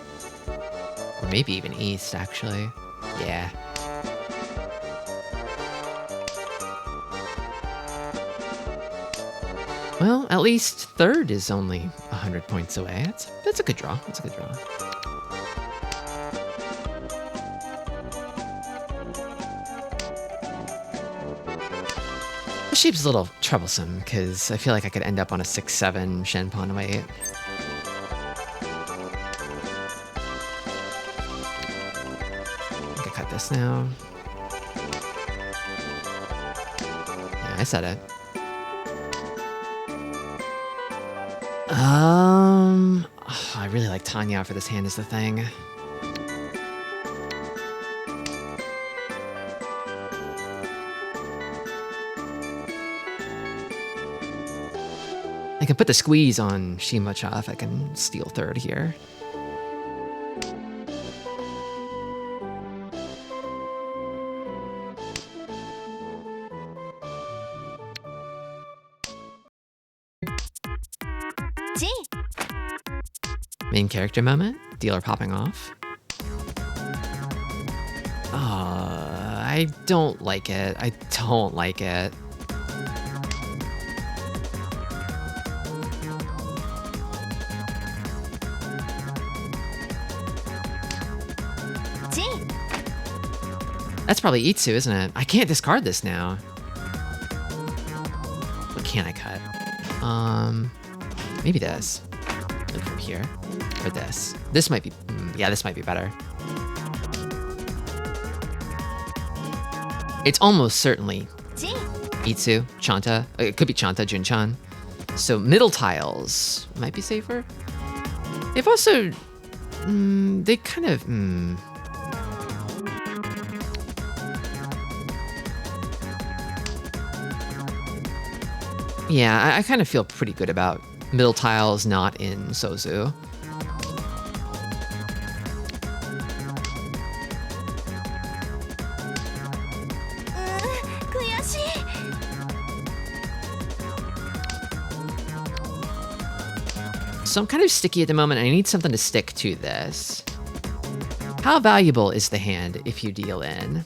Or maybe even East, actually. Yeah. Well, at least third is only 100 points away. That's a good draw. That's a good draw. shape's a little troublesome because I feel like I could end up on a 6-7 Shen pawn weight. I think I cut this now. Yeah, I said it. I really like Tanya for this hand is the thing. I can put the squeeze on Shimacha if I can steal third here. Main character moment, dealer popping off. I don't like it. I don't like it. That's probably Itsu, isn't it? I can't discard this now. What can I cut? Maybe this. Like from here. Or this. This might be... yeah, this might be better. It's almost certainly Itsu, Chanta. It could be Chanta, Junchan. So middle tiles might be safer. They've also... they kind of... Yeah, I kind of feel pretty good about middle tiles not in Sozu. So I'm kind of sticky at the moment. I need something to stick to this. How valuable is the hand if you deal in?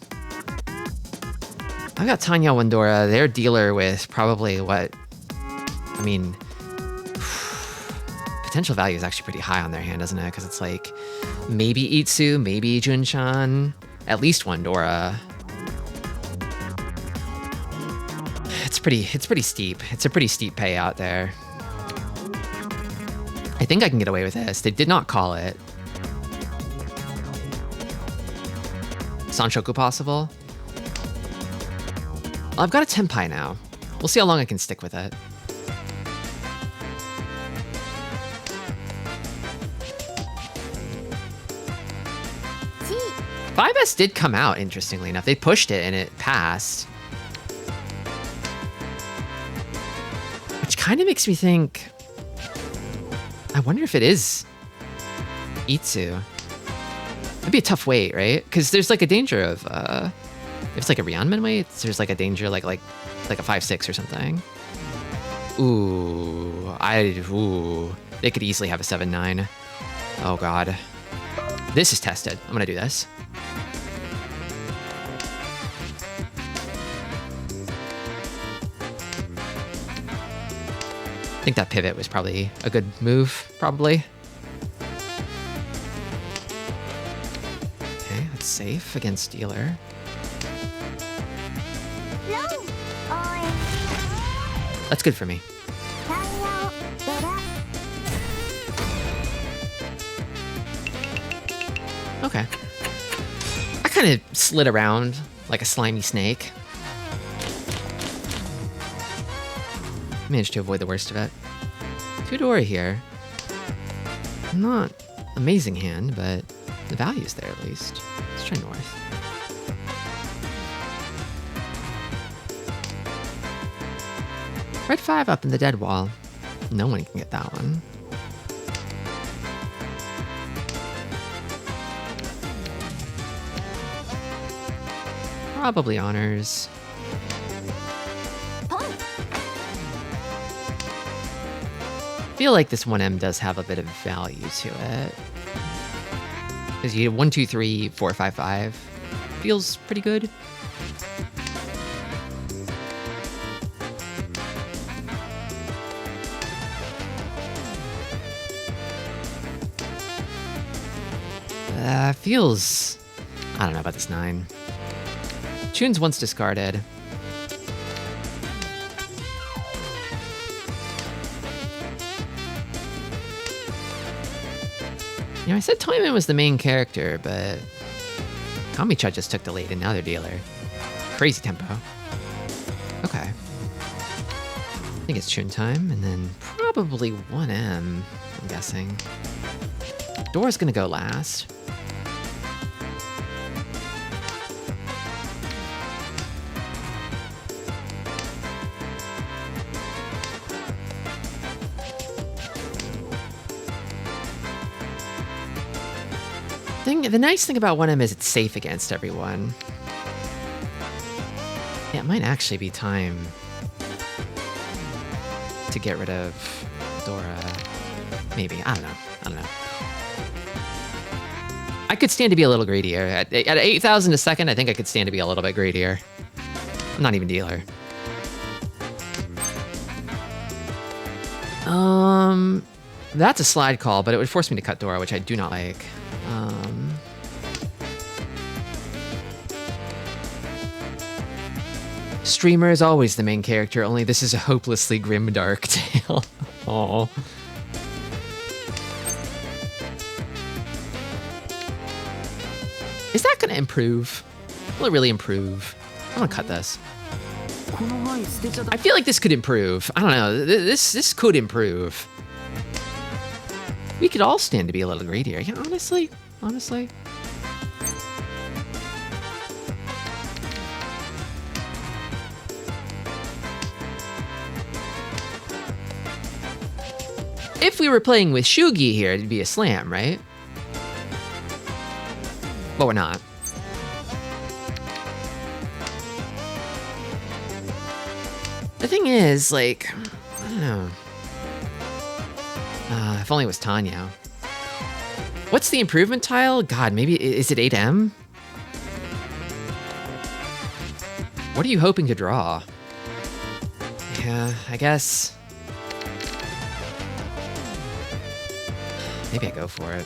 I've got Tanya Wandora. They're dealer with probably what... I mean, potential value is actually pretty high on their hand, isn't it? Because it's like maybe Itsu, maybe Junchan, at least Wandora. It's pretty steep. It's a pretty steep payout there. I think I can get away with this. They did not call it. Sanshoku possible? I've got a Tenpai now. We'll see how long I can stick with it. Five S did come out, interestingly enough. They pushed it and it passed. Which kind of makes me think... I wonder if it is Itsu. It'd be a tough weight, right? Because there's like a danger of... if it's like a Ryanman weight, there's like a danger like a 5-6 or something. Ooh. They could easily have a 7-9. Oh god. This is tested. I'm gonna do this. I think that pivot was probably a good move, probably. Okay, that's safe against dealer. That's good for me. Okay. I kind of slid around like a slimy snake. Managed to avoid the worst of it. Tudora here. Not amazing hand, but the value's there at least. Let's try north. Red 5 up in the dead wall. No one can get that one. Probably honors. I feel like this 1M does have a bit of value to it. Because you get 1, 2, 3, 4, 5, 5. Feels pretty good. Feels... I don't know about this 9. Tune's once discarded. You know, I said Toyman was the main character, but Kamicha just took the lead and now they're dealer. Crazy tempo. Okay. I think it's Chun time, and then probably 1M, I'm guessing. Dora's gonna go last. The nice thing about 1M is it's safe against everyone. Yeah, it might actually be time to get rid of Dora. Maybe. I don't know. I could stand to be a little greedier. At 8,000 a second, I think I could stand to be a little bit greedier. I'm not even dealer. That's a slide call, but it would force me to cut Dora, which I do not like. Streamer is always the main character, only this is a hopelessly grim dark tale. Aww. Is that gonna improve? Will it really improve? I'm gonna cut this. I feel like this could improve. I don't know. This could improve. We could all stand to be a little greedier. Yeah, honestly. If we were playing with Shugi here, it'd be a slam, right? But we're not. The thing is, like, I don't know. If only it was Tanya. What's the improvement tile? God, maybe, is it 8M? What are you hoping to draw? Yeah, I guess. Maybe I go for it.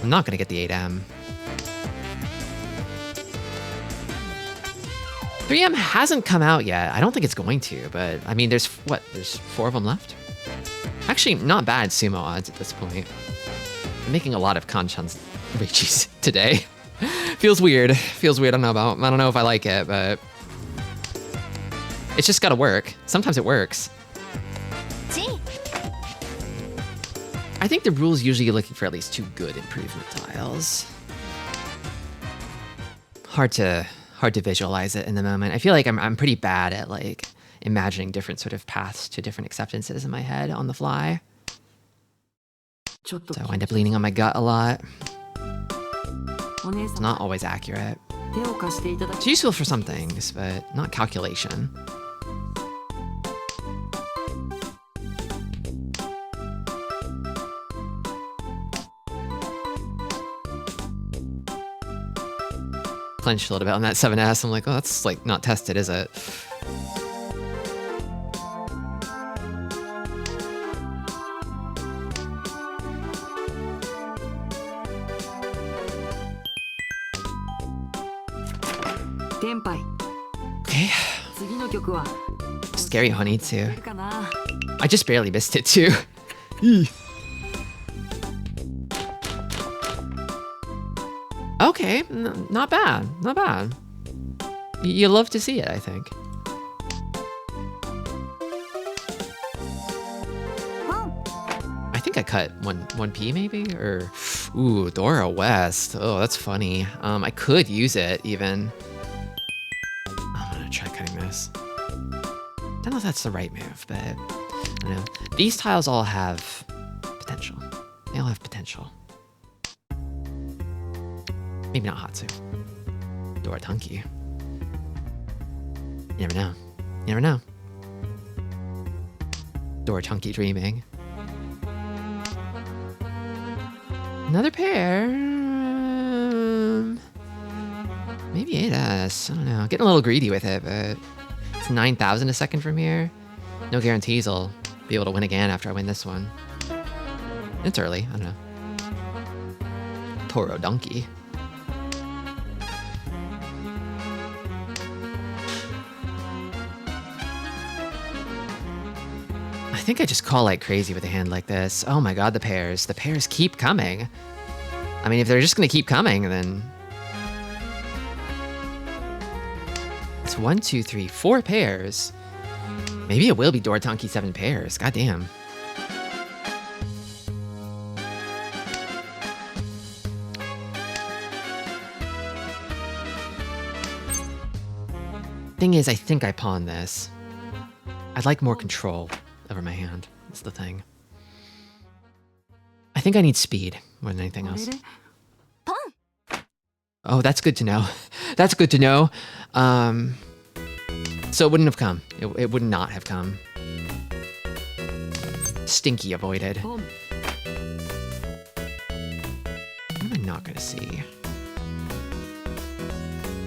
I'm not gonna get the 8M. 3M hasn't come out yet. I don't think it's going to, but I mean, there's 4 of them left? Actually, not bad sumo odds at this point. I'm making a lot of Kanchan's Reichis today. Feels weird. I don't know if I like it, but it's just gotta work. Sometimes it works. I think the rule's usually looking for at least 2 good improvement tiles. Hard to visualize it in the moment. I feel like I'm pretty bad at like imagining different sort of paths to different acceptances in my head on the fly. So I wind up leaning on my gut a lot. It's not always accurate. It's useful for some things, but not calculation. Clenched a little bit on that 7S. I'm like, oh, that's like not tested, is it? Okay. Scary honey too. I just barely missed it too. Okay, not bad. You love to see it, I think. I think I cut 1P maybe, or ooh, Dora West. Oh, that's funny. I could use it even. I'm gonna try cutting this. Don't know if that's the right move, but I don't know. These tiles all have potential. They all have potential. Maybe not Hatsu. Dora Tunky. You never know. Dora Tunky dreaming. Another pair. Maybe 8S. I don't know. Getting a little greedy with it, but it's 9,000 a second from here. No guarantees I'll be able to win again after I win this one. It's early. I don't know. Toro Donkey. I think I just call like crazy with a hand like this. Oh my god, the pairs. The pairs keep coming. I mean, if they're just gonna keep coming, then... It's 1, 2, 3, 4 pairs. Maybe it will be Doratanki 7 pairs. God damn. Thing is, I think I pawn this. I'd like more control over my hand. That's the thing. I think I need speed more than anything else. Oh, that's good to know. That's good to know. So it wouldn't have come. It would not have come. Stinky avoided. What am I not gonna see?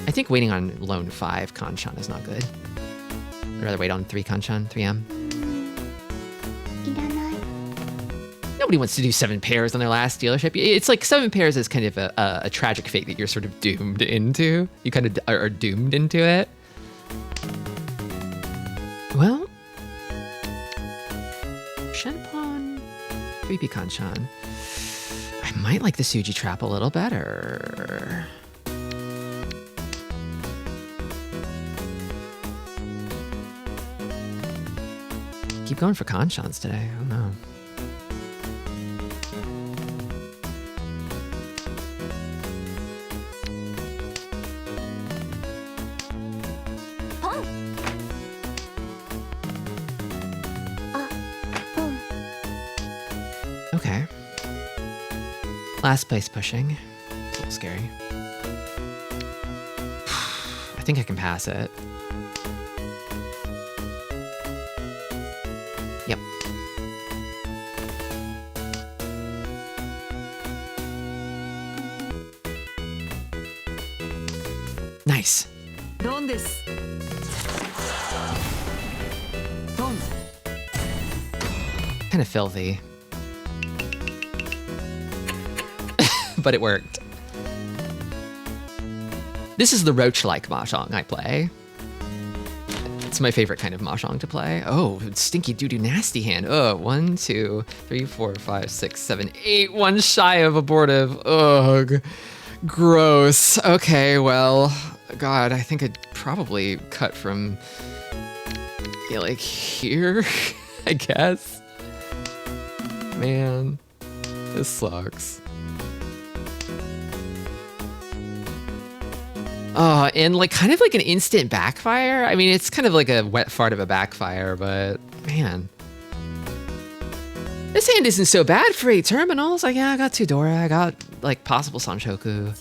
I think waiting on lone 5 Kanchan is not good. I'd rather wait on 3 Kanchan, 3M. Nobody wants to do 7 pairs on their last dealership. It's like 7 pairs is kind of a tragic fate that you're sort of doomed into. You kind of are doomed into it. Well, Shenpon, 3P Kanchan. I might like the Suji trap a little better. Keep going for Kanchans today. I don't know. Okay. Last place pushing. It's a little scary. I think I can pass it. Yep. Nice. Kind of filthy. But it worked. This is the roach-like Mahjong I play. It's my favorite kind of Mahjong to play. Oh, stinky doo-doo nasty hand. Oh, 1, 2, 3, 4, 5, 6, 7, 8. One shy of abortive. Ugh. Gross. Okay, well, God, I think I'd probably cut from, yeah, like here, I guess. Man, this sucks. Oh, and like kind of like an instant backfire. I mean, it's kind of like a wet fart of a backfire, but man. This hand isn't so bad for 8 terminals. Like, yeah, I got 2 Dora. I got like possible Sanchoku.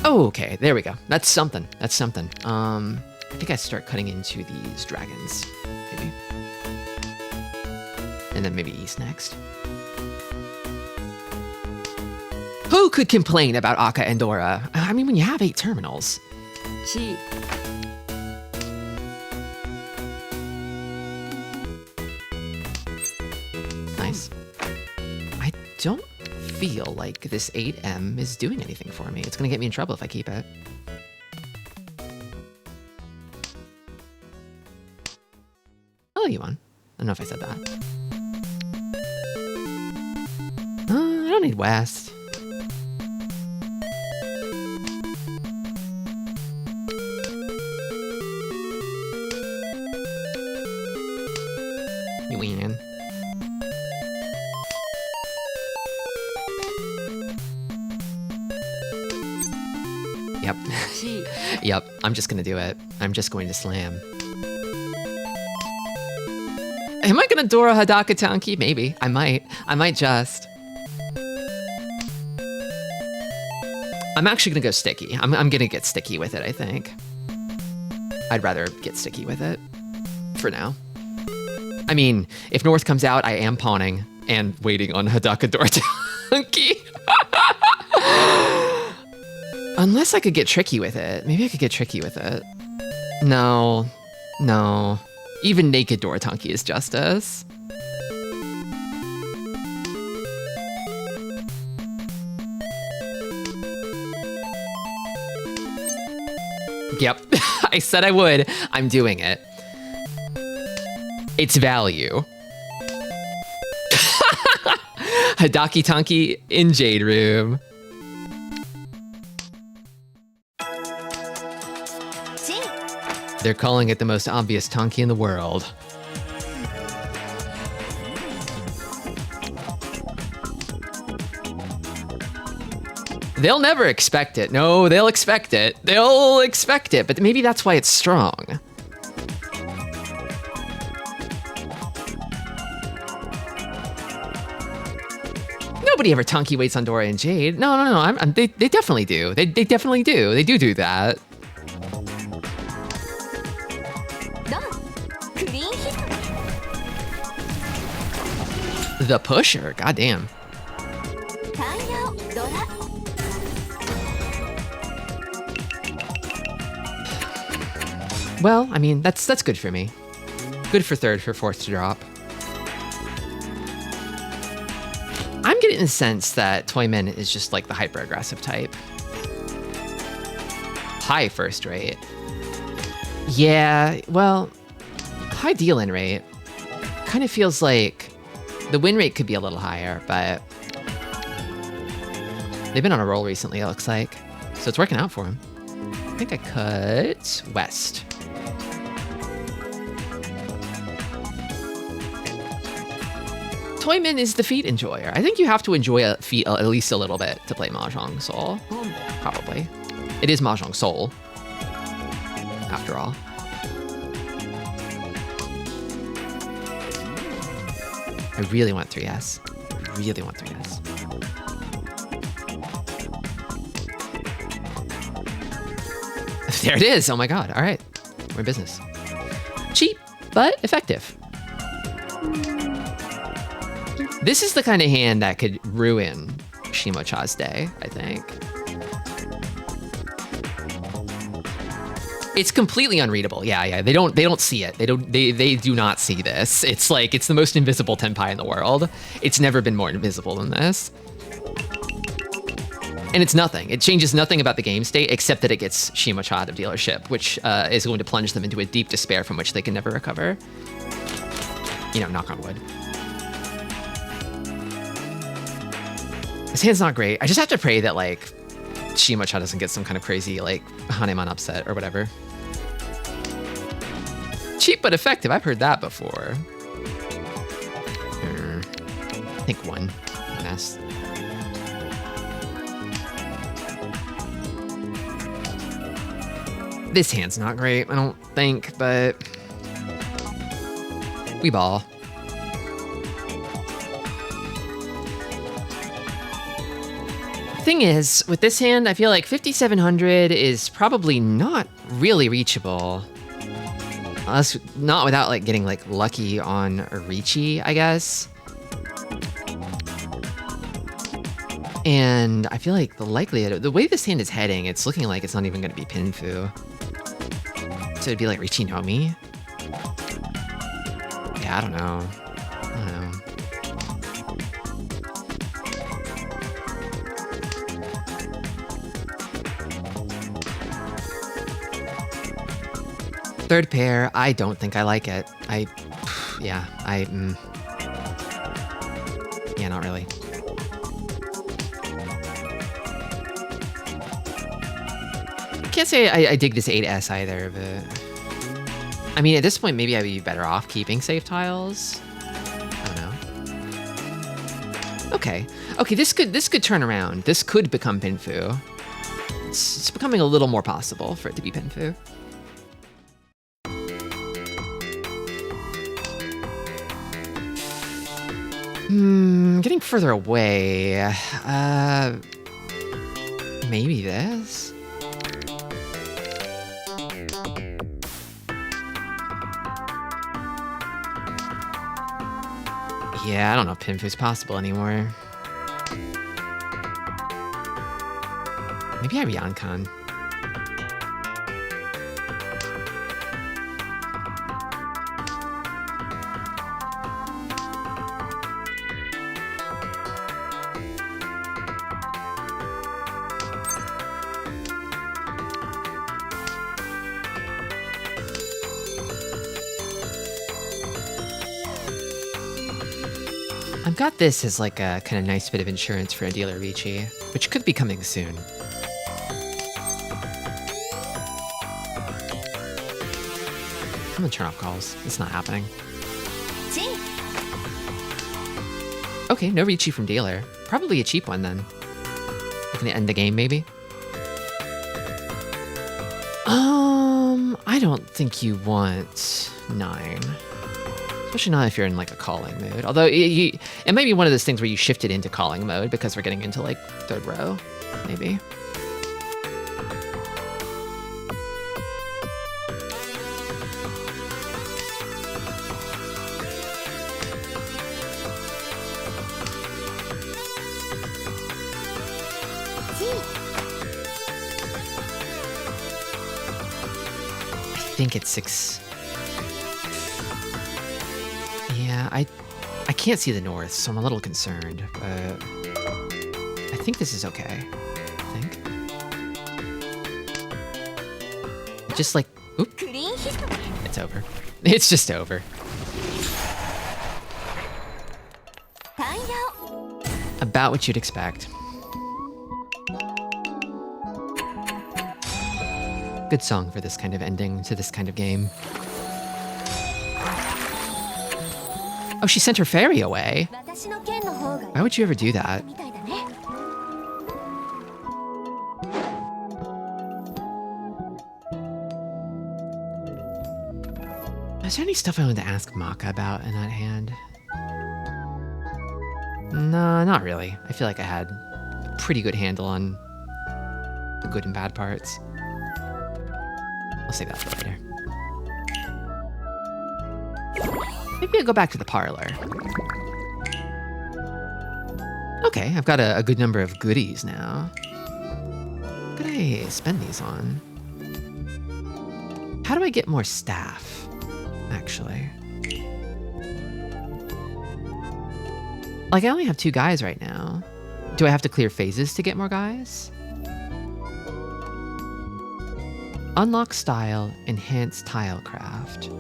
Oh, okay, there we go. That's something. That's something. I think I start cutting into these dragons, maybe. And then maybe East next. Who could complain about Akka and Dora? I mean, when you have 8 terminals. Nice. I don't feel like this 8M is doing anything for me. It's gonna get me in trouble if I keep it. I'll let you on. I don't know if I said that. I don't need West. Win. Yep. Yep, I'm just gonna do it. I'm just going to slam. Am I gonna Dora Hadaka Tanki? Maybe. I might. I might just. I'm actually gonna go sticky. I'm gonna get sticky with it, I think. I'd rather get sticky with it. For now. I mean, if North comes out, I am pawning and waiting on Hadaka Dora Tanki. Unless I could get tricky with it. Maybe I could get tricky with it. No. No. Even naked Dorotanki is justice. Yep. I said I would. I'm doing it. its value. Hadaki Tanki in Jade Room. They're calling it the most obvious Tanki in the world. They'll never expect it. No, they'll expect it. They'll expect it, but maybe that's why it's strong. Nobody ever Tanki waits on Dora and Jade. No. They definitely do. They definitely do. They do that. The pusher, goddamn. Well, I mean, that's good for me. Good for third, for fourth to drop. I'm getting the sense that Toyman is just like the hyper-aggressive type. High first rate. Yeah, well, high deal-in rate. Kind of feels like the win rate could be a little higher, but they've been on a roll recently, it looks like. So it's working out for him. I think I cut west. Toyman is the feat enjoyer. I think you have to enjoy a feat at least a little bit to play Mahjong Soul. Probably. It is Mahjong Soul, after all. I really want 3S. I really want 3S. There it is. Oh my god. All right. We're in business. Cheap, but effective. This is the kind of hand that could ruin Shimocha's day, I think. It's completely unreadable. Yeah. They don't see it. They do not see this. It's like, it's the most invisible tenpai in the world. It's never been more invisible than this. And it's nothing. It changes nothing about the game state except that it gets Shimocha out of dealership, which is going to plunge them into a deep despair from which they can never recover. You know, knock on wood. This hand's not great. I just have to pray that, like, Shimocha doesn't get some kind of crazy, like, Hanemon upset or whatever. Cheap but effective. I've heard that before. I think one. Yes. This hand's not great, I don't think, but we ball. Thing is, with this hand, I feel like 5,700 is probably not really reachable. Unless, not without like getting like lucky on a Ricci, I guess. And I feel like the likelihood, the way this hand is heading, it's looking like it's not even going to be Pinfu. So it'd be like Ricci Nomi. Yeah, I don't know. Third pair, I don't think I like it. Yeah, not really. Can't say I dig this 8S either, but I mean, at this point, maybe I'd be better off keeping safe tiles. I don't know. Okay, this could turn around. This could become Pinfu. It's becoming a little more possible for it to be Pinfu. Getting further away. Maybe this? Yeah, I don't know if Pinfu's possible anymore. Maybe I Yankan. I've got this as like a kind of nice bit of insurance for a dealer Ricci, which could be coming soon. I'm gonna turn off calls. It's not happening. Okay, no Ricci from dealer. Probably a cheap one then. Looking to end the game, maybe? I don't think you want 9. Especially not if you're in like a calling mode. Although it might be one of those things where you shift it into calling mode because we're getting into like 3rd row, maybe. I think it's 6. Yeah, I can't see the north, so I'm a little concerned, but I think this is okay. I think. Just like, oop. It's over. It's just over. About what you'd expect. Good song for this kind of ending to this kind of game. Oh, she sent her fairy away. Why would you ever do that? Is there any stuff I wanted to ask Maka about in that hand? No, not really. I feel like I had a pretty good handle on the good and bad parts. I'll save that for later. Maybe I'll go back to the parlor. Okay, I've got a good number of goodies now. What could I spend these on? How do I get more staff, actually? Like, I only have 2 guys right now. Do I have to clear phases to get more guys? Unlock style, enhance tile craft.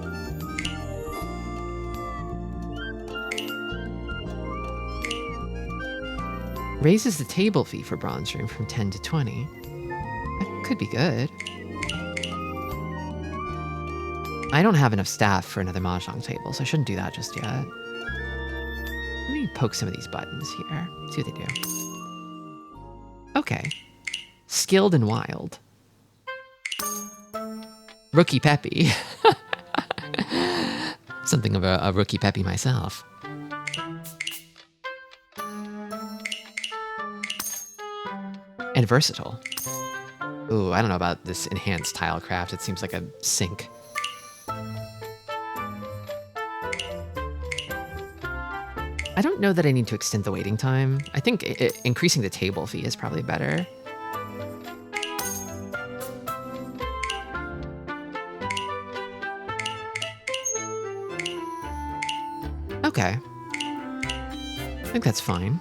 Raises the table fee for bronze room from 10 to 20. That could be good. I don't have enough staff for another Mahjong table, so I shouldn't do that just yet. Let me poke some of these buttons here, see what they do. Okay. Skilled and wild. Rookie Peppy. Something of a rookie Peppy myself. And versatile. Ooh, I don't know about this enhanced tile craft. It seems like a sink. I don't know that I need to extend the waiting time. I think increasing the table fee is probably better. Okay. I think that's fine.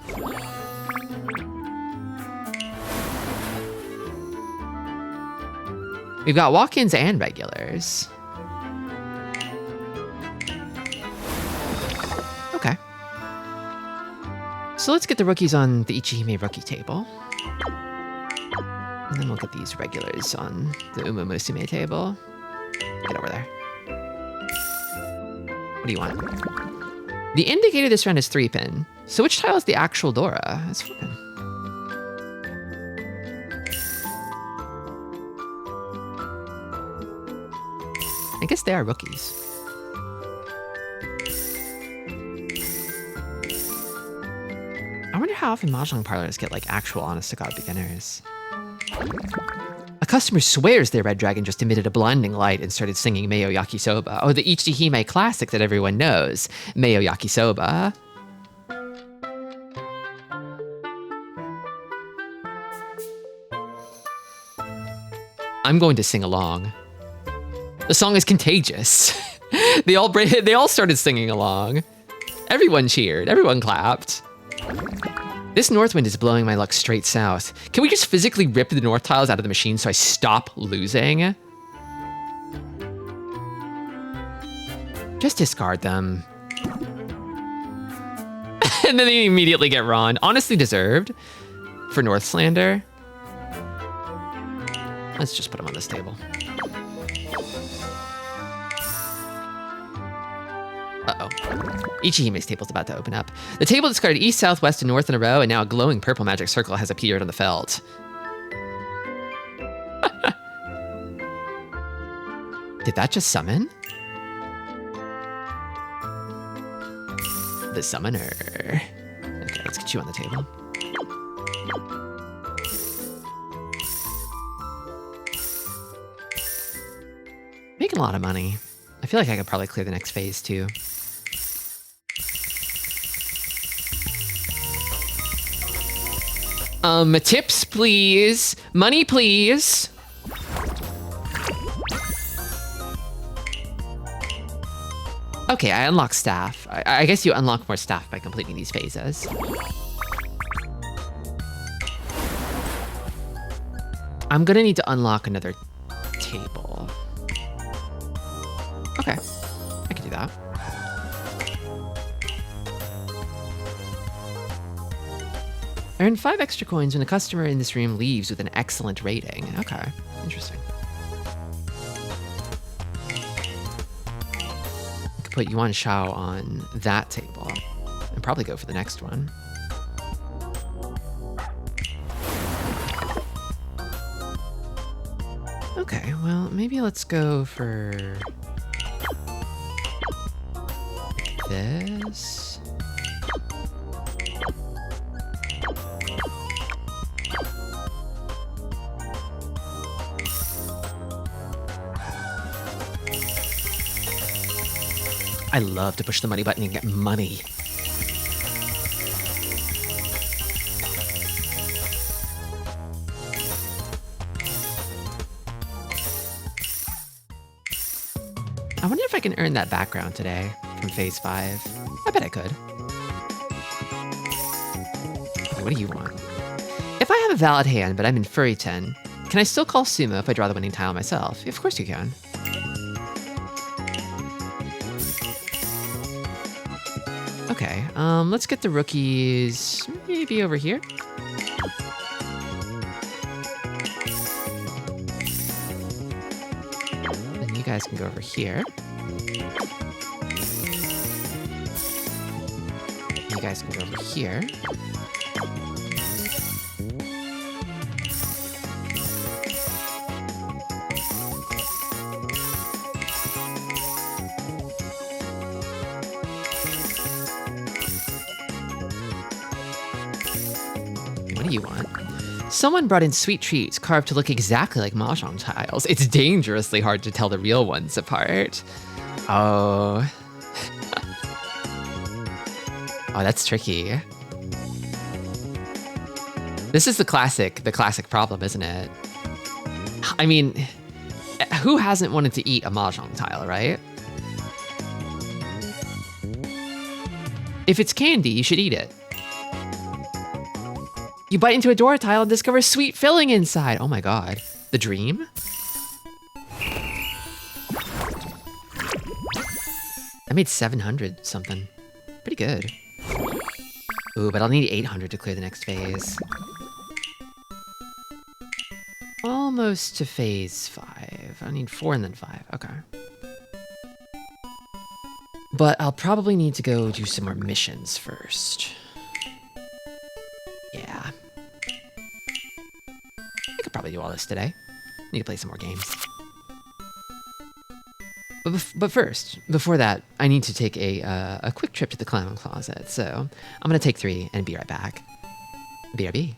We've got walk-ins and regulars. Okay. So let's get the rookies on the Ichihime rookie table. And then we'll get these regulars on the Uma Musume table. Get over there. What do you want? The indicator this round is 3-pin. So which tile is the actual Dora? It's 4-pin. I guess they are rookies. I wonder how often Mahjong parlors get like actual honest-to-God beginners. A customer swears their red dragon just emitted a blinding light and started singing Meio Yakisoba. Oh, the Ichihime classic that everyone knows, Meio Yakisoba. I'm going to sing along. The song is contagious. They all started singing along. Everyone cheered. Everyone clapped. This north wind is blowing my luck straight south. Can we just physically rip the north tiles out of the machine so I stop losing? Just discard them. And then they immediately get Ron. Honestly deserved for North Slander. Let's just put him on this table. Uh-oh. Ichihime's table's about to open up. The table discarded east, south, west, and north in a row, and now a glowing purple magic circle has appeared on the felt. Did that just summon? The summoner. Okay, let's get you on the table. Making a lot of money. I feel like I could probably clear the next phase too. Tips, please. Money, please. Okay, I unlock staff. I guess you unlock more staff by completing these phases. I'm gonna need to unlock another table. Okay, I can do that. Earn 5 extra coins when a customer in this room leaves with an excellent rating. Okay, interesting. I could put Yuan Shao on that table and probably go for the next one. Okay, well, maybe let's go for this. I love to push the money button and get money. I wonder if I can earn that background today from phase 5. I bet I could. Okay, what do you want? If I have a valid hand, but I'm in Furry 10, can I still call Sumo if I draw the winning tile myself? Of course you can. Okay, let's get the rookies maybe over here. And you guys can go over here. You guys can go over here. What do you want? Someone brought in sweet treats carved to look exactly like Mahjong tiles. It's dangerously hard to tell the real ones apart. Oh. Oh, that's tricky. This is the classic problem, isn't it? I mean, who hasn't wanted to eat a Mahjong tile, right? If it's candy, you should eat it. You bite into a door tile and discover sweet filling inside. Oh my god. The dream? I made 700 something. Pretty good. Ooh, but I'll need 800 to clear the next phase. Almost to phase 5. I need 4 and then 5. Okay. But I'll probably need to go do some more missions first. Yeah. I could probably do all this today. Need to play some more games. But first, before that, I need to take a quick trip to the clown closet. So I'm gonna take 3 and be right back. BRB.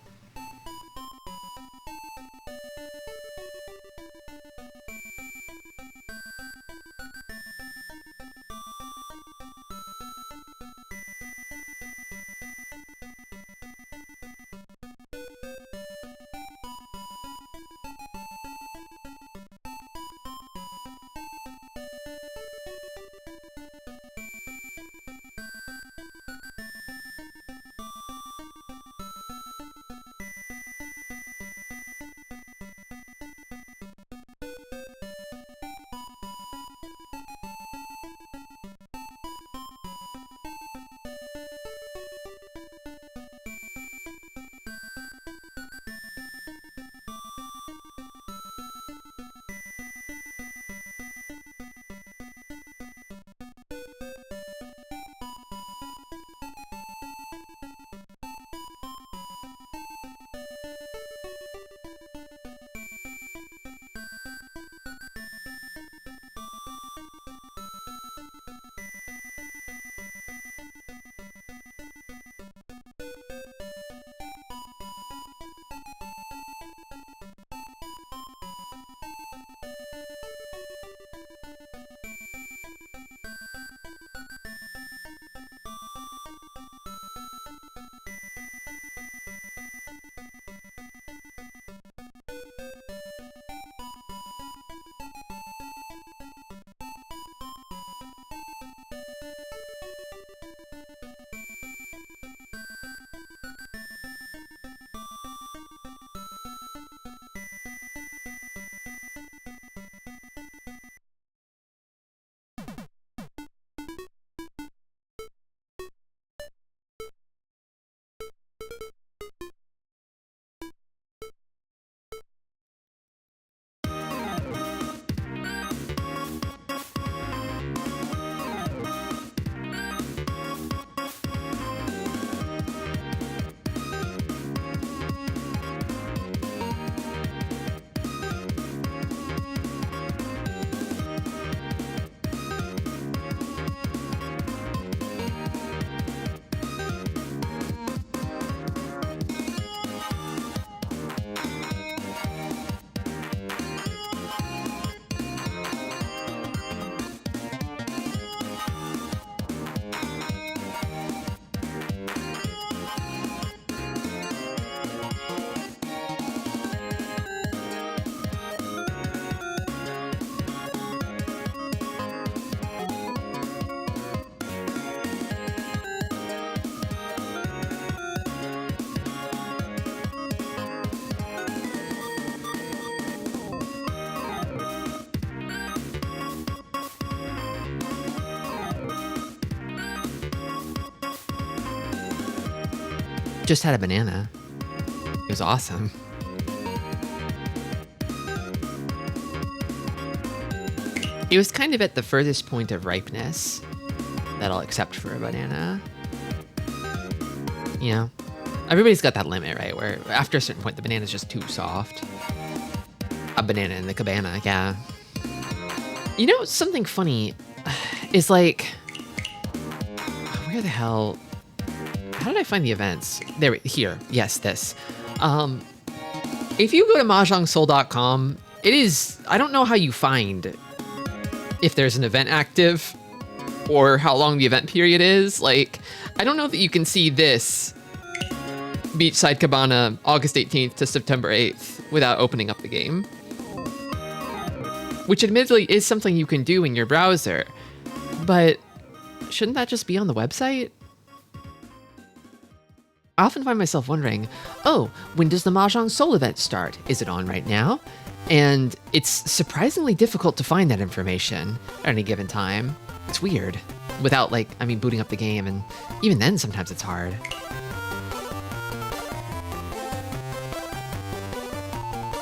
just had a banana. It was awesome. It was kind of at the furthest point of ripeness that I'll accept for a banana. You know, everybody's got that limit, right? Where after a certain point, the banana's just too soft. A banana in the cabana, yeah. You know, something funny is like, where the hell? How did I find the events? There, here. Yes, this. If you go to mahjongsoul.com, it is, I don't know how you find if there's an event active or how long the event period is. Like, I don't know that you can see this Beachside Cabana August 18th to September 8th without opening up the game. Which admittedly is something you can do in your browser, but shouldn't that just be on the website? I often find myself wondering, oh, when does the Mahjong Soul event start? Is it on right now? And it's surprisingly difficult to find that information at any given time. It's weird. Without, like, I mean, booting up the game, and even then sometimes it's hard.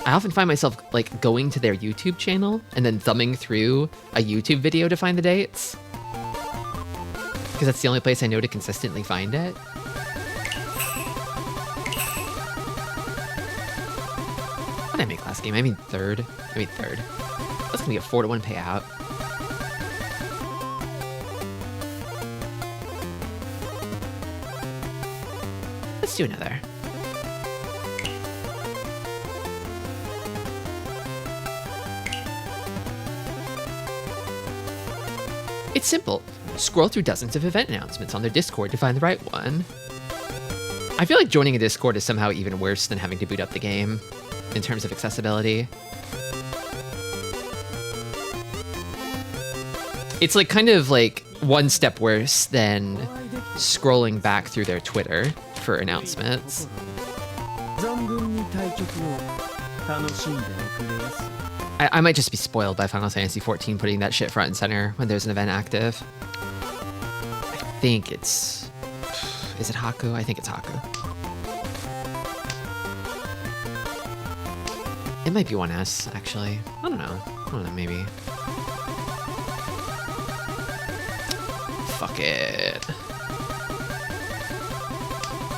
I often find myself, like, going to their YouTube channel and then thumbing through a YouTube video to find the dates. Because that's the only place I know to consistently find it. What did I make last game? I mean third. That's gonna be a 4-to-1 payout. Let's do another. It's simple. Scroll through dozens of event announcements on their Discord to find the right one. I feel like joining a Discord is somehow even worse than having to boot up the game in terms of accessibility. It's like kind of like one step worse than scrolling back through their Twitter for announcements. I might just be spoiled by Final Fantasy XIV putting that shit front and center when there's an event active. I think it's... Is it Haku? I think it's Haku. It might be 1S, actually. I don't know, maybe. Fuck it.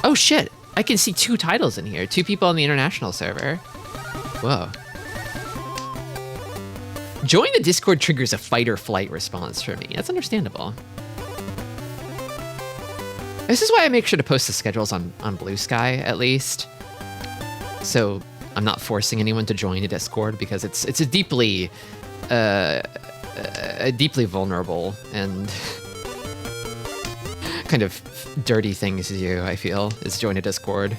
Oh shit! I can see 2 titles in here. 2 people on the international server. Whoa. Join the Discord triggers a fight or flight response for me. That's understandable. This is why I make sure to post the schedules on Blue Sky, at least. So I'm not forcing anyone to join a Discord, because it's a deeply vulnerable and kind of dirty thing to do, I feel, is join a Discord.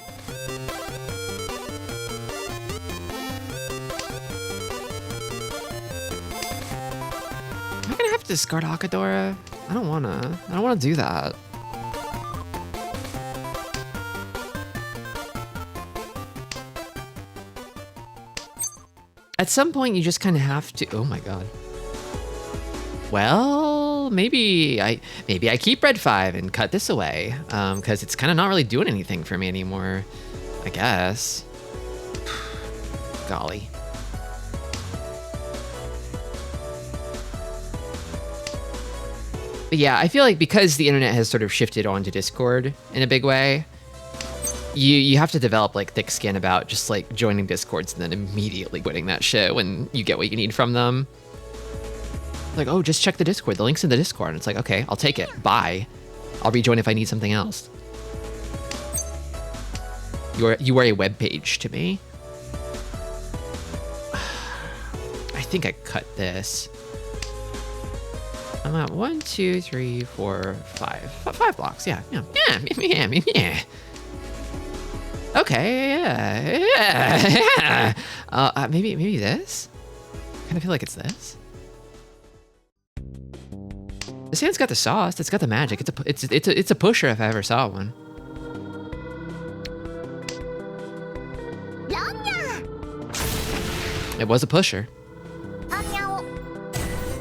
Discard Hakadora? I don't wanna do that. At some point you just kind of have to, oh my god. Well, maybe I keep Red 5 and cut this away, because it's kind of not really doing anything for me anymore, I guess. Golly. But yeah, I feel like because the internet has sort of shifted onto Discord in a big way, you have to develop like thick skin about just like joining Discords and then immediately quitting that shit when you get what you need from them. Like, oh, just check the Discord. The link's in the Discord. And it's like, okay, I'll take it. Bye. I'll rejoin if I need something else. You are a web page to me. I think I cut this. I'm at 1, 2, 3, 4, 5. 5 blocks, yeah. Okay, yeah. Maybe this? I kind of feel like it's this. This hand's got the sauce. It's got the magic. It's a pusher if I ever saw one. It was a pusher.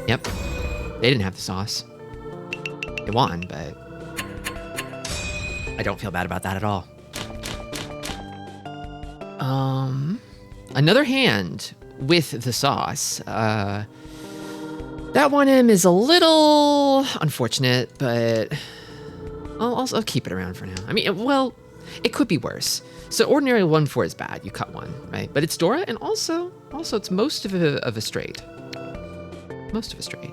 Yep. They didn't have the sauce. They won, but I don't feel bad about that at all. Another hand with the sauce. That 1M is a little unfortunate, but I'll keep it around for now. I mean, well, it could be worse. So ordinary 1-4 is bad. You cut one, right? But it's Dora, and also it's most of a straight. Most of a straight.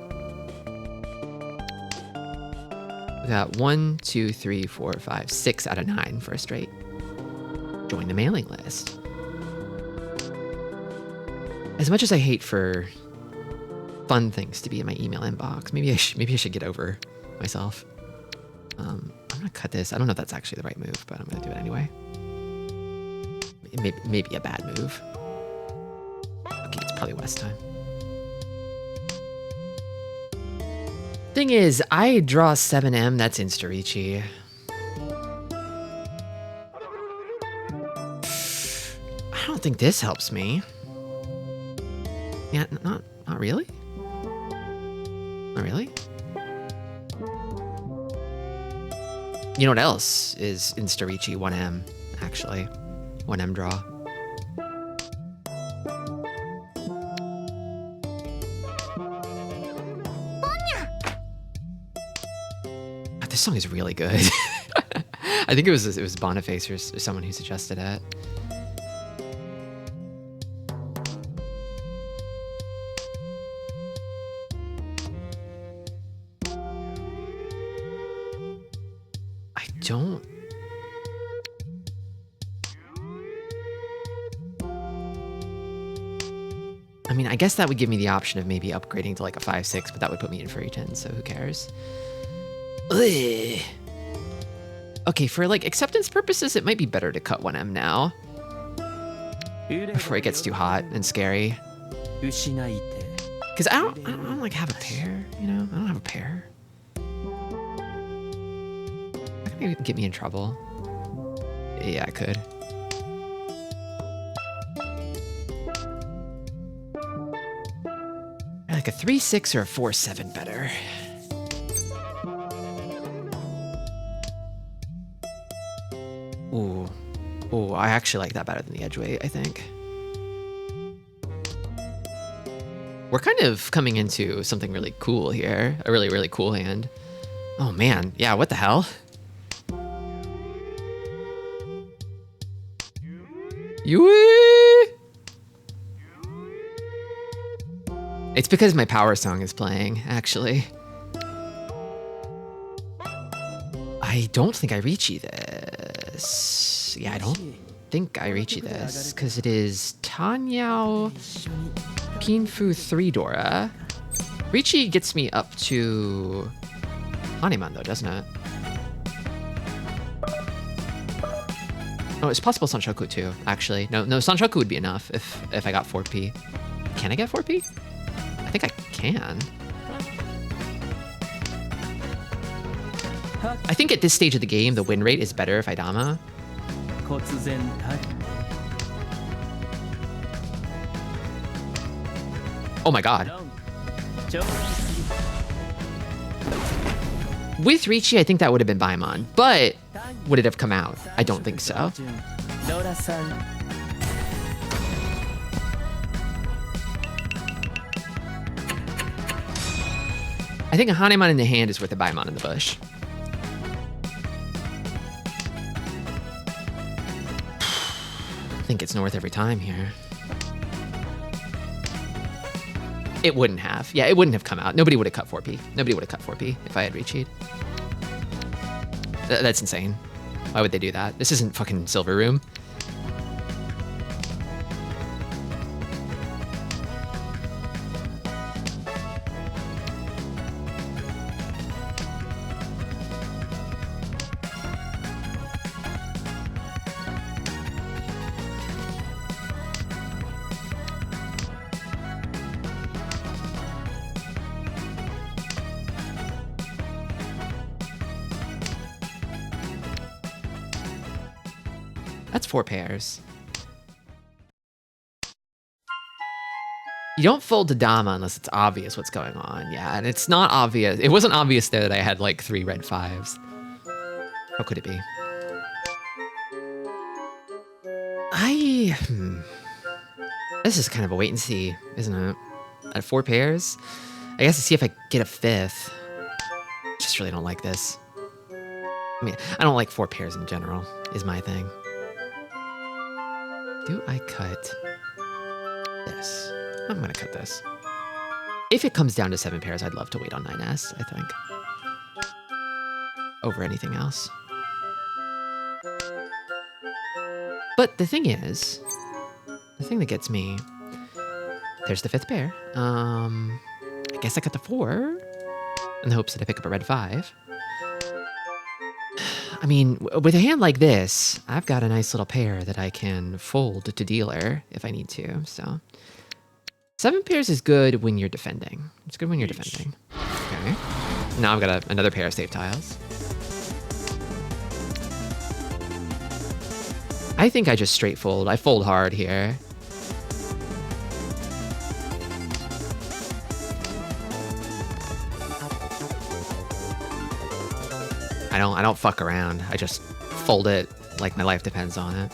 We got 1, 2, 3, 4, 5, 6 out of 9 for a straight. Join the mailing list. As much as I hate for fun things to be in my email inbox, maybe I should get over myself. I'm gonna cut this. I don't know if that's actually the right move, but I'm gonna do it anyway. Maybe a bad move. Okay, it's probably West time. Thing is, I draw 7M. That's Instareachy. I don't think this helps me. Yeah, not really. Not really. You know what else is Instareachy 1M, actually? 1M draw. This song is really good. I think it was Boniface or someone who suggested it. I mean, I guess that would give me the option of maybe upgrading to like a 5-6, but that would put me in furry 10, so who cares? Ugh. Okay, for like acceptance purposes, it might be better to cut 1M now before it gets too hot and scary. Because I don't like have a pair, you know? I don't have a pair. That could maybe get me in trouble. Yeah, I could. Like a 3-6 or a 4-7 better. Ooh. Ooh, I actually like that better than the edge weight, I think. We're kind of coming into something really cool here. A really, really cool hand. Oh man, yeah, what the hell? Yui! It's because my power song is playing, actually. I don't think I Ricci this. Yeah, I don't think I Ricci this, because it is Tanyao Kinfu 3 Dora. Ricci gets me up to Haneman though, doesn't it? Oh, it's possible Sanshoku too, actually. No, Sanshoku would be enough if I got 4P. Can I get 4P? I think I can. I think at this stage of the game, the win rate is better if I Dama. Oh my god. With Ricci, I think that would have been Baimon, but would it have come out? I don't think so. I think a Hanemon in the hand is worth a Baimon in the bush. I think it's north every time here. It wouldn't have. Yeah, it wouldn't have come out. Nobody would have cut 4P. Nobody would have cut 4P if I had Ricci'd. That's insane. Why would they do that? This isn't fucking Silver Room. That's 4 pairs. You don't fold to Dama unless it's obvious what's going on. Yeah, and it's not obvious. It wasn't obvious there that I had like 3 red 5s. How could it be? This is kind of a wait and see, isn't it? At 4 pairs? I guess to see if I get a 5th. Just really don't like this. I mean, I don't like 4 pairs in general, is my thing. Do I cut this? I'm gonna cut this. If it comes down to 7 pairs, I'd love to wait on 9S, I think. Over anything else. But the thing is, the thing that gets me, there's the 5th pair. I guess I cut the 4 in the hopes that I pick up a red 5. I mean, with a hand like this, I've got a nice little pair that I can fold to dealer if I need to, so. 7 pairs is good when you're defending. It's good when you're defending. Okay. Now I've got another pair of safe tiles. I think I just straight fold. I fold hard here. I don't fuck around. I just fold it like my life depends on it.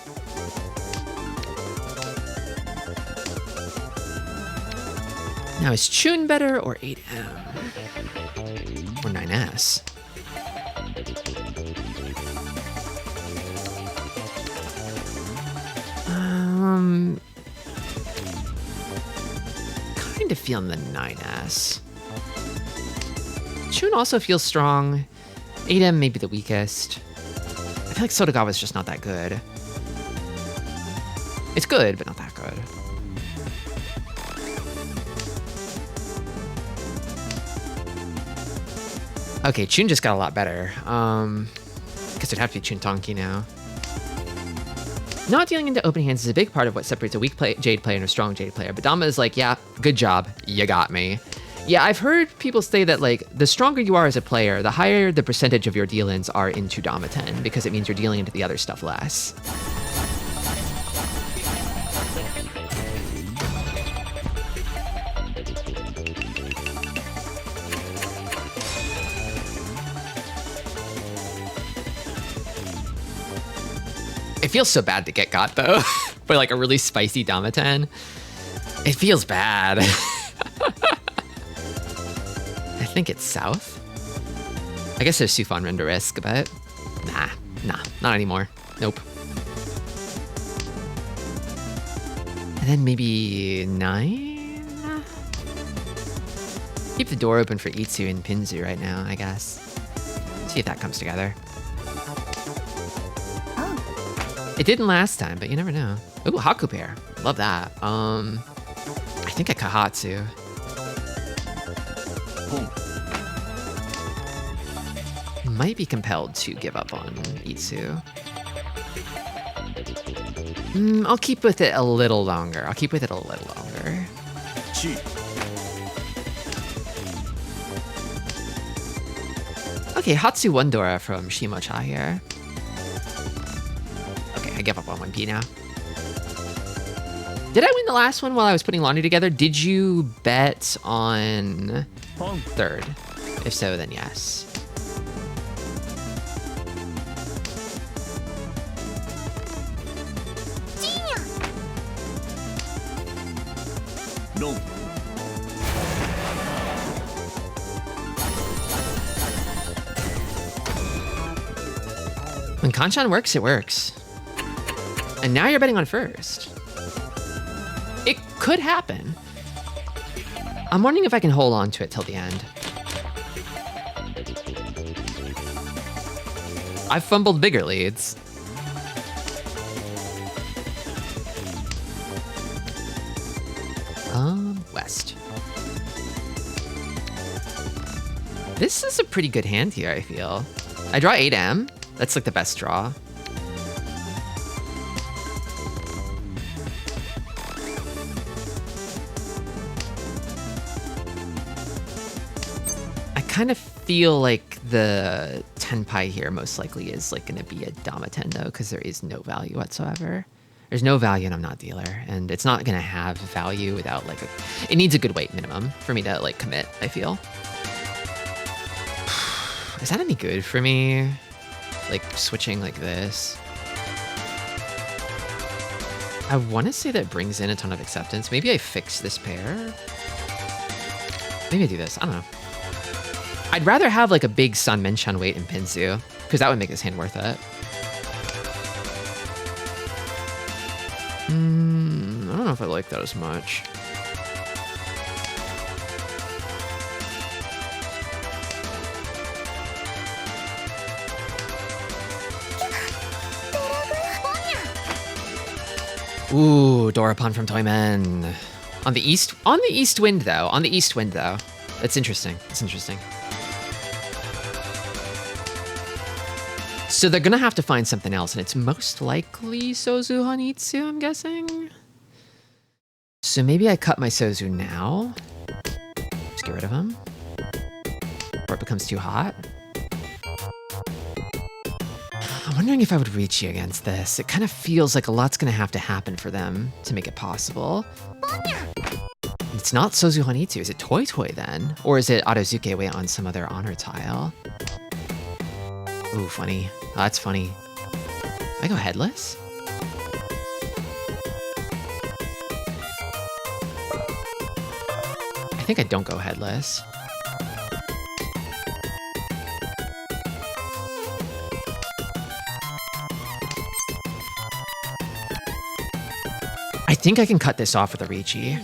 Now is Chun better or 8M? Or 9S? Kind of feeling the 9S. Chun also feels strong. 8M may be the weakest. I feel like Sotagawa's just not that good. It's good, but not that good. Okay, Chun just got a lot better. Guess it'd have to be Chun Tonki now. Not dealing into open hands is a big part of what separates a weak Jade player and a strong Jade player, but Dama is like, yeah, good job, you got me. Yeah, I've heard people say that, like, the stronger you are as a player, the higher the percentage of your deal-ins are into Dama 10, because it means you're dealing into the other stuff less. It feels so bad to get got, though, by, like, a really spicy Dama 10. It feels bad. I think it's south. I guess there's Sufan Render risk, but nah, not anymore. Nope. And then maybe 9? Keep the door open for Itsu and Pinzu right now, I guess. See if that comes together. It didn't last time, but you never know. Ooh, Haku pair. Love that. I think I cut Hatsu. Might be compelled to give up on Itsu. I'll keep with it a little longer. Okay, Hatsu Wondora from Shimocha here. Okay, I give up on 1P now. Did I win the last one while I was putting laundry together? Did you bet on 3rd? If so, then yes. No. When Kanchan works, it works. And now you're betting on 1st. It could happen. I'm wondering if I can hold on to it till the end. I've fumbled bigger leads. West. This is a pretty good hand here, I feel. I draw 8M. That's like the best draw. I kind of feel like the 10 pi here most likely is like going to be a Dama 10 though, because there is no value whatsoever. There's no value and I'm not dealer, and it's not going to have value without like it needs a good weight minimum for me to like commit, I feel. Is that any good for me? Like switching like this? I want to say that brings in a ton of acceptance. Maybe I fix this pair. Maybe I do this. I don't know. I'd rather have like a big Sun Minchun weight in Pinzu, because that would make this hand worth it. I don't know if I like that as much. Ooh, Dorapon from Toymen. On the east wind though. That's interesting. That's interesting. So they're gonna have to find something else, and it's most likely Sozu Hanitsu, I'm guessing. So maybe I cut my Sozu now. Just get rid of him. Or it becomes too hot. I'm wondering if I would reach you against this. It kind of feels like a lot's gonna have to happen for them to make it possible. It's not Sozu Hanitsu. Is it Toy Toy then? Or is it Adozuke weight on some other honor tile? Ooh, funny. Oh, that's funny. Do I go headless? I think I don't go headless. I think I can cut this off with a Riichi.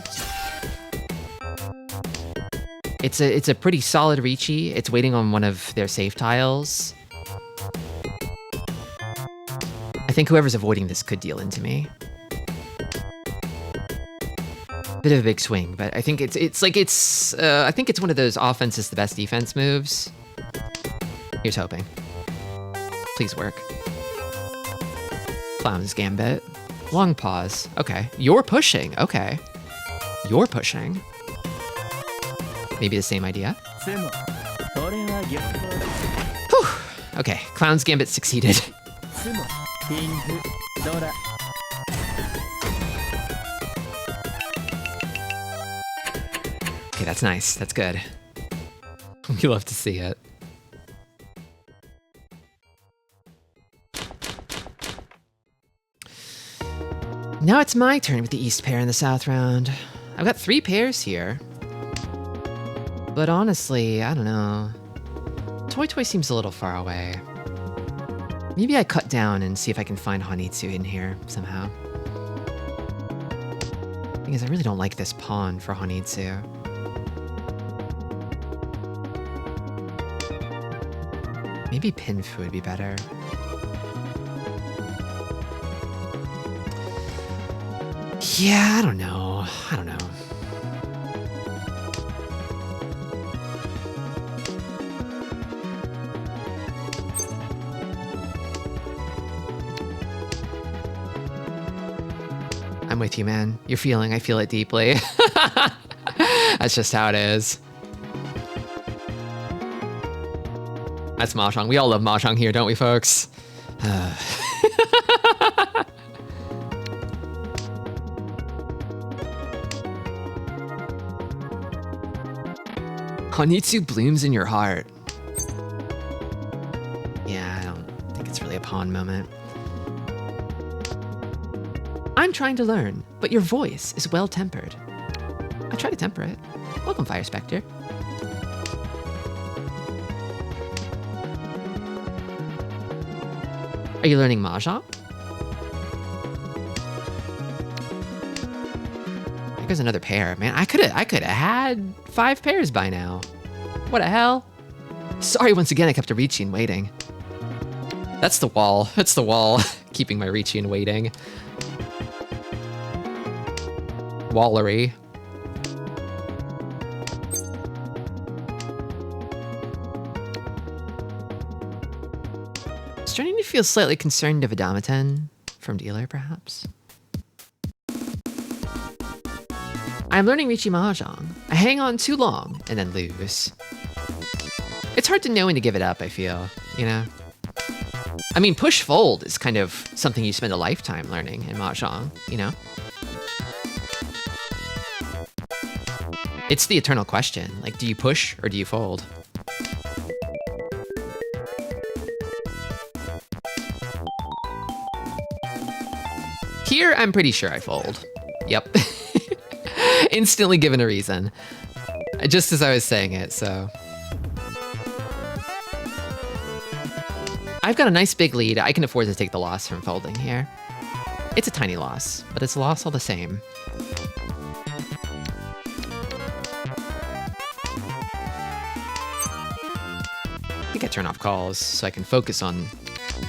It's a pretty solid Riichi. It's waiting on one of their safe tiles. I think whoever's avoiding this could deal into me. Bit of a big swing, but I think I think it's one of those offense is the best defense moves. Here's hoping. Please work. Clown's Gambit. Long pause. Okay. You're pushing. Okay. You're pushing. Maybe the same idea. Whew. Okay. Clown's Gambit succeeded. Okay, that's nice. That's good. We love to see it. Now it's my turn with the East pair in the South round. I've got 3 pairs here. But honestly, I don't know. Toy Toy seems a little far away. Maybe I cut down and see if I can find Hanitsu in here somehow. Thing is, I really don't like this pawn for Hanitsu. Maybe Pinfu would be better. Yeah, I don't know. I'm with you, man. You're feeling, I feel it deeply. That's just how it is. That's Mahjong. We all love Mahjong here, don't we, folks? Hanitsu blooms in your heart. Yeah, I don't think it's really a pawn moment. I'm trying to learn, but your voice is well-tempered. I try to temper it. Welcome, Fire Spectre. Are you learning Mahjong? There's another pair. Man, I could have had 5 pairs by now. What the hell? Sorry once again I kept a Riichi in waiting. That's the wall. That's the wall. Keeping my Riichi in waiting. Wallery. Starting to feel slightly concerned of a Damaten from dealer, perhaps. I'm learning Riichi Mahjong. I hang on too long and then lose. It's hard to know when to give it up, I feel, you know? I mean, push fold is kind of something you spend a lifetime learning in Mahjong, you know? It's the eternal question. Like, do you push or do you fold? Here, I'm pretty sure I fold. Yep. Instantly given a reason. Just as I was saying it, so. I've got a nice big lead. I can afford to take the loss from folding here. It's a tiny loss, but it's a loss all the same. I think I turn off calls so I can focus on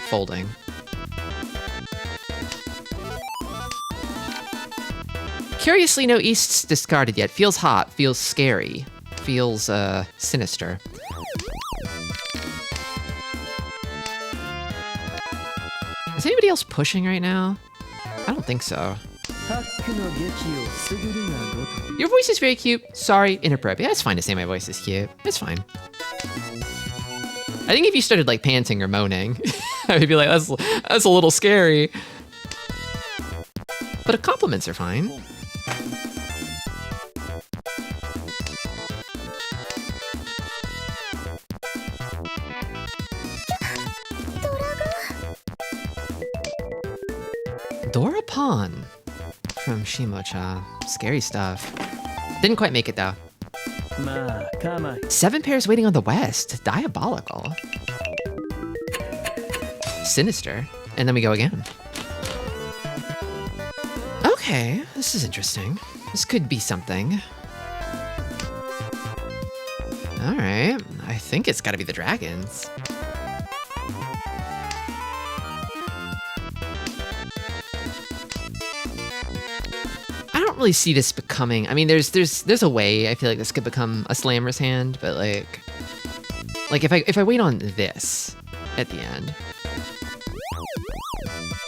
folding. Curiously, no Easts discarded yet. Feels hot, feels scary, feels sinister. Is anybody else pushing right now? I don't think so. Your voice is very cute. Sorry, inappropriate. Yeah, it's fine to say my voice is cute. It's fine. I think if you started like panting or moaning, I would be like, that's a little scary. But compliments are fine. Dora Pawn from Shimocha. Scary stuff. Didn't quite make it though. 7 pairs waiting on the west. Diabolical. Sinister. And then we go again. Okay, this is interesting. This could be something. All right, I think it's gotta be the dragons. I don't really see this becoming, I mean, there's a way I feel like this could become a slammer's hand, but like if I wait on this at the end.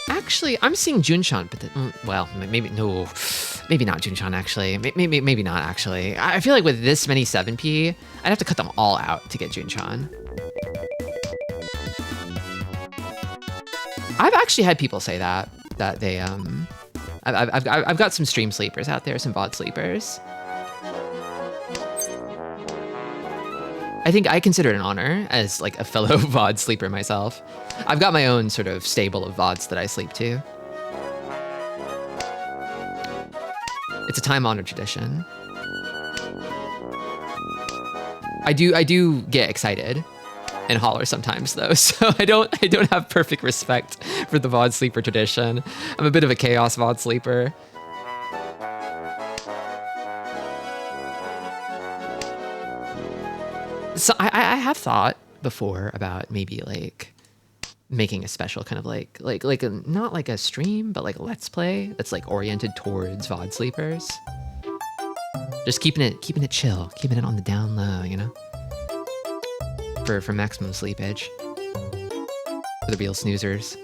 Actually, I'm seeing Junshan, but well, maybe not Junshan actually. Maybe not actually. I feel like with this many 7P, I'd have to cut them all out to get Junshan. I've actually had people say that they I've got some stream sleepers out there, some VOD sleepers. I think I consider it an honor as like a fellow VOD sleeper myself. I've got my own sort of stable of VODs that I sleep to. It's a time-honored tradition. I do get excited and holler sometimes though, so I don't have perfect respect for the VOD sleeper tradition. I'm a bit of a chaos VOD sleeper. So I have thought before about maybe like making a special kind of like not like a stream, but like a let's play that's like oriented towards VOD sleepers. Just keeping it chill, keeping it on the down low, you know? For maximum sleepage. For the real snoozers.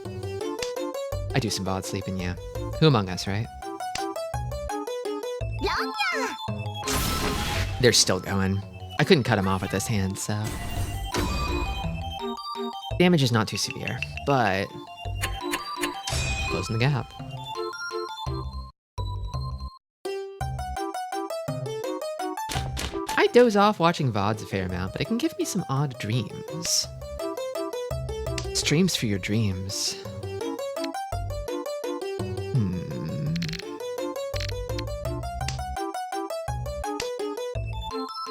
I do some VOD sleeping, yeah. Who among us, right? They're still going. I couldn't cut him off with this hand, so. Damage is not too severe, but closing the gap. I doze off watching VODs a fair amount, but it can give me some odd dreams. Streams for your dreams.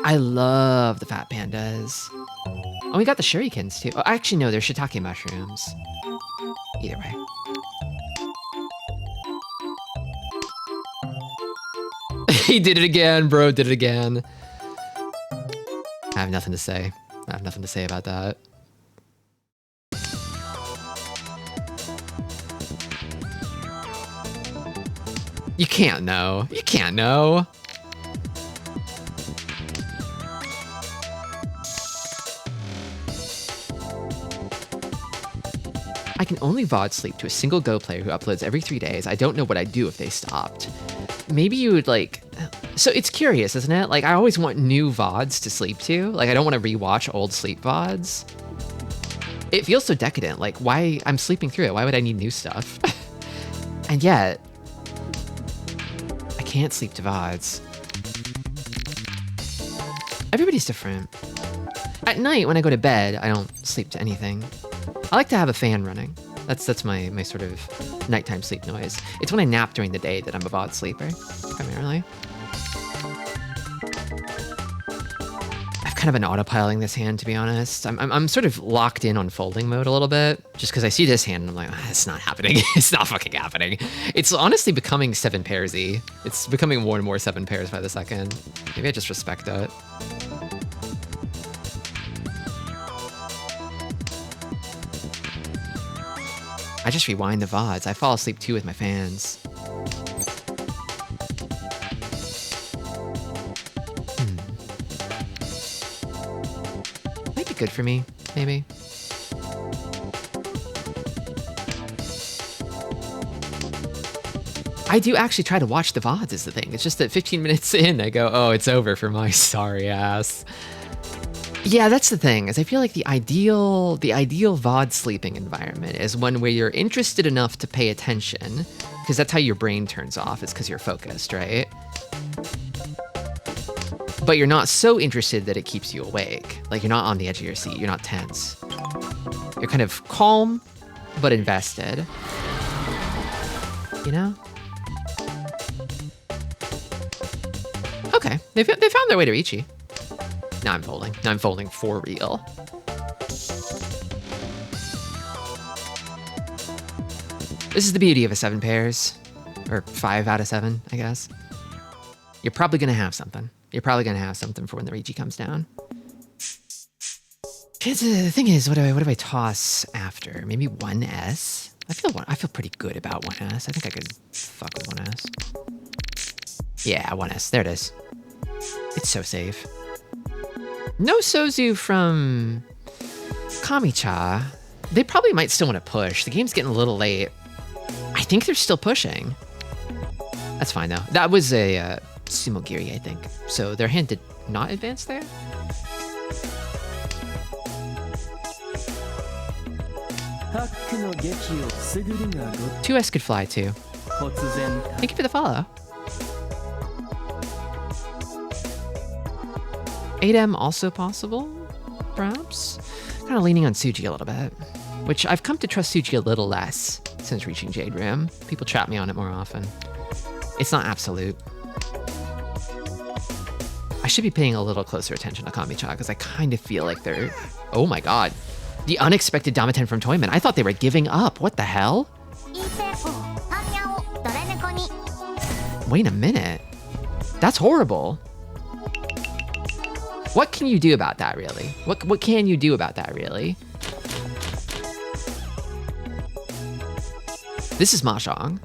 I love the fat pandas. Oh, we got the shurikens too. Oh, actually, no, they're shiitake mushrooms. Either way. He did it again, bro, did it again. I have nothing to say. I have nothing to say about that. You can't know. You can't know. I can only VOD sleep to a single Go player who uploads every 3 days. I don't know what I'd do if they stopped. Maybe you would like... So it's curious, isn't it? Like, I always want new VODs to sleep to. Like, I don't want to rewatch old sleep VODs. It feels so decadent. Like, why... I'm sleeping through it. Why would I need new stuff? And yet... I can't sleep to VODs. Everybody's different. At night, when I go to bed, I don't sleep to anything. I like to have a fan running. That's my sort of nighttime sleep noise. It's when I nap during the day that I'm a VOD sleeper, primarily. I've kind of been autopiloting this hand, to be honest. I'm sort of locked in on folding mode a little bit, just because I see this hand and I'm like, it's not happening. It's not fucking happening. It's honestly becoming 7 pairs-y. It's becoming more and more 7 pairs by the second. Maybe I just respect it. I just rewind the VODs. I fall asleep too with my fans. Might be good for me, maybe. I do actually try to watch the VODs is the thing. It's just that 15 minutes in, I go, oh, it's over for my sorry ass. Yeah, that's the thing, is I feel like the ideal VOD sleeping environment is one where you're interested enough to pay attention, because that's how your brain turns off, it's because you're focused, right? But you're not so interested that it keeps you awake. Like, you're not on the edge of your seat, you're not tense. You're kind of calm, but invested. You know? Okay, they found their way to Ichi. Now I'm folding. Now I'm folding for real. This is the beauty of a 7 pairs. Or 5 out of 7, I guess. You're probably gonna have something. You're probably gonna have something for when the Ichi comes down. The thing is, what do I toss after? Maybe 1S? I feel pretty good about 1S. I think I could fuck with 1S. Yeah, 1S. There it is. It's so safe. No Sozu from Kami-cha. They probably might still want to push. The game's getting a little late. I think they're still pushing. That's fine, though. That was a Sumogiri, I think. So their hand did not advance there? Two S could fly, too. Thank you for the follow. 8M also possible, perhaps? Kind of leaning on Tsuji a little bit, which I've come to trust Tsuji a little less since reaching Jade Rim. People chat me on it more often. It's not absolute. I should be paying a little closer attention to Kami-cha because I kind of feel like they're... Oh my god. The unexpected Damaten from Toyman. I thought they were giving up. What the hell? Wait a minute. That's horrible. What can you do about that, really? What can you do about that, really? This is Mahjong.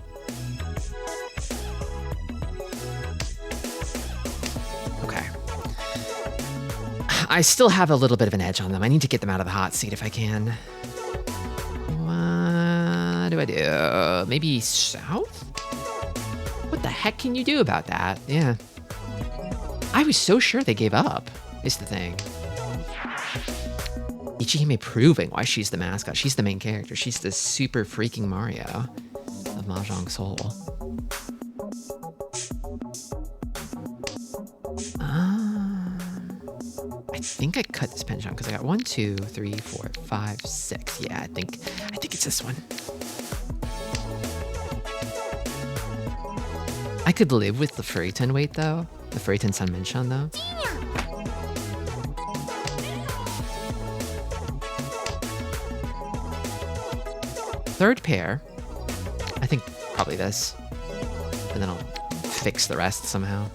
Okay. I still have a little bit of an edge on them. I need to get them out of the hot seat if I can. What do I do? Maybe south? What the heck can you do about that? Yeah. I was so sure they gave up. Is the thing. Ichihime proving why she's the mascot. She's the main character. She's the super freaking Mario of Mahjong Soul. I think I cut this penchant because I got 1, 2, 3, 4, 5, 6. Yeah, I think it's this one. I could live with the Furiton weight though. The Furiton Sanmenshan though. Third pair, I think probably this, and then I'll fix the rest somehow.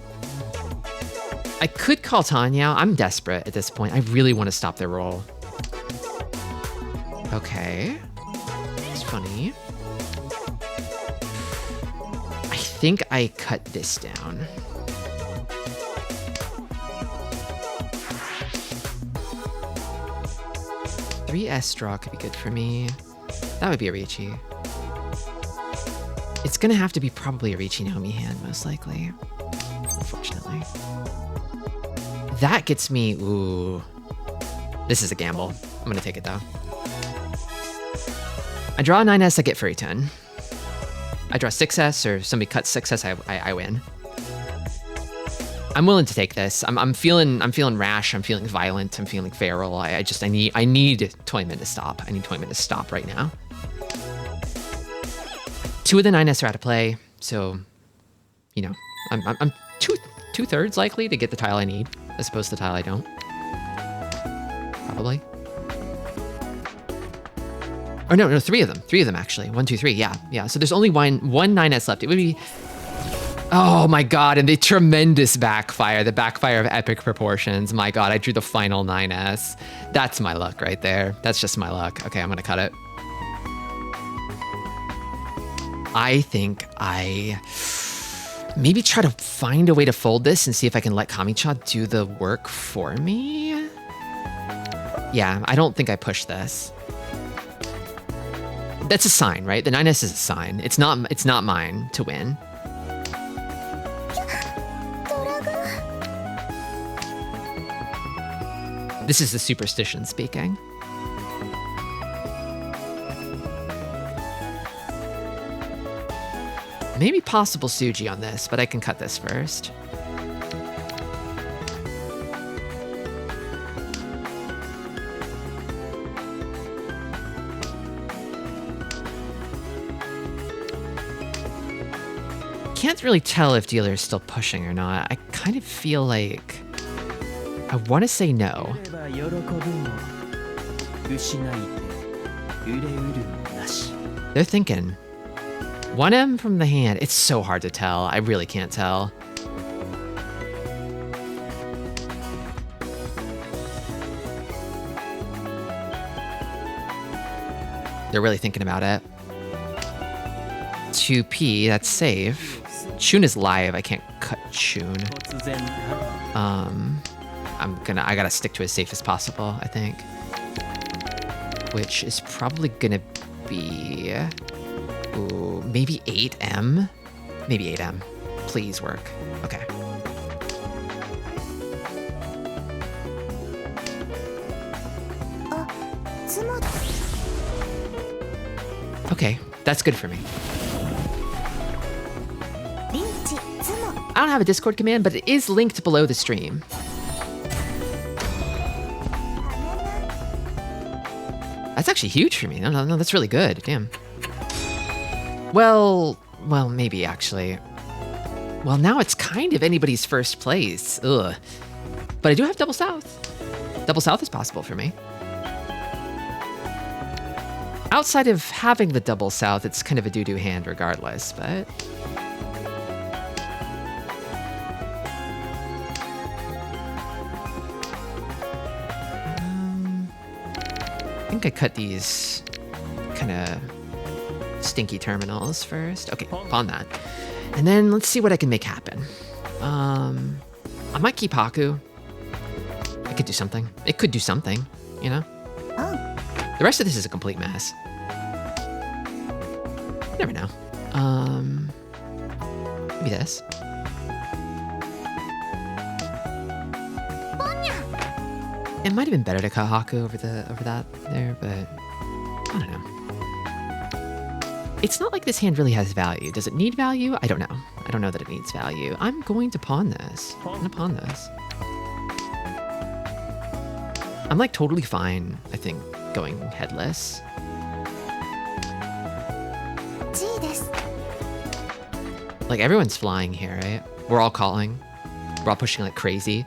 I could call Tanyao. I'm desperate at this point. I really want to stop their roll. Okay, it's funny. I think I cut this down. Three S draw could be good for me. That would be a Riichi. It's gonna have to be probably a Riichi Nomi hand, most likely. Unfortunately. That gets me... Ooh. This is a gamble. I'm gonna take it, though. I draw a 9S, I get Furiton. I draw 6S, or somebody cuts 6S, I win. I'm willing to take this. I'm feeling rash, I'm feeling violent, I'm feeling feral. I need Toyman to stop. I need Toyman to stop right now. 2 of the 9s are out of play, so, you know, I'm two-thirds likely to get the tile I need, as opposed to the tile I don't. Probably. Or no, 3 of them. 3 of them, actually. 1, 2, 3, yeah. So there's only one 9s left. It would be... Oh my god, and the tremendous backfire. The backfire of epic proportions. My god, I drew the final 9s. That's my luck right there. That's just my luck. Okay, I'm gonna cut it. I think I maybe try to find a way to fold this and see if I can let Kami-cha do the work for me. Yeah, I don't think I push this. That's a sign, right? The 9s is a sign. It's not mine to win. This is the superstition speaking. Maybe possible Suji on this, but I can cut this first. Can't really tell if dealer is still pushing or not. I kind of feel like I want to say no. They're thinking 1M from the hand. It's so hard to tell. I really can't tell. They're really thinking about it. 2P, that's safe. Chun is live. I can't cut Chun. I gotta stick to as safe as possible, I think. Which is probably gonna be... Ooh, maybe 8M? Maybe 8M. Please work. Okay. Okay, that's good for me. I don't have a Discord command, but it is linked below the stream. That's actually huge for me. No, that's really good. Damn. Well, maybe actually. Well, now it's kind of anybody's first place. Ugh. But I do have double south. Double south is possible for me. Outside of having the double south, it's kind of a doo-doo hand regardless, but... I think I cut these kind of stinky terminals first. Okay, pawn that. And then let's see what I can make happen. I might keep Haku. I could do something. It could do something, you know? The rest of this is a complete mess. Never know. Maybe this. It might have been better to cut Haku over that there, but I don't know. It's not like this hand really has value. Does it need value? I don't know. I don't know that it needs value. I'm going to pawn this. I'm gonna pawn this. I'm like totally fine, I think, going headless. Like everyone's flying here, right? We're all calling. We're all pushing like crazy.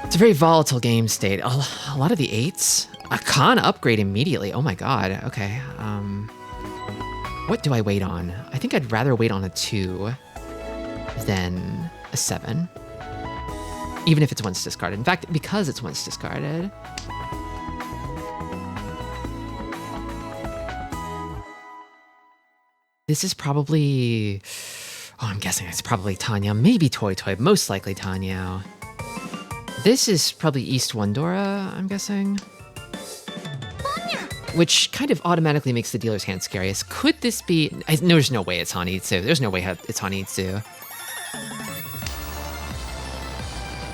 It's a very volatile game state. A lot of the 8s. A Khan upgrade immediately. Oh my god. Okay. What do I wait on? I think I'd rather wait on a 2 than a 7. Even if it's once discarded. In fact, because it's once discarded. This is probably... Oh, I'm guessing it's probably Tanyao. Maybe Toy Toy. Most likely Tanyao. This is probably East Wondora, I'm guessing. Which kind of automatically makes the dealer's hand scariest. Could this be... there's no way it's Hanitsu. There's no way it's Hanitsu.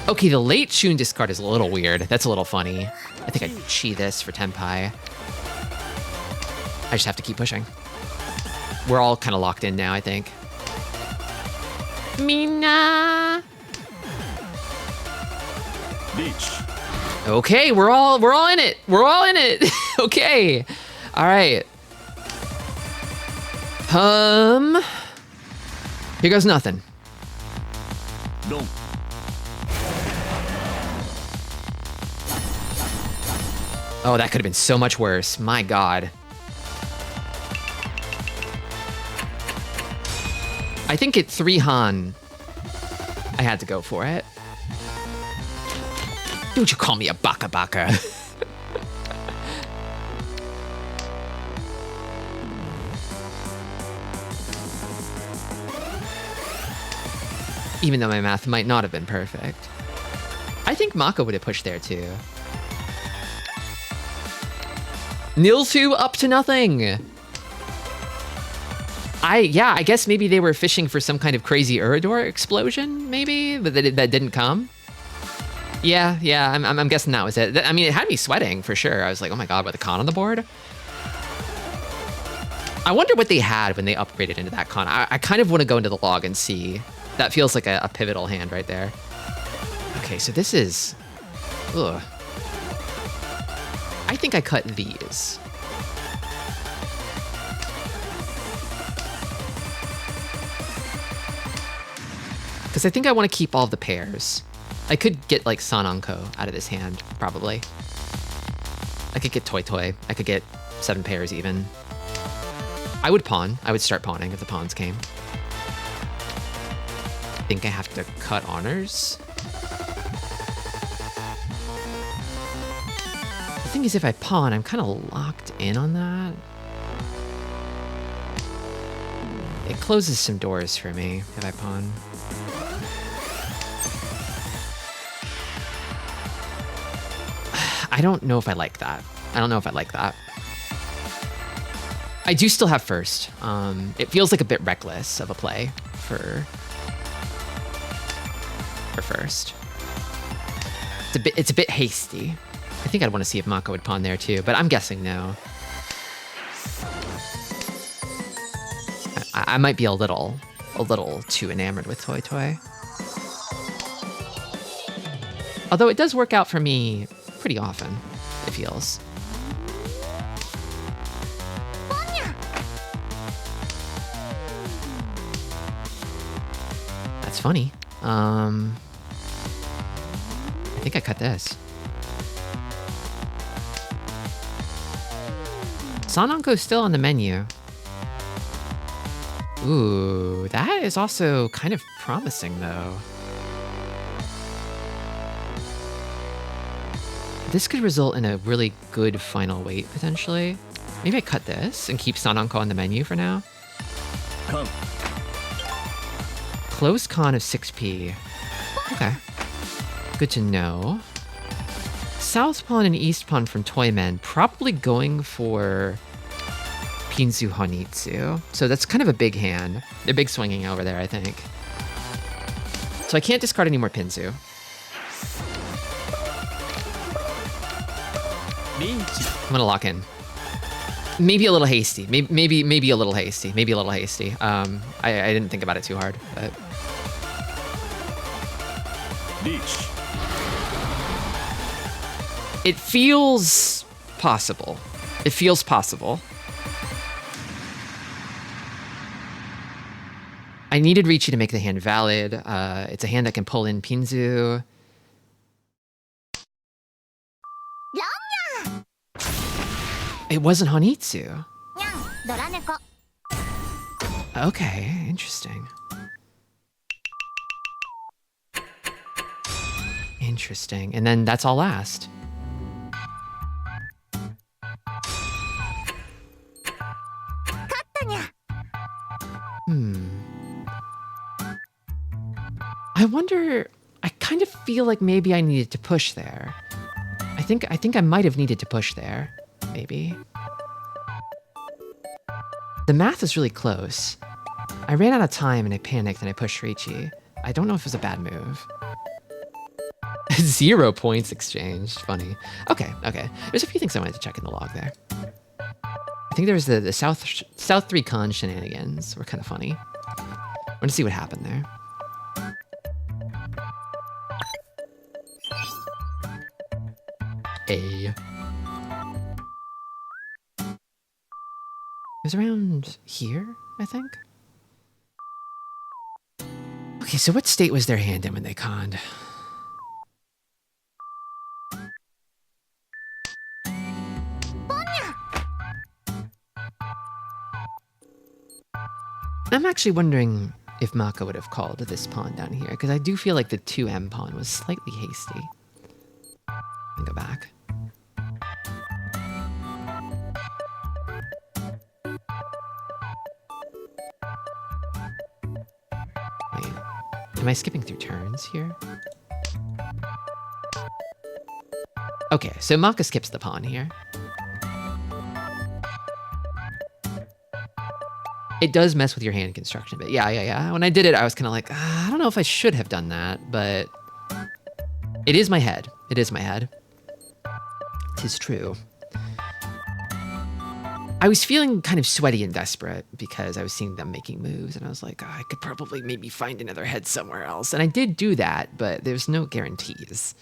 Okay, the late Shun discard is a little weird. That's a little funny. I think I'd chi this for Tenpai. I just have to keep pushing. We're all kind of locked in now, I think. Mina! Beach. Okay, we're all in it. We're all in it. Okay. All right. Here goes nothing. ロン Oh, that could have been so much worse. My God. I think at 3 Han, I had to go for it. Don't you call me a baka baka. Even though my math might not have been perfect. I think Mako would have pushed there too. Nil2 up to nothing. I guess maybe they were fishing for some kind of crazy Uridor explosion, maybe, but that didn't come. Yeah, I'm guessing that was it. I mean, it had me sweating for sure. I was like, oh my God, with a con on the board. I wonder what they had when they upgraded into that con. I kind of want to go into the log and see. That feels like a pivotal hand right there. Okay, so this is... Ugh. I think I cut these. Because I think I want to keep all the pairs. I could get like Sanonko out of this hand, probably. I could get Toy Toy. I could get 7 pairs even. I would pawn. I would start pawning if the pawns came. I think I have to cut honors. The thing is, if I pawn, I'm kind of locked in on that. It closes some doors for me if I pawn. I don't know if I like that. I don't know if I like that. I do still have first. It feels like a bit reckless of a play for first. It's a bit hasty. I think I'd want to see if Mako would pawn there too, but I'm guessing no. I might be a little too enamored with Toy Toy. Although it does work out for me pretty often, it feels. That's funny. I think I cut this. Sanonko's still on the menu. Ooh, that is also kind of promising though. This could result in a really good final weight, potentially. Maybe I cut this and keep Sanonko on the menu for now. Come. Close con of 6p. Okay. Good to know. South pawn and east pawn from Toymen, probably going for Pinzu Honitsu. So that's kind of a big hand. They're big swinging over there, I think. So I can't discard any more Pinzu. I'm gonna lock in. Maybe a little hasty. Maybe a little hasty. Maybe a little hasty. I didn't think about it too hard, but. Leech. It feels possible. It feels possible. I needed Ricci to make the hand valid. It's a hand that can pull in Pinzu. It wasn't Honitsu. Okay, interesting. Interesting. And then that's all last. I wonder, I kind of feel like maybe I needed to push there. I think I might have needed to push there, maybe. The math is really close. I ran out of time and I panicked and I pushed Ricci. I don't know if it was a bad move. 0 points exchanged, funny. Okay. There's a few things I wanted to check in the log there. I think there was the South 3 con shenanigans were kind of funny. I want to see what happened there. It was around here, I think. Okay, so what state was their hand in when they conned? I'm actually wondering if Maka would have called this pawn down here, because I do feel like the 2M pawn was slightly hasty. Let me go back. Wait, am I skipping through turns here? Okay, so Maka skips the pawn here. It does mess with your hand construction, but yeah. When I did it, I was kind of like, I don't know if I should have done that, but it is my head. It is my head. 'Tis true. I was feeling kind of sweaty and desperate because I was seeing them making moves, and I was like, I could probably maybe find another head somewhere else. And I did do that, but there's no guarantees.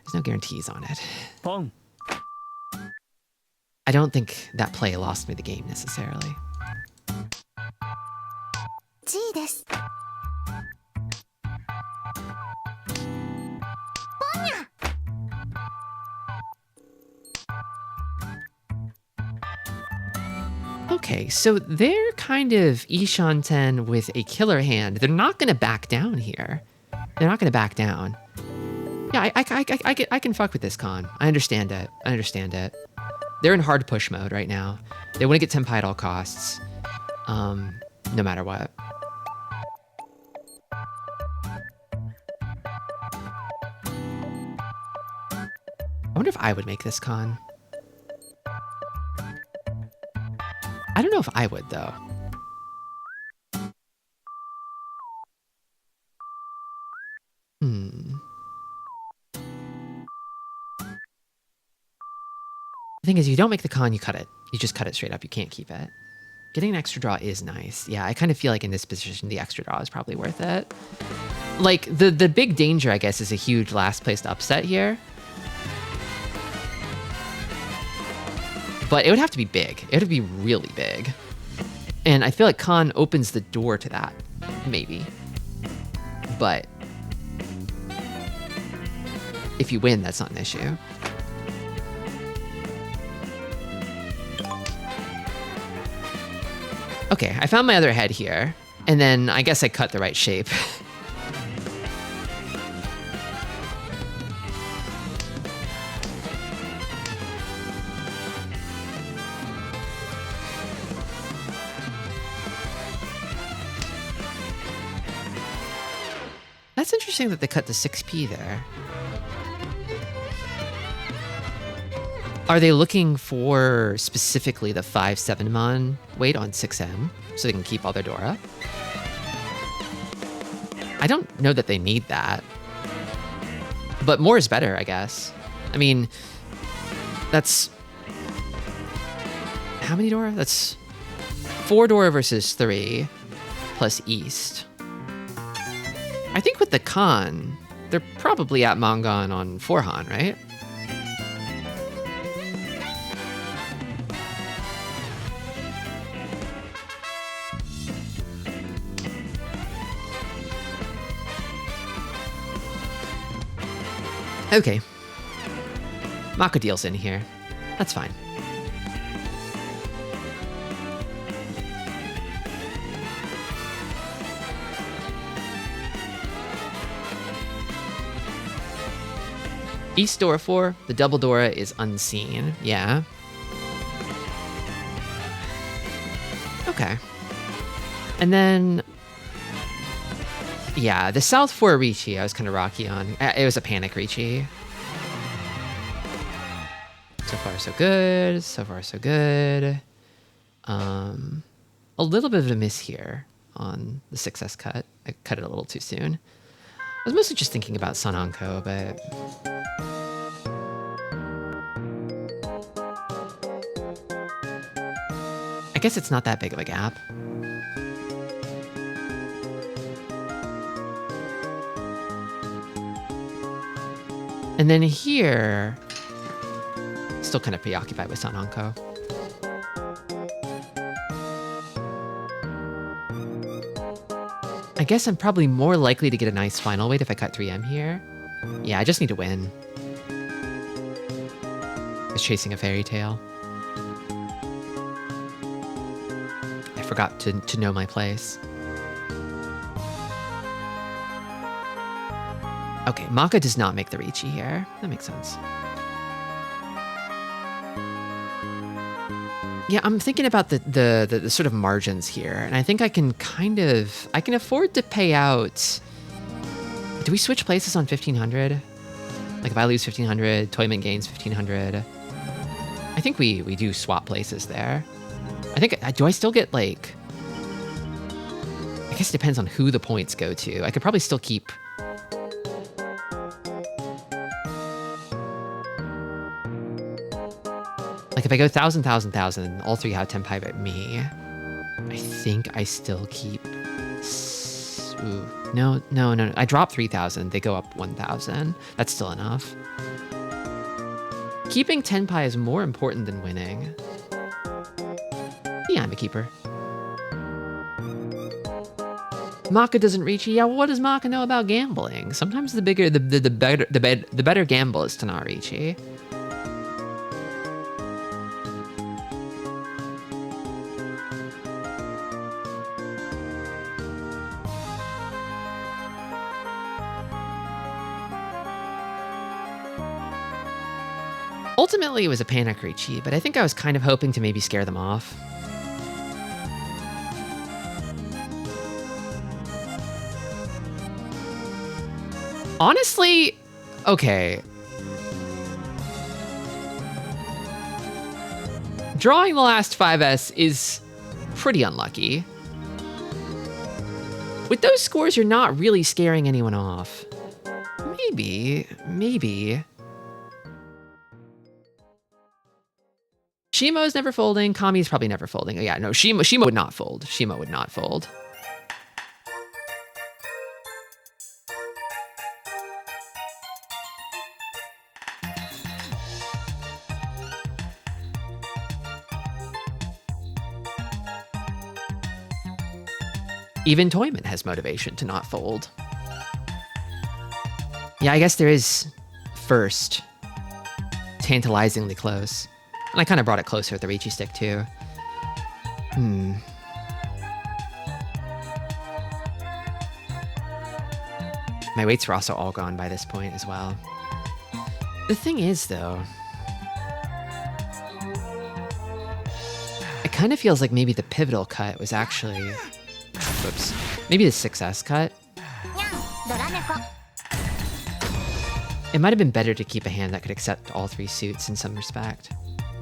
There's no guarantees on it. Pong. I don't think that play lost me the game necessarily. G です。 Okay, so they're kind of Ishanten with a killer hand. They're not going to back down here. They're not going to back down. Yeah, I can fuck with this con. I understand it. I understand it. They're in hard push mode right now. They want to get Tenpai at all costs, no matter what. I wonder if I would make this con. I don't know if I would, though. The thing is, you don't make the con, you cut it. You just cut it straight up. You can't keep it. Getting an extra draw is nice. Yeah, I kind of feel like in this position, the extra draw is probably worth it. Like, the big danger, I guess, is a huge last placed upset here. But it would have to be big. It would have to be really big. And I feel like con opens the door to that, maybe. But if you win, that's not an issue. Okay, I found my other head here, and then I guess I cut the right shape. That's interesting that they cut the 6p there. Are they looking for specifically the 5-7 mon weight on 6M so they can keep all their Dora? I don't know that they need that. But more is better, I guess. I mean, that's... How many Dora? That's 4 Dora versus 3 plus East. I think with the con, they're probably at Mongon on 4 Han, right? Okay. Maka deals in here. That's fine. East Dora 4, the double Dora is unseen. Yeah. Okay. And then... Yeah, the South 4 Ricci I was kind of rocky on. It was a panic Ricci. So far, so good. So far, so good. A little bit of a miss here on the 6S cut. I cut it a little too soon. I was mostly just thinking about Sananko, but... I guess it's not that big of a gap. And then here, still kind of preoccupied with Sananko. I guess I'm probably more likely to get a nice final weight if I cut 3M here. Yeah, I just need to win. It's chasing a fairy tale. I forgot to know my place. Okay, Maka does not make the Ricci here. That makes sense. Yeah, I'm thinking about the sort of margins here, and I think I can afford to pay out. Do we switch places on 1500? Like if I lose 1500, Toyman gains 1500. I think we do swap places there. I think, do I still get like, I guess it depends on who the points go to. I could probably still keep. Like if I go 1000, 1000, 1000, all three have Tenpai but me, I think I still keep. Ooh, no. I drop 3000. They go up 1000. That's still enough. Keeping Tenpai is more important than winning. Yeah, I'm a keeper. Maka doesn't reach. Yeah, well, what does Maka know about gambling? Sometimes the better gamble is to not reach. Ultimately, it was a panic Ricci, but I think I was kind of hoping to maybe scare them off. Honestly, okay. Drawing the last 5S is pretty unlucky. With those scores, you're not really scaring anyone off. Maybe. Shimo's never folding. Kami's probably never folding. Oh yeah, no, Shimo would not fold. Shimo would not fold. Even Toyman has motivation to not fold. Yeah, I guess there is first tantalizingly close. And I kind of brought it closer with the Ricci stick too. My weights were also all gone by this point as well. The thing is though, it kind of feels like maybe the pivotal cut was actually, whoops, maybe the 6S cut. It might have been better to keep a hand that could accept all three suits in some respect.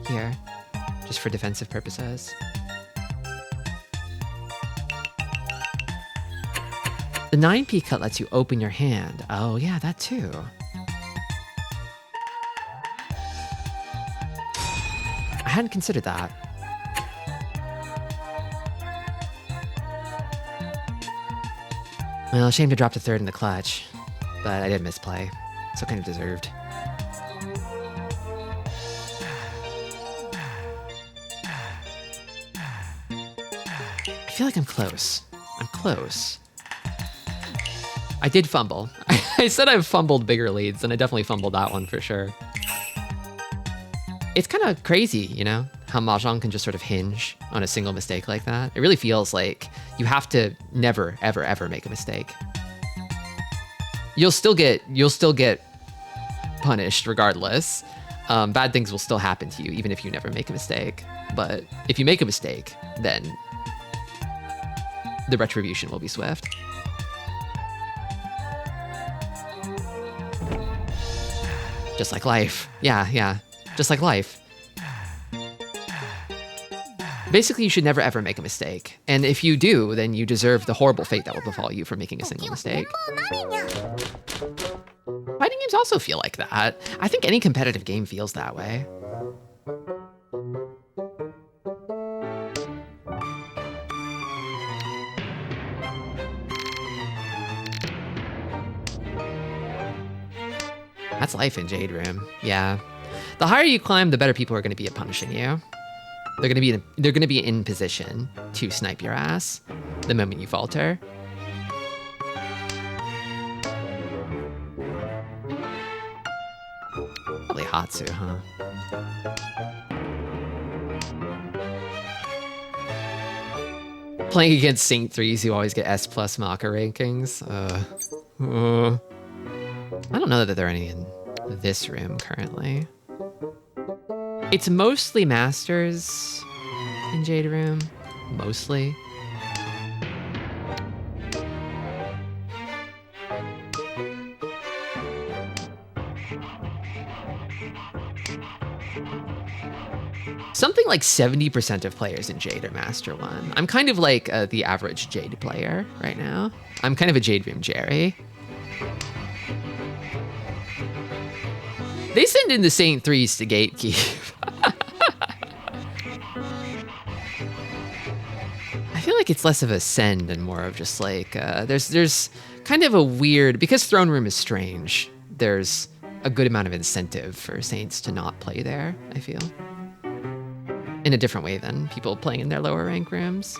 Here, just for defensive purposes. The 9p cut lets you open your hand. Oh yeah, that too. I hadn't considered that. Well, shame to drop to third in the clutch, but I did misplay, so kind of deserved. I feel like I'm close. I did fumble. I said I've fumbled bigger leads, and I definitely fumbled that one for sure. It's kind of crazy, you know, how Mahjong can just sort of hinge on a single mistake like that. It really feels like you have to never, ever, ever make a mistake. You'll still get punished regardless. Bad things will still happen to you, even if you never make a mistake. But if you make a mistake, then the retribution will be swift. Just like life. Yeah. Just like life. Basically, you should never ever make a mistake. And if you do, then you deserve the horrible fate that will befall you for making a single mistake. Fighting games also feel like that. I think any competitive game feels that way. That's life in Jade Room. Yeah. The higher you climb, the better people are going to be at punishing you. They're going to be in position to snipe your ass the moment you falter. Tatsu, huh? Playing against Saint 3s who always get S plus Maka rankings. I don't know that there are any in this room currently. It's mostly Masters in Jade Room. Mostly. Something like 70% of players in Jade are Master 1. I'm kind of like the average Jade player right now. I'm kind of a Jade Room Jerry. They send in the Saint 3s to gatekeep. I feel like it's less of a send and more of just like, there's kind of a weird, because Throne Room is strange, there's a good amount of incentive for Saints to not play there, I feel. In a different way than people playing in their lower rank rooms.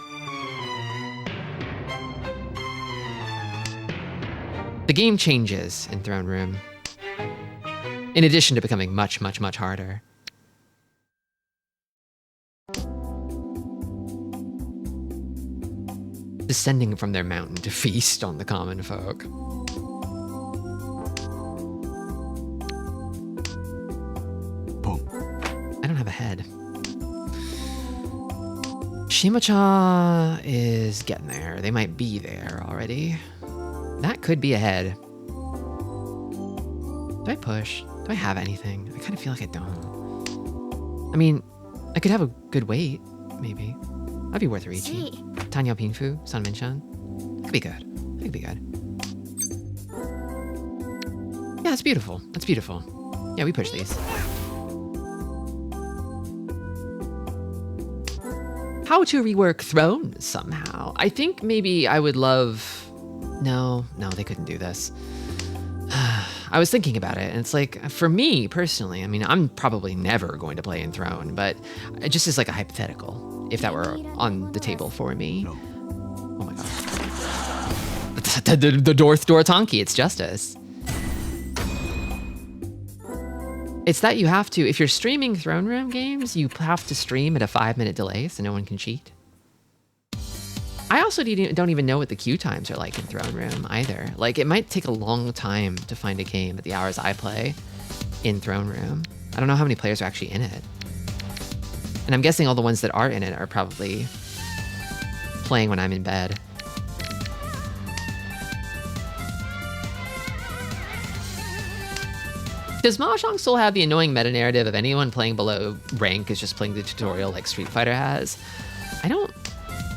The game changes in Throne Room, in addition to becoming much, much, much harder. Descending from their mountain to feast on the common folk. Boom. I don't have a head. Shimacha is getting there. They might be there already. That could be a head. Do I push? Do I have anything? I kind of feel like I don't. I mean, I could have a good weight, maybe. That'd be worth reaching. Tanya Pinfu, Sun Minchan. That could be good. That could be good. Yeah, that's beautiful. That's beautiful. Yeah, we push these. How to rework Throne somehow. I think maybe I would love... No, they couldn't do this. I was thinking about it, and it's like, for me personally, I mean, I'm probably never going to play in Throne, but it just is like a hypothetical, if that were on the table for me. No. Oh my god. The Dorth Tonki, it's justice. It's that you have to, if you're streaming Throne Room games, you have to stream at a 5-minute delay so no one can cheat. I also don't even know what the queue times are like in Throne Room either. Like, it might take a long time to find a game at the hours I play in Throne Room. I don't know how many players are actually in it. And I'm guessing all the ones that are in it are probably playing when I'm in bed. Does Mahjong still have the annoying meta-narrative of anyone playing below rank is just playing the tutorial like Street Fighter has? I don't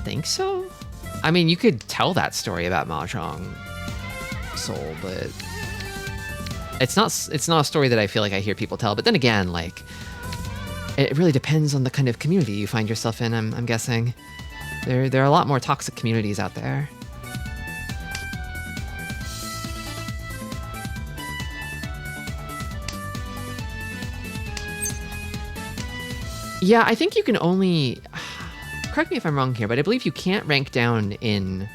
think so. I mean, you could tell that story about Mahjong Soul, but it's not a story that I feel like I hear people tell. But then again, like, it really depends on the kind of community you find yourself in, I'm guessing. There are a lot more toxic communities out there. Yeah, I think you can only... Correct me if I'm wrong here, but I believe you can't rank down in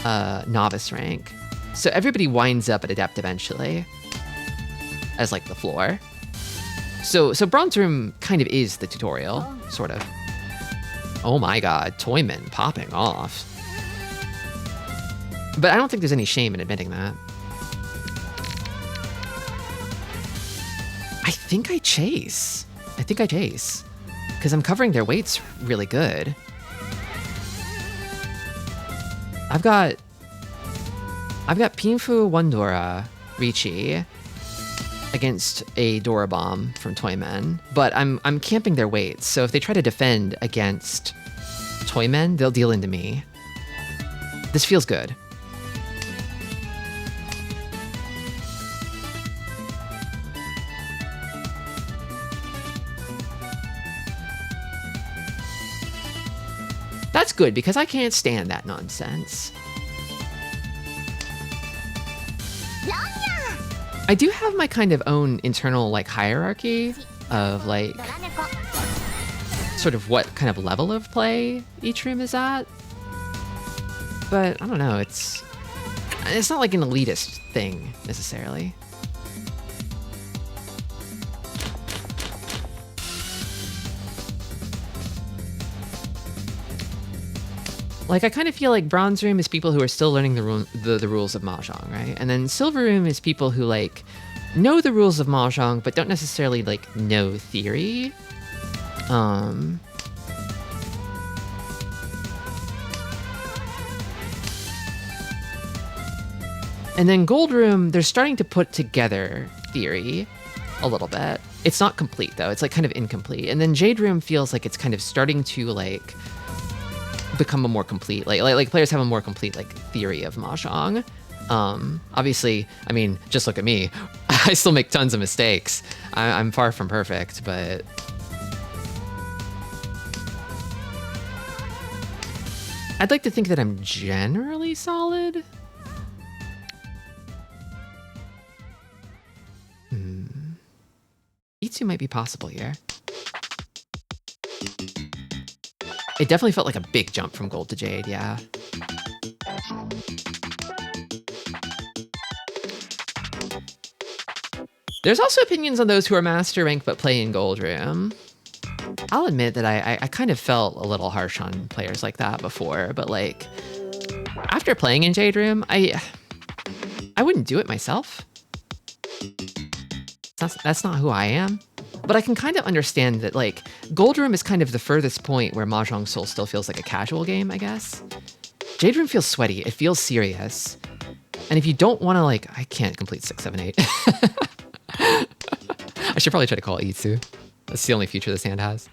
novice rank. So everybody winds up at adept eventually as like the floor. So Bronze Room kind of is the tutorial, sort of. Oh my god, Toyman popping off. But I don't think there's any shame in admitting that. I think I chase. Because I'm covering their weights really good. I've got Pinfu Wandora Ricci against a Dora Bomb from Toymen, but I'm camping their weights, so if they try to defend against Toymen, they'll deal into me. This feels good. That's good, because I can't stand that nonsense. I do have my kind of own internal, like, hierarchy of, like, sort of what kind of level of play each room is at. But, I don't know, it's not like an elitist thing, necessarily. Like, I kind of feel like Bronze Room is people who are still learning the rules of Mahjong, right? And then Silver Room is people who, like, know the rules of Mahjong, but don't necessarily, like, know theory. And then Gold Room, they're starting to put together theory a little bit. It's not complete, though. It's, like, kind of incomplete. And then Jade Room feels like it's kind of starting to, like, become a more complete, like players have a more complete, like, theory of Mahjong. Obviously, I mean, just look at me. I still make tons of mistakes. I'm far from perfect, but I'd like to think that I'm generally solid. Itsu might be possible here. It definitely felt like a big jump from Gold to Jade, yeah. There's also opinions on those who are Master Rank but play in Gold Room. I'll admit that I kind of felt a little harsh on players like that before, but like, after playing in Jade Room, I wouldn't do it myself. That's not who I am. But I can kind of understand that, like, Gold Room is kind of the furthest point where Mahjong Soul still feels like a casual game, I guess. Jade Room feels sweaty. It feels serious. And if you don't want to, like, I can't complete 6, 7, 8. I should probably try to call it Itsu. That's the only feature this hand has.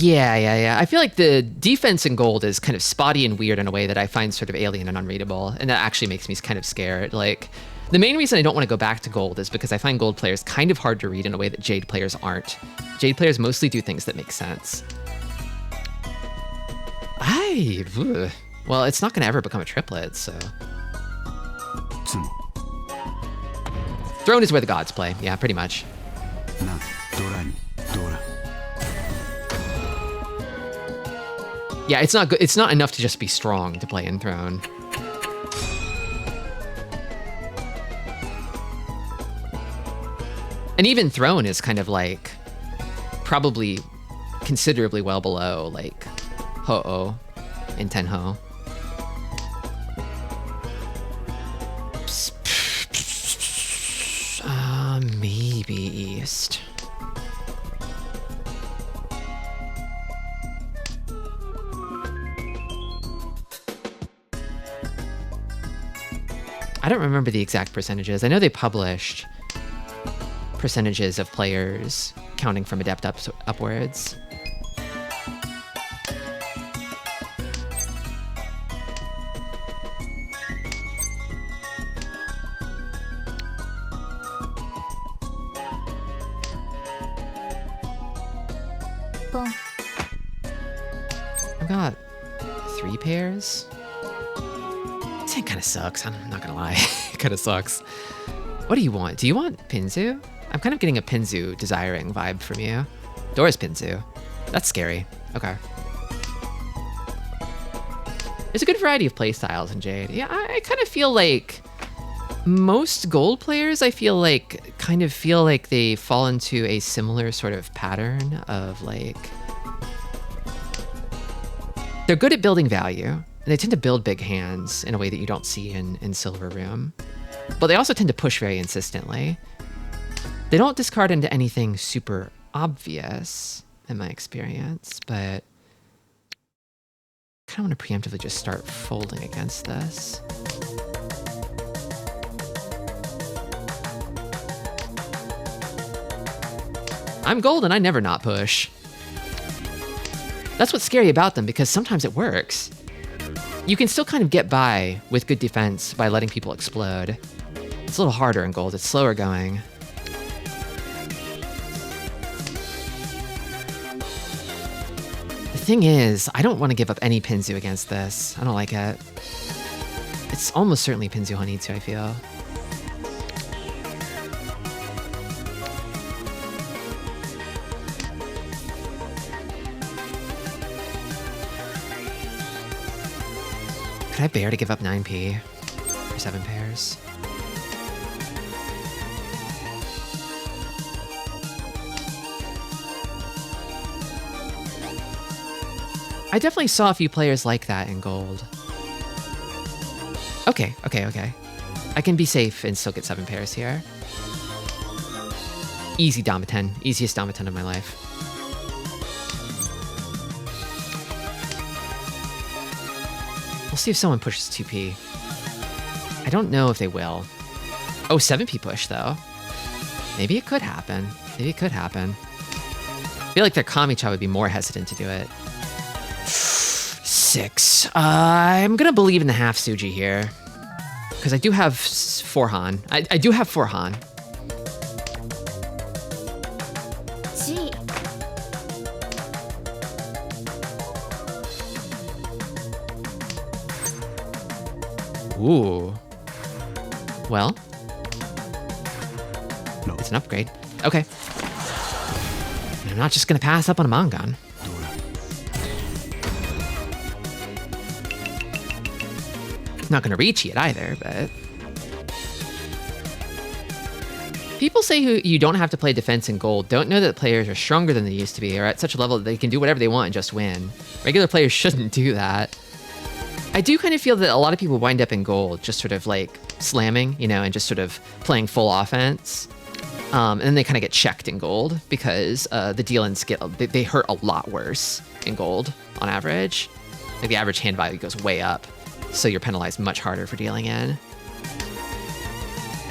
Yeah. I feel like the defense in Gold is kind of spotty and weird in a way that I find sort of alien and unreadable, and that actually makes me kind of scared. Like, the main reason I don't want to go back to Gold is because I find Gold players kind of hard to read in a way that Jade players aren't. Jade players mostly do things that make sense. Well, it's not going to ever become a triplet, so... Throne is where the gods play. Yeah, pretty much. Yeah, it's not good. It's not enough to just be strong to play in Throne. And even Throne is kind of like probably considerably well below like Ho-Oh in Tenho. Maybe East. I don't remember the exact percentages. I know they published percentages of players counting from Adept upwards. I've got 3 pairs. This thing kind of sucks. I'm not gonna lie. It kind of sucks. What do you want? Do you want Pinzu? I'm kind of getting a Pinzu desiring vibe from you. Dora's Pinzu. That's scary. Okay. There's a good variety of playstyles in Jade. Yeah, I kind of feel like most Gold players, I feel like, kind of feel like they fall into a similar sort of pattern of like... They're good at building value, and they tend to build big hands in a way that you don't see in Silver Room. But they also tend to push very insistently. They don't discard into anything super obvious, in my experience, but I kind of want to preemptively just start folding against this. I'm Gold and I never not push. That's what's scary about them, because sometimes it works. You can still kind of get by with good defense by letting people explode. It's a little harder in Gold, it's slower going. The thing is, I don't want to give up any Pinzu against this. I don't like it. It's almost certainly Pinzu Honitsu, I feel. Could I bear to give up 9p for 7 pairs? I definitely saw a few players like that in gold. Okay. I can be safe and still get 7 pairs here. Easy Dama 10. Easiest Dama 10 of my life. We'll see if someone pushes 2p. I don't know if they will. Oh, 7p push, though. Maybe it could happen. Maybe it could happen. I feel like their Kami-cha would be more hesitant to do it. 6. I'm gonna believe in the half Suji here. Because I do have 4 Han. I do have 4 Han. G. Ooh. Well. No. It's an upgrade. Okay. And I'm not just gonna pass up on a Mangan. Not gonna reach it either, but... People say who you don't have to play defense in gold don't know that players are stronger than they used to be or at such a level that they can do whatever they want and just win. Regular players shouldn't do that. I do kind of feel that a lot of people wind up in gold just sort of like slamming, you know, and just sort of playing full offense. And then they kind of get checked in gold because the deal-ins they hurt a lot worse in gold on average. Like the average hand value goes way up. So you're penalized much harder for dealing in.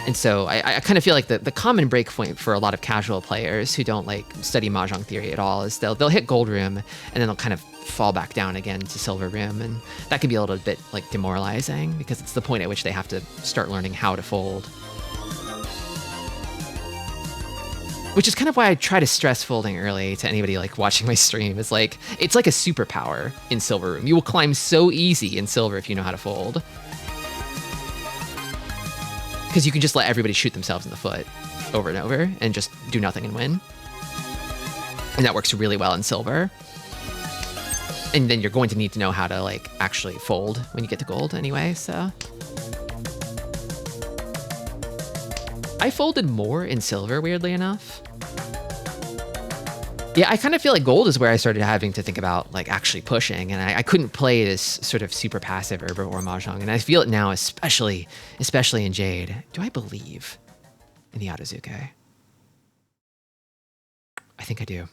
And so I kind of feel like the common breakpoint for a lot of casual players who don't like study Mahjong theory at all is they'll hit gold room and then they'll kind of fall back down again to silver room. And that can be a little bit like demoralizing because it's the point at which they have to start learning how to fold. Which is kind of why I try to stress folding early to anybody like watching my stream. It's like a superpower in silver room. You will climb so easy in silver if you know how to fold. Because you can just let everybody shoot themselves in the foot over and over and just do nothing and win. And that works really well in silver. And then you're going to need to know how to like actually fold when you get to gold anyway, so. I folded more in silver, weirdly enough. Yeah, I kind of feel like gold is where I started having to think about like actually pushing, and I couldn't play this sort of super passive herbivore Mahjong, and I feel it now, especially in Jade. Do I believe in the Adazuke? I think I do.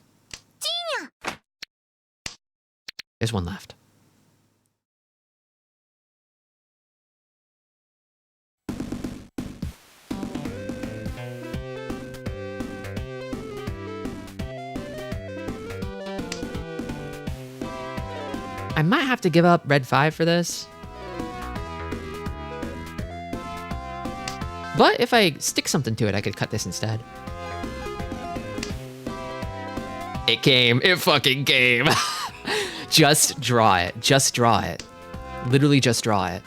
There's one left. I might have to give up red 5 for this. But if I stick something to it, I could cut this instead. It came. It fucking came. Just draw it. Just draw it. Literally just draw it.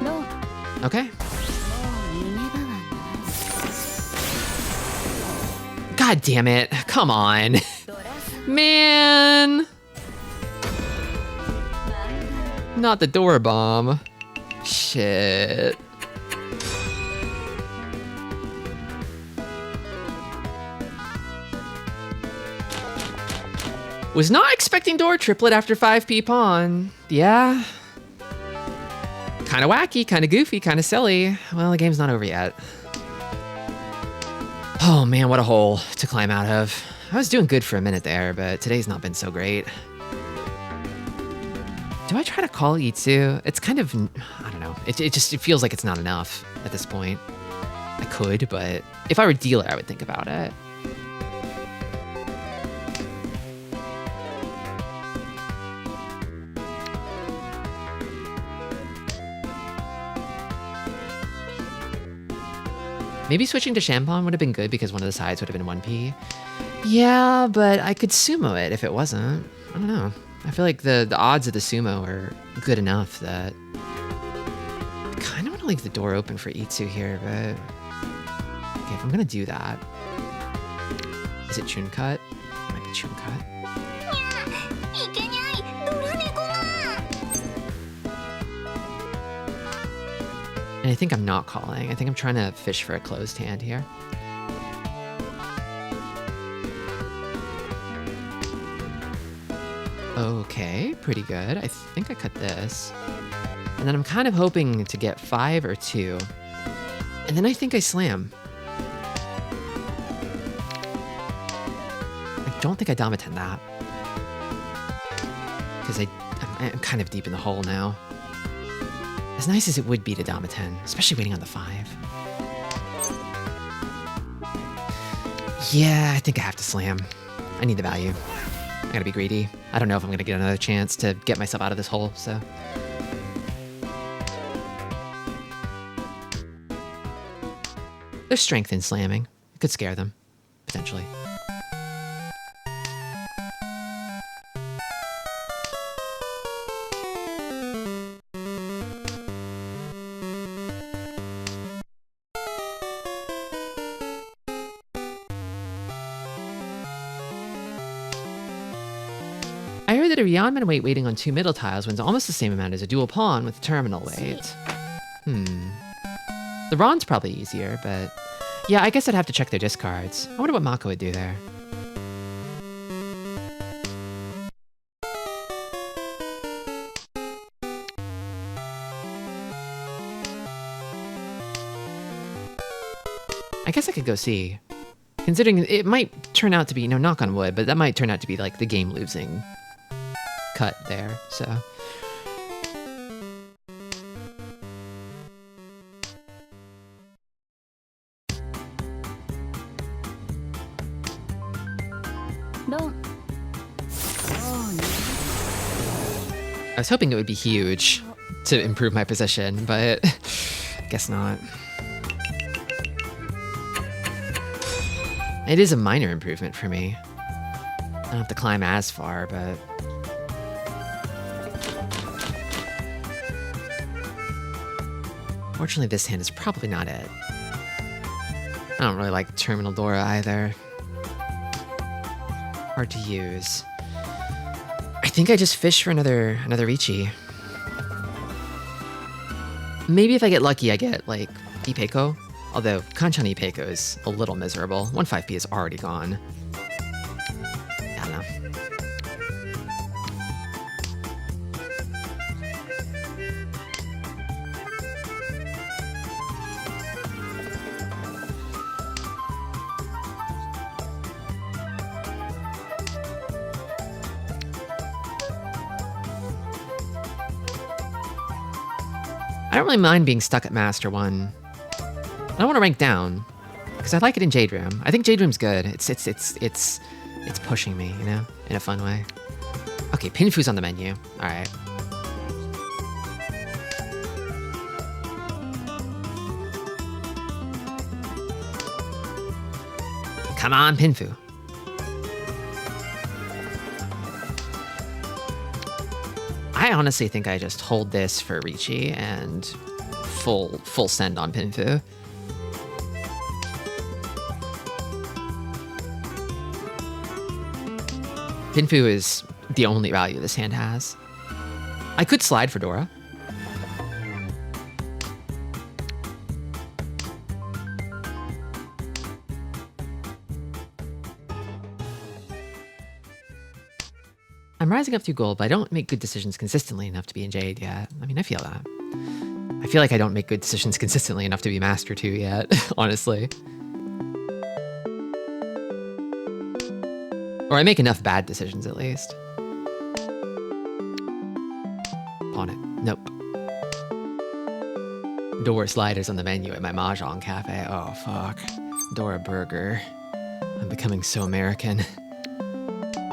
No. Okay. God damn it. Come on. Man. Not the door bomb. Shit. Was not expecting door triplet after 5p pawn. Yeah. Kind of wacky, kind of goofy, kind of silly. Well, the game's not over yet. Oh man, what a hole to climb out of. I was doing good for a minute there, but today's not been so great. Do I try to call Itsu? It's kind of, I don't know. It feels like it's not enough at this point. I could, but if I were dealer, I would think about it. Maybe switching to Champon would have been good because one of the sides would have been 1p. Yeah, but I could sumo it if it wasn't. I don't know. I feel like the odds of the sumo are good enough that I kind of want to leave the door open for Itsu here, but okay, if I'm gonna do that, Is it Chun Cut? Might be Chun Cut. いけにゃいドラ猫が And I think I'm not calling. I think I'm trying to fish for a closed hand here. Okay, pretty good. I think I cut this. And then I'm kind of hoping to get 5 or 2. And then I think I slam. I don't think I Damaten that. Because I'm kind of deep in the hole now. As nice as it would be to Damaten, especially waiting on the 5. Yeah, I think I have to slam. I need the value. I gotta be greedy. I don't know if I'm gonna get another chance to get myself out of this hole, so. There's strength in slamming. It could scare them, potentially. I heard that a Ryanman weight waiting on 2 middle tiles wins almost the same amount as a dual pawn with terminal weight. The Ron's probably easier, but yeah, I guess I'd have to check their discards. I wonder what Mako would do there. I guess I could go see. Considering it might turn out to be, knock on wood, but that might turn out to be like the game losing cut there, so. Don't. I was hoping it would be huge to improve my position, but guess not. It is a minor improvement for me. I don't have to climb as far, but... Fortunately, this hand is probably not it. I don't really like Terminal Dora either. Hard to use. I think I just fish for another Ichi. Maybe if I get lucky, I get, like, Ipeiko. Although, Kanchan Ipeiko is a little miserable. 1-5P is already gone. I don't know. I don't really mind being stuck at Master 1. I don't want to rank down, because I like it in Jade Room. I think Jade Room's good. It's pushing me, you know, in a fun way. Okay, Pinfu's on the menu. All right. Come on, Pinfu. I honestly think I just hold this for Ricci and full send on Pinfu. Pinfu is the only value this hand has. I could slide for Dora. I'm rising up through gold, but I don't make good decisions consistently enough to be in Jade yet. I mean, I feel that. I feel like I don't make good decisions consistently enough to be Master 2 yet, honestly. Or I make enough bad decisions, at least. Pawn it. Nope. Dora sliders on the menu at my Mahjong cafe. Oh, fuck. Dora Burger. I'm becoming so American.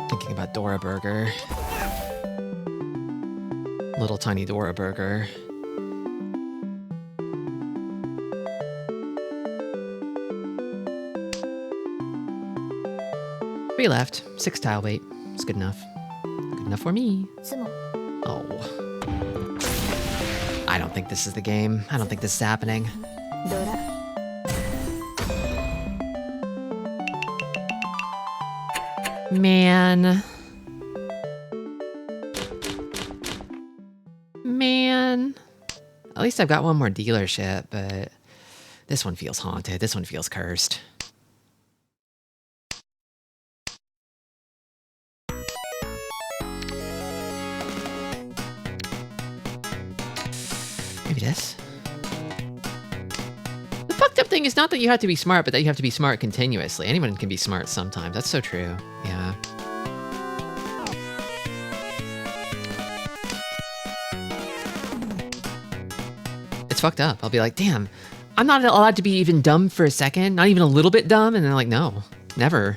Thinking about Dora Burger. Little tiny Dora Burger. 3 left. 6 tile weight. It's good enough. Good enough for me. Oh. I don't think this is the game. I don't think this is happening. Man. Man. At least I've got one more dealership, but this one feels haunted. This one feels cursed. Maybe this. The fucked up thing is not that you have to be smart, but that you have to be smart continuously. Anyone can be smart sometimes. That's so true. Yeah. It's fucked up. I'll be like, damn, I'm not allowed to be even dumb for a second. Not even a little bit dumb. And they're like, no, never.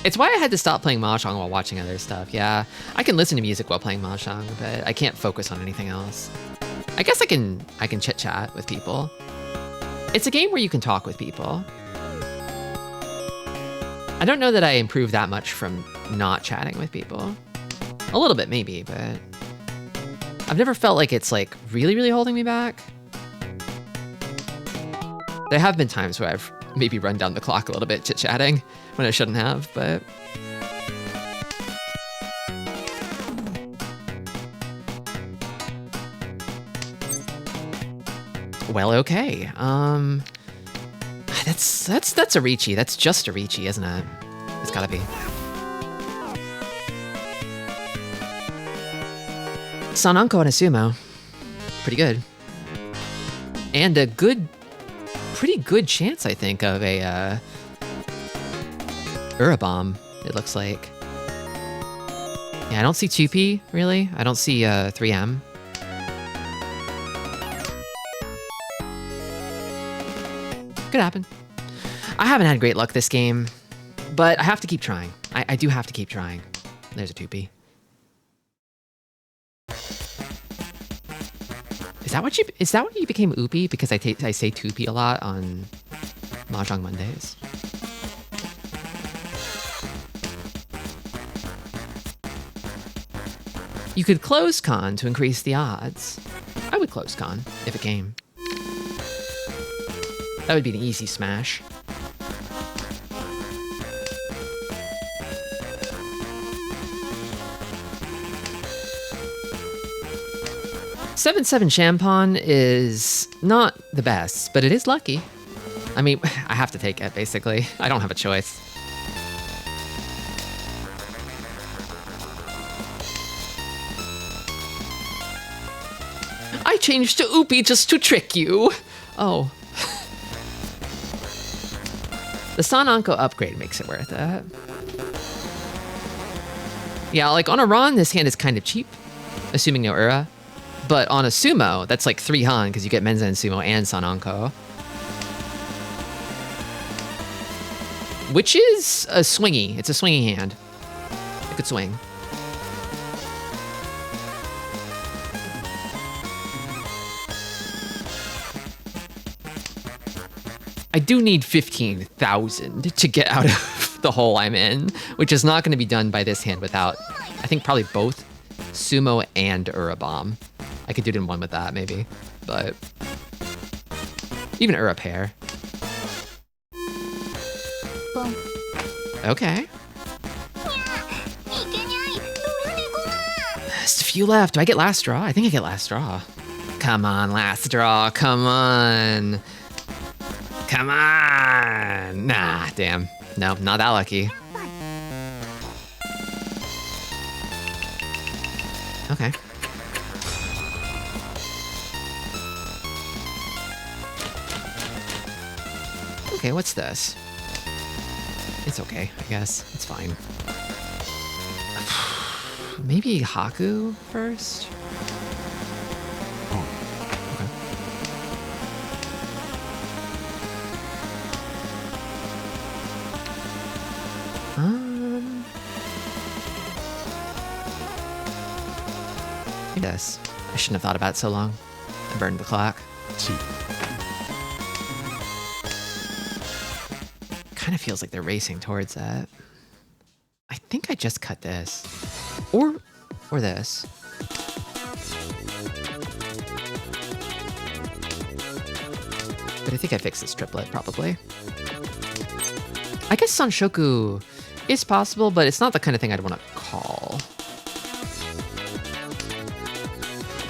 It's why I had to stop playing Mahjong while watching other stuff. Yeah, I can listen to music while playing Mahjong, but I can't focus on anything else. I guess I can chit chat with people. It's a game where you can talk with people. I don't know that I improved that much from not chatting with people. A little bit maybe, but I've never felt like it's like really, really holding me back. There have been times where I've maybe run down the clock a little bit chit-chatting when I shouldn't have, but well, okay. That's a Ricci. That's just a Ricci, isn't it? It's gotta be. Sananko and a sumo. Pretty good. And a pretty good chance, I think, of a Urabomb, it looks like. Yeah, I don't see 2P, really. I don't see 3M. Could happen. I haven't had great luck this game, but I have to keep trying. I do have to keep trying. There's a 2P. Is that what you became Oopie? Because I say 2P a lot on Mahjong Mondays. You could close con to increase the odds. I would close con if it came. That would be an easy smash. Seven Champon is not the best, but it is lucky. I mean, I have to take it, basically. I don't have a choice. I changed to Oopie just to trick you. Oh. The Sananko upgrade makes it worth it. Yeah, like on a Ron, this hand is kind of cheap, assuming no Ura. But on a Sumo, that's like 3 Han, because you get Menzen Sumo and Sananko. Which is a swingy. It's a swingy hand. It could swing. I do need 15,000 to get out of the hole I'm in, which is not going to be done by this hand without, I think, probably both Sumo and Urabomb. I could do it in one with that, maybe, but even Ura pair. Okay. Just a few left. Do I get last draw? I think I get last draw. Come on, last draw. Come on. Come on. Nah, damn. No, not that lucky. Okay. Okay, what's this? It's okay, I guess. It's fine. Maybe Haku first? Oh, okay. This. I shouldn't have thought about it so long. I burned the clock. Kind of feels like they're racing towards that. I think I just cut this. Or this. I think I fixed this triplet, probably. I guess Sanshoku is possible, but it's not the kind of thing I'd want to call.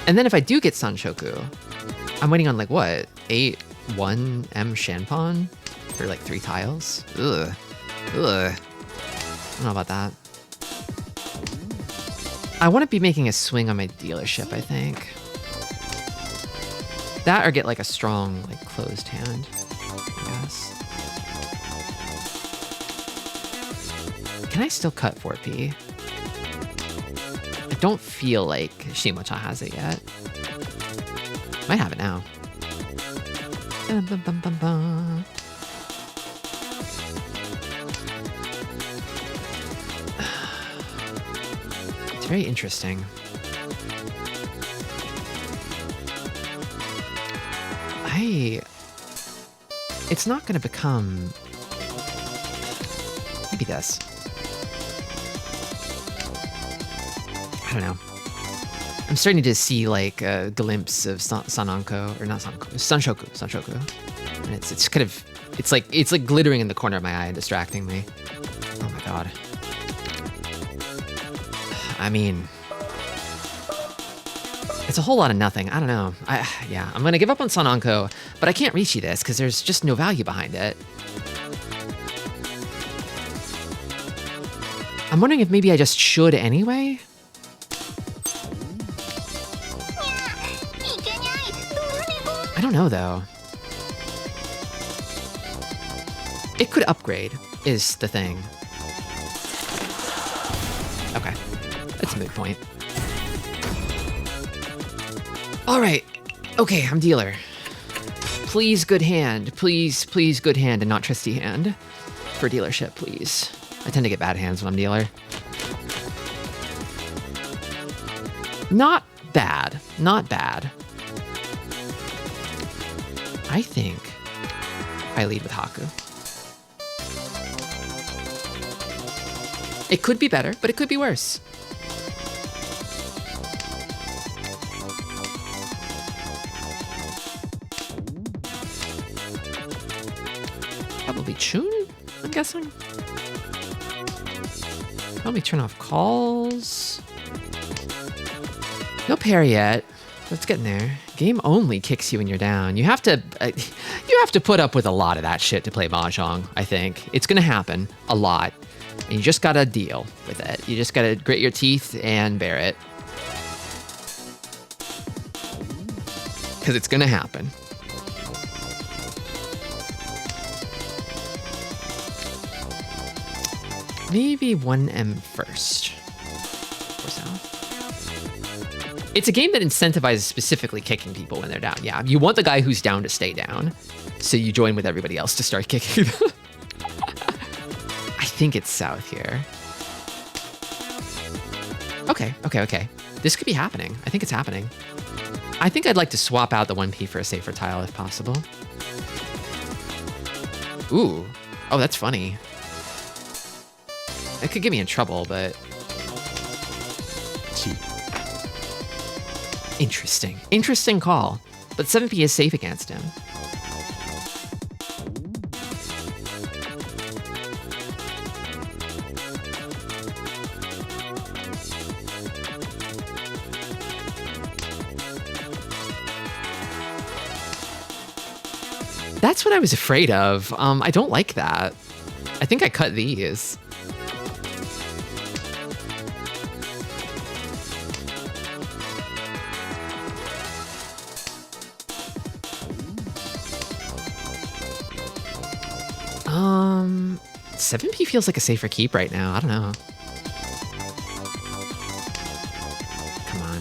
And then if I do get Sanshoku, I'm waiting on like what? 8-1 M Shanpon for like 3 tiles? Ugh. Ugh. I don't know about that. I want to be making a swing on my dealership, I think. That or get like a strong, like closed hand, I guess. Can I still cut 4P? I don't feel like Shimocha has it yet. Might have it now. Bum, bum, bum, bum, bum. It's very interesting. It's not gonna become... Maybe this. I don't know. I'm starting to see like a glimpse of Sananko, or not Sananko, Sanshoku. And it's kind of, it's like glittering in the corner of my eye and distracting me. Oh my god. I mean, it's a whole lot of nothing. I don't know. Yeah, I'm gonna give up on Sananko, but I can't Rishi this because there's just no value behind it. I'm wondering if maybe I just should anyway. I don't know though. It could upgrade, is the thing. Okay, that's a moot point. All right, okay, I'm dealer. Please good hand, please good hand and not Tristi hand for dealership, please. I tend to get bad hands when I'm dealer. Not bad, not bad. I think I lead with Haku. It could be better, but it could be worse. Probably Chun, I'm guessing. Probably turn off calls. No pair yet. Let's get in there. Game only kicks you when you're down. You have to put up with a lot of that shit to play Mahjong, I think. It's gonna happen a lot. And you just gotta deal with it. You just gotta grit your teeth and bear it. Because it's gonna happen. Maybe 1M first. Or so. It's a game that incentivizes specifically kicking people when they're down. Yeah, you want the guy who's down to stay down. So you join with everybody else to start kicking them. I think it's south here. Okay. This could be happening. I think it's happening. I think I'd like to swap out the 1P for a safer tile if possible. Ooh. Oh, that's funny. It could get me in trouble, but... Interesting. Interesting call. But 7P is safe against him. That's what I was afraid of. I don't like that. I think I cut these. Um, 7P feels like a safer keep right now. I don't know. Come on.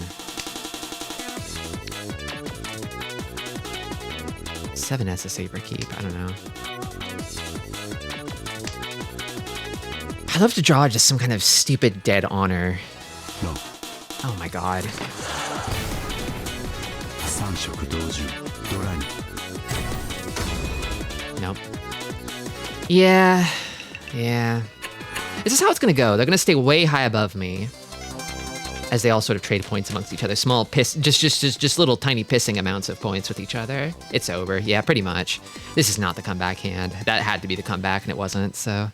7S a safer keep. I don't know. I'd love to draw just some kind of stupid dead honor. No. Oh my god. Nope. Yeah. Is this how it's gonna go? They're gonna stay way high above me. as they all sort of trade points amongst each other. Small just little tiny pissing amounts of points with each other. It's over. Yeah, pretty much. This is not the comeback hand. That had to be the comeback, and it wasn't, so.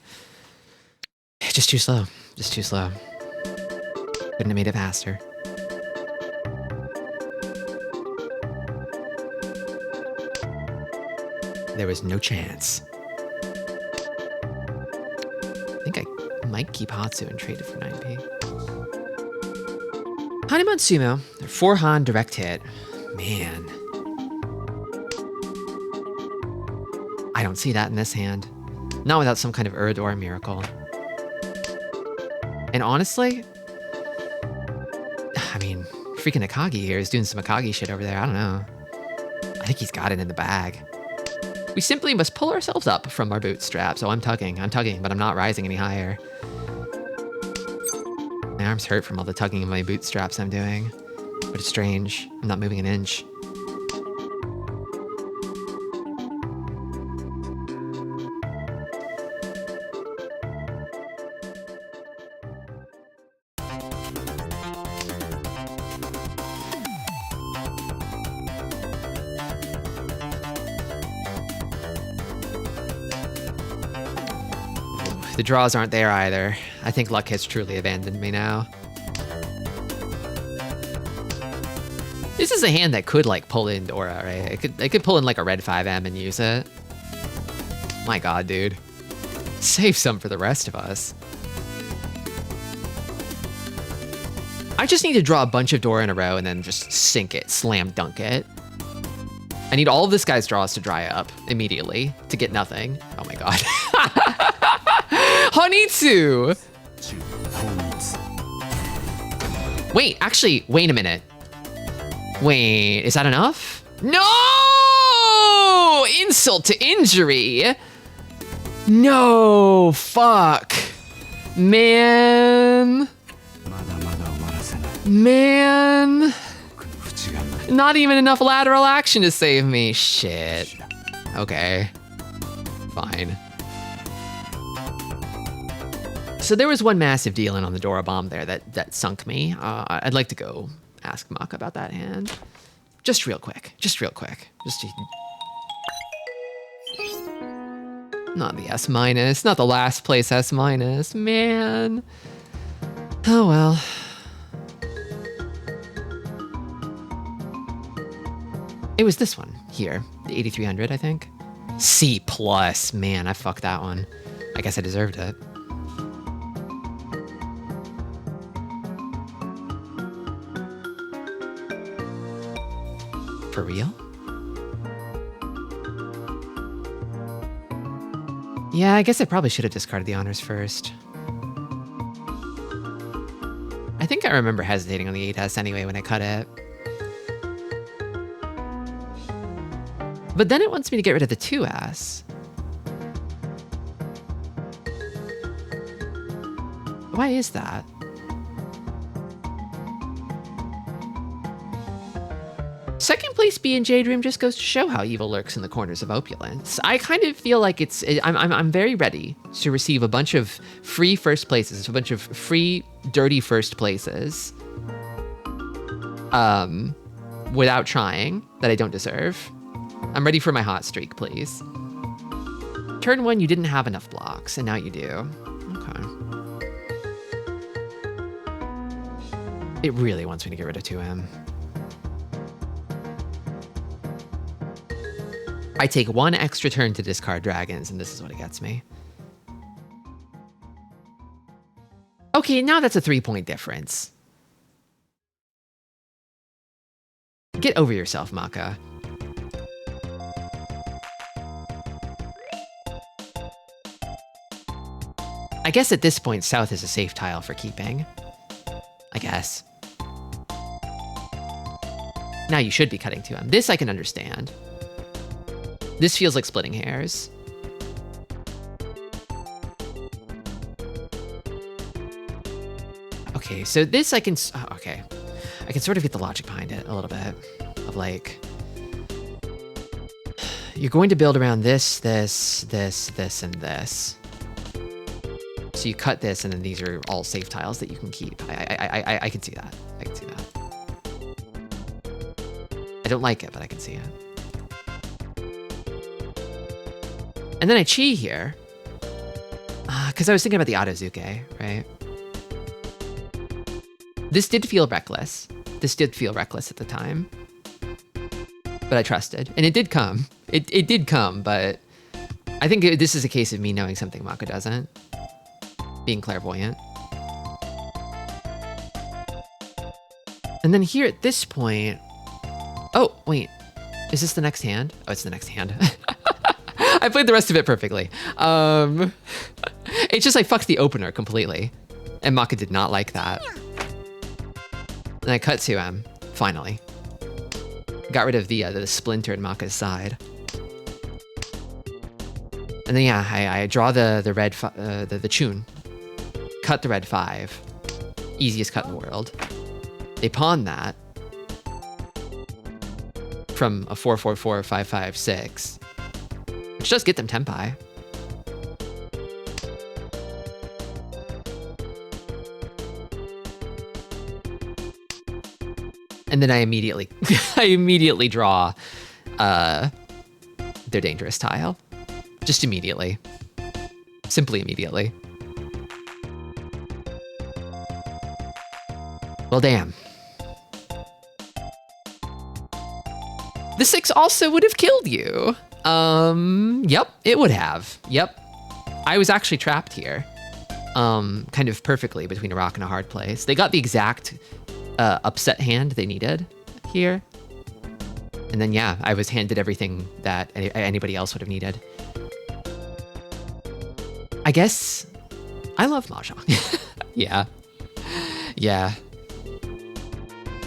Just too slow. Just too slow. Couldn't have made it faster. There was no chance. I think I might keep Hatsu and trade it for 9p. Hanuman Sumo, 4-Han direct hit. Man. I don't see that in this hand. Not without some kind of Urdor miracle. And honestly, I mean, freaking Akagi here is doing some Akagi shit over there. I don't know. I think he's got it in the bag. We simply must pull ourselves up from our bootstraps. Oh, I'm tugging, but I'm not rising any higher. My arms hurt from all the tugging of my bootstraps I'm doing. But it's strange. I'm not moving an inch. The draws aren't there either. I think luck has truly abandoned me now. This is a hand that could like pull in Dora, right? It could pull in like a red 5M and use it. My god, dude. Save some for the rest of us. I just need to draw a bunch of Dora in a row and then just sink it, slam dunk it. I need all of this guy's draws to dry up immediately to get nothing. Oh my god. Honitsu! Wait, actually, wait a minute. Wait, is that enough? No! Insult to injury. No, fuck. Man. Man. Not even enough lateral action to save me. Shit. Okay. Fine. So there was one massive deal in on the Dora bomb there that sunk me. I'd like to go ask Maka about that hand. Just real quick. Just real quick. Just to... Not the S-, not the last place S-, man. Oh well. It was this one here, the 8300, I think. C+, man, I fucked that one. I guess I deserved it. For real? Yeah, I guess I probably should have discarded the honors first. I think I remember hesitating on the 8S anyway when I cut it. But then it wants me to get rid of the 2S. Why is that? Second place B in Jade Room just goes to show how evil lurks in the corners of opulence. I kind of feel like I'm very ready to receive a bunch of free first places, a bunch of free dirty first places, without trying, that I don't deserve. I'm ready for my hot streak, please. Turn 1, you didn't have enough blocks, and now you do. Okay. It really wants me to get rid of 2M. I take 1 extra turn to discard dragons, and this is what it gets me. Okay, now that's a 3-point difference. Get over yourself, Maka. I guess at this point, South is a safe tile for keeping. I guess. Now you should be cutting 2M. This I can understand. This feels like splitting hairs. Okay, so this I can... okay. I can sort of get the logic behind it a little bit. Of like... You're going to build around this, this, and this. So you cut this, and then these are all safe tiles that you can keep. I can see that. don't like it, but I can see it. And then I chi here. Because I was thinking about the Adazuke, right? This did feel reckless. This did feel reckless at the time. But I trusted. And it did come. It did come, but I think this is a case of me knowing something Mako doesn't. Being clairvoyant. And then here at this point... Oh, wait. Is this the next hand? Oh, it's the next hand. I played the rest of it perfectly. It's just I fucked the opener completely. And Maka did not like that. And I cut to him, finally. Got rid of the splinter in Maka's side. And then yeah, I draw the red, the tune. Cut the red 5. Easiest cut in the world. They pawn that. From a 4-4-4, 5-5-6. Which does get them tempai. And then I immediately draw their dangerous tile. Just immediately. Simply immediately. Well, damn. The 6 also would have killed you. Yep, it would have. Yep. I was actually trapped here. Kind of perfectly between a rock and a hard place. They got the exact upset hand they needed here. And then, yeah, I was handed everything that anybody else would have needed. I guess I love Mahjong. Yeah. Yeah.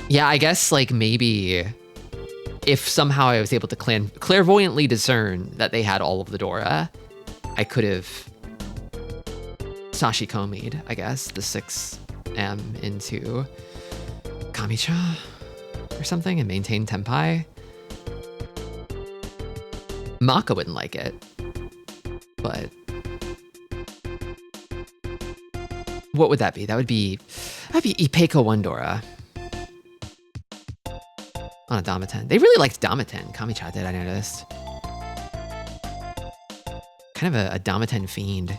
Yeah, I guess, like, maybe if somehow I was able to clairvoyantly discern that they had all of the Dora, I could have Sashikomi'd, I guess, the 6M into Kamicha or something and maintain Tempai. Maka wouldn't like it, but what would that be? That'd be Ipeko 1 Dora on a Damaten. They really liked Damaten. Kamicha did, I noticed. Kind of a Damaten fiend.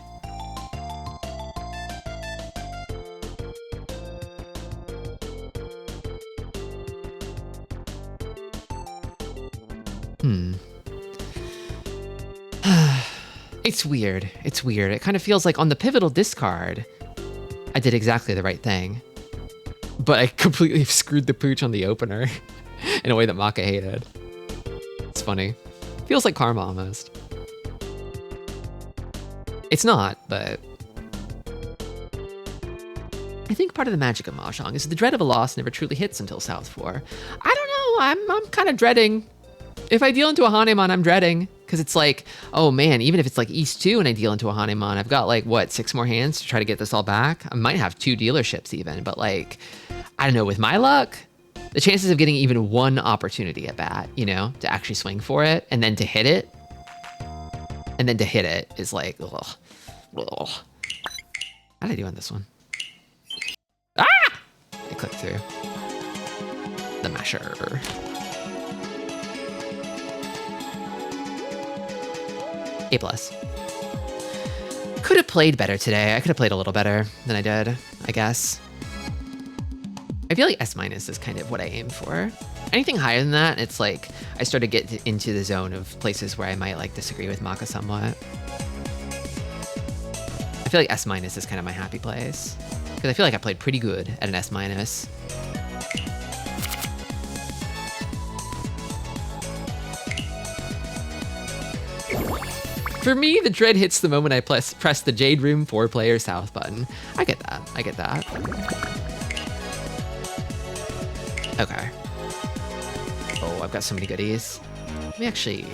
It's weird. It's weird. It kind of feels like on the pivotal discard, I did exactly the right thing. But I completely screwed the pooch on the opener in a way that Maka hated. It's funny. Feels like karma almost. It's not, but I think part of the magic of Mahjong is the dread of a loss never truly hits until South 4. I don't know. I'm kind of dreading. If I deal into a Hanemon, I'm dreading. Because it's like, oh man, even if it's like East 2 and I deal into a Hanemon, I've got like, what, 6 more hands to try to get this all back? I might have 2 dealerships even, but like, I don't know, with my luck, the chances of getting even one opportunity at bat, you know, to actually swing for it, and then to hit it, is like, ugh. Ugh. How did I do on this one? Ah! I clicked through. The masher. A+. Could have played better today. I could have played a little better than I did, I guess. I feel like S- is kind of what I aim for. Anything higher than that, it's like I start to get into the zone of places where I might like disagree with Maka somewhat. I feel like S- is kind of my happy place. Because I feel like I played pretty good at an S-. For me, the dread hits the moment I press the Jade Room 4-player South button. I get that. I get that. Okay. Oh, I've got so many goodies. Let me actually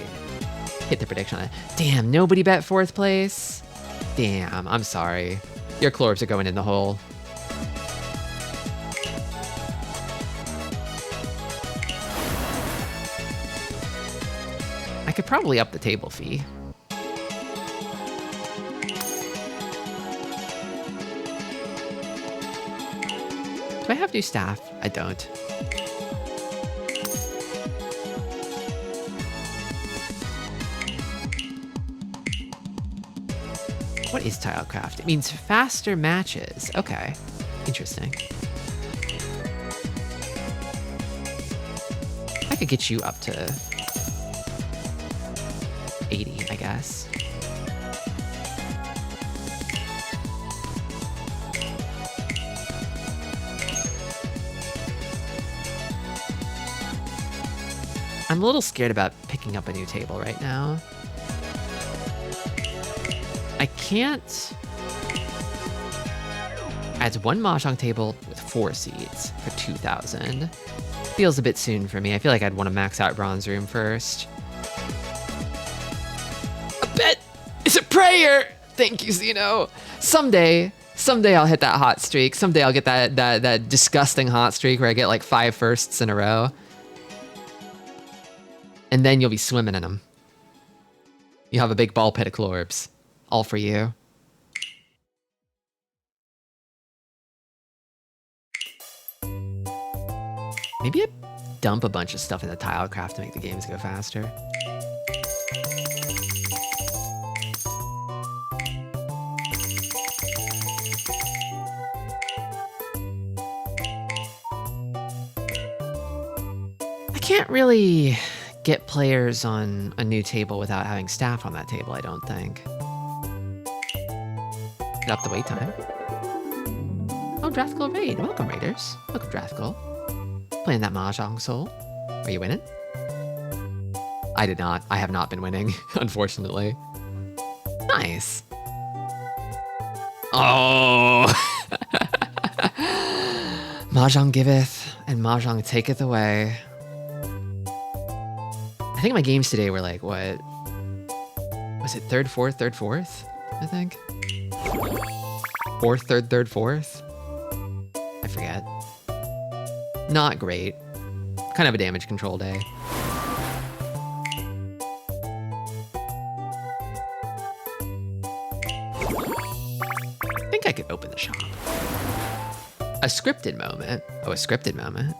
hit the prediction on it. Damn, nobody bet 4th place? Damn, I'm sorry. Your Clorbs are going in the hole. I could probably up the table fee. Do I have new staff? I don't. What is tilecraft? It means faster matches. Okay, interesting. I could get you up to 80, I guess. I'm a little scared about picking up a new table right now. I can't add one Mahjong table with 4 seats for 2,000. Feels a bit soon for me. I feel like I'd want to max out Bronze Room first. A bet is a prayer! Thank you, Zeno. Someday I'll hit that hot streak. Someday I'll get that disgusting hot streak where I get like 5 firsts in a row. And then you'll be swimming in them. You'll have a big ball pit of Clorbs. All for you. Maybe I dump a bunch of stuff in the tilecraft to make the games go faster. I can't really get players on a new table without having staff on that table, I don't think. Get up the wait time. Oh, Drathkul Raid. Welcome, Raiders. Welcome, Drathkul. Playing that Mahjong Soul. Are you winning? I did not. I have not been winning, unfortunately. Nice. Oh. Mahjong giveth and Mahjong taketh away. I think my games today were like, what? Was it third, fourth, I think? Fourth, third, fourth? I forget. Not great. Kind of a damage control day. I think I could open the shop. A scripted moment. Oh, a scripted moment.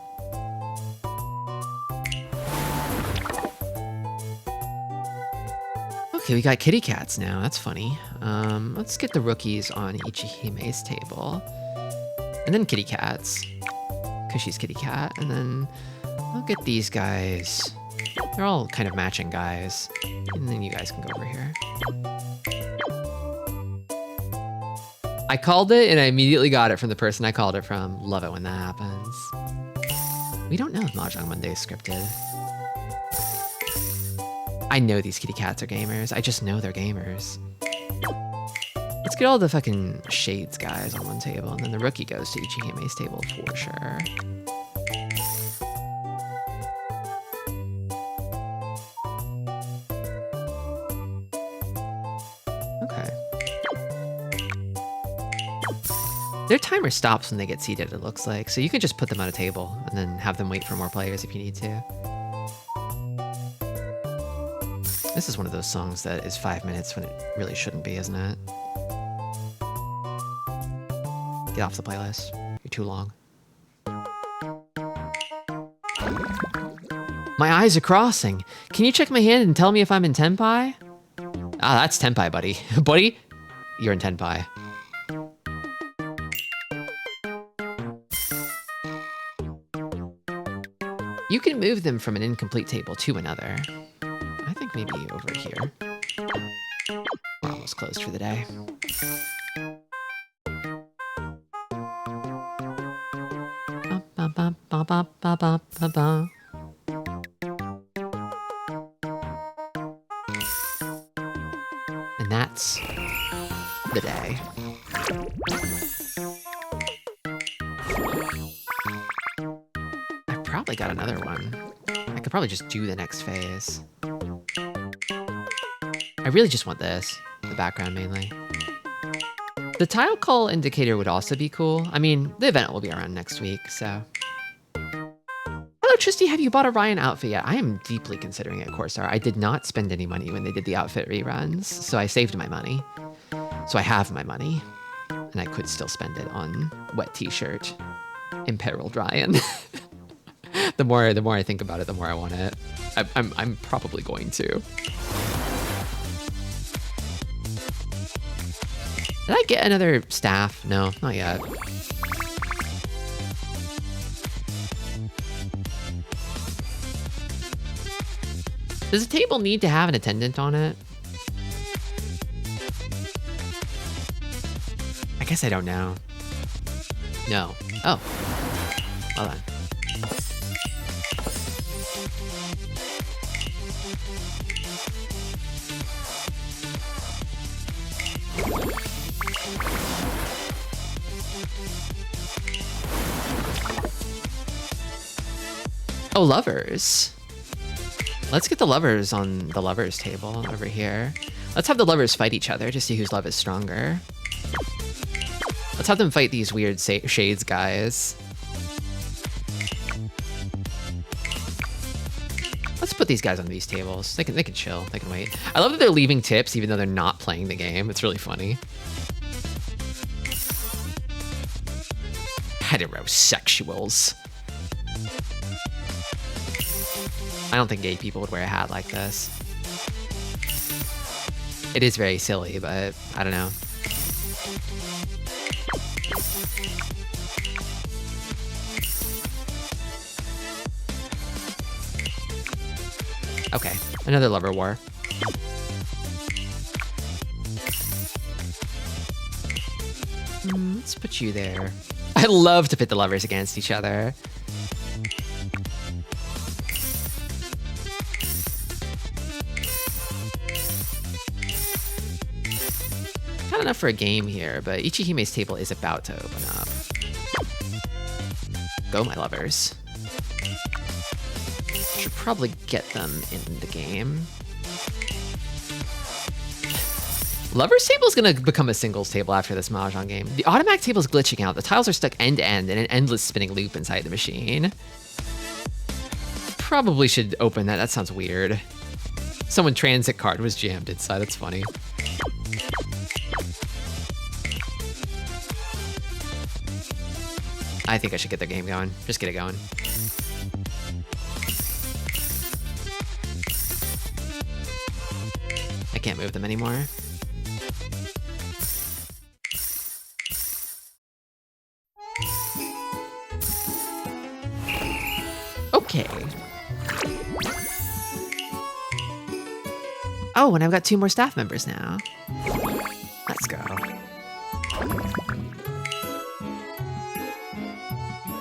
Okay, we got kitty cats now. That's funny. Let's get the rookies on Ichihime's table. And then kitty cats. Because she's kitty cat. And then I'll get these guys. They're all kind of matching guys. And then you guys can go over here. I called it and I immediately got it from the person I called it from. Love it when that happens. We don't know if Mahjong Monday is scripted. I know these kitty cats are gamers. I just know they're gamers. Let's get all the fucking Shades guys on one table, and then the rookie goes to Ichihime's table for sure. Okay. Their timer stops when they get seated, it looks like, so you can just put them on a table and then have them wait for more players if you need to. This is one of those songs that is 5 minutes when it really shouldn't be, isn't it? Get off the playlist. You're too long. My eyes are crossing. Can you check my hand and tell me if I'm in Tenpai? Ah, that's Tenpai, buddy. Buddy, you're in Tenpai. You can move them from an incomplete table to another. I think maybe over here. We're almost closed for the day. And that's the day. I probably got another one. I could probably just do the next phase. I really just want this, the background mainly. The tile call indicator would also be cool. I mean, the event will be around next week, so. Hello, Tristi, have you bought a Ryan outfit yet? I am deeply considering it, Corsair. I did not spend any money when they did the outfit reruns, so I saved my money. So I have my money, and I could still spend it on wet t-shirt, imperiled Ryan. The more I think about it, the more I want it. I'm probably going to. Did I get another staff? No, not yet. Does a table need to have an attendant on it? I guess I don't know. No. Oh. Hold on. Oh, lovers. Let's get the lovers on the lovers table over here. Let's have the lovers fight each other to see whose love is stronger. Let's have them fight these weird shades guys. Let's put these guys on these tables. They can chill. They can wait. I love that they're leaving tips even though they're not playing the game. It's really funny. Heterosexuals. I don't think gay people would wear a hat like this. It is very silly, but I don't know. Okay, another lover war. Let's put you there. I love to pit the lovers against each other. Not enough for a game here, but Ichihime's table is about to open up. Go, my lovers. Should probably get them in the game. Lovers table is going to become a singles table after this Mahjong game. The automatic table is glitching out. The tiles are stuck end to end in an endless spinning loop inside the machine. Probably should open that. That sounds weird. Someone transit card was jammed inside. That's funny. I think I should get the game going. Just get it going. I can't move them anymore. Okay. Oh, and I've got 2 more staff members now. Let's go.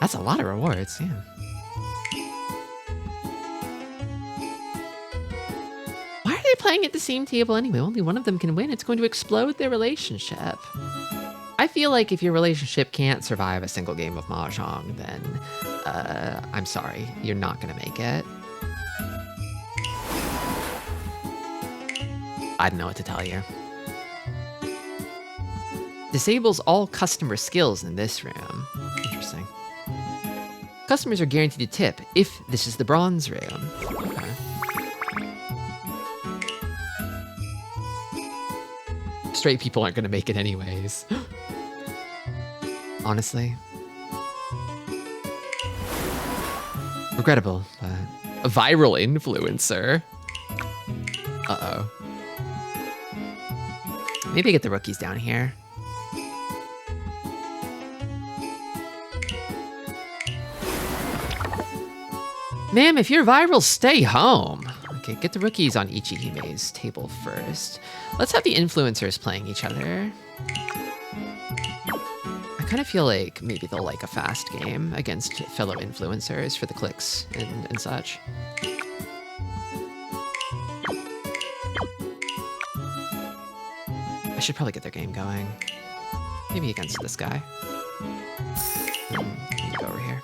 That's a lot of rewards, yeah. Why are they playing at the same table anyway? Only one of them can win. It's going to explode their relationship. I feel like if your relationship can't survive a single game of Mahjong, then I'm sorry, you're not gonna make it. I don't know what to tell you. Disables all customer skills in this room. Interesting. Customers are guaranteed a tip if this is the bronze room. Okay. Straight people aren't gonna make it anyways. Honestly. Regrettable, but a viral influencer. Uh-oh. Maybe get the rookies down here. Ma'am, if you're viral, stay home. Okay, get the rookies on Ichihime's table first. Let's have the influencers playing each other. I kind of feel like maybe they'll like a fast game against fellow influencers for the clicks and such. I should probably get their game going. Maybe against this guy. You go over here.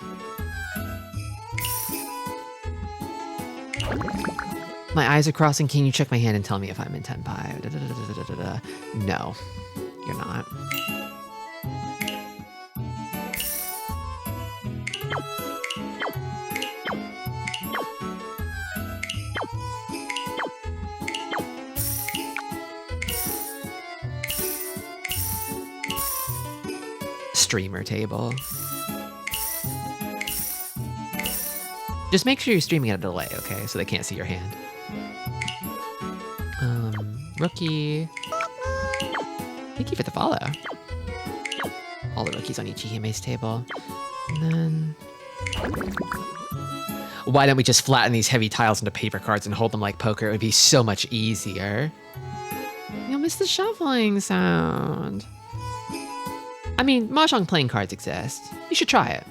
My eyes are crossing. Can you check my hand and tell me if I'm in Tenpai? Da, da, da, da, da, da, da. No, you're not. Streamer table. Just make sure you're streaming at a delay, okay? So they can't see your hand. Rookie. Thank you for the follow. All the rookies on Ichihime's table. And then... Why don't we just flatten these heavy tiles into paper cards and hold them like poker? It would be so much easier. You'll miss the shuffling sound. I mean, Mahjong playing cards exist. You should try it.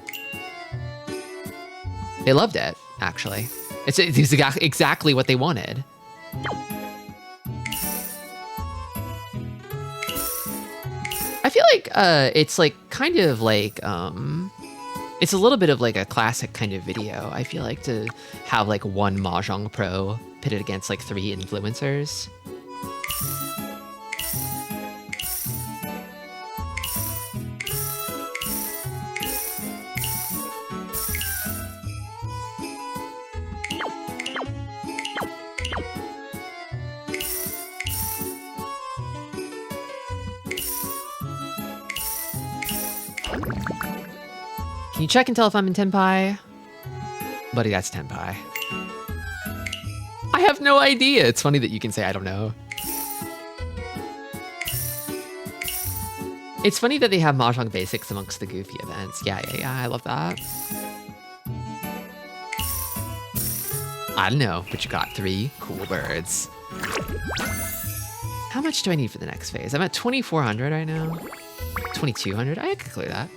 They loved it, actually. It's exactly what they wanted. I feel like it's like kind of like it's a little bit of like a classic kind of video. I feel like to have like one Mahjong pro pitted against like 3 influencers. Can you check and tell if I'm in Tenpai? Buddy, that's Tenpai. I have no idea. It's funny that you can say I don't know. It's funny that they have Mahjong basics amongst the goofy events. Yeah, I love that. I don't know, but you got 3 cool birds. How much do I need for the next phase? I'm at 2,400 right now. 2,200, I could clear that.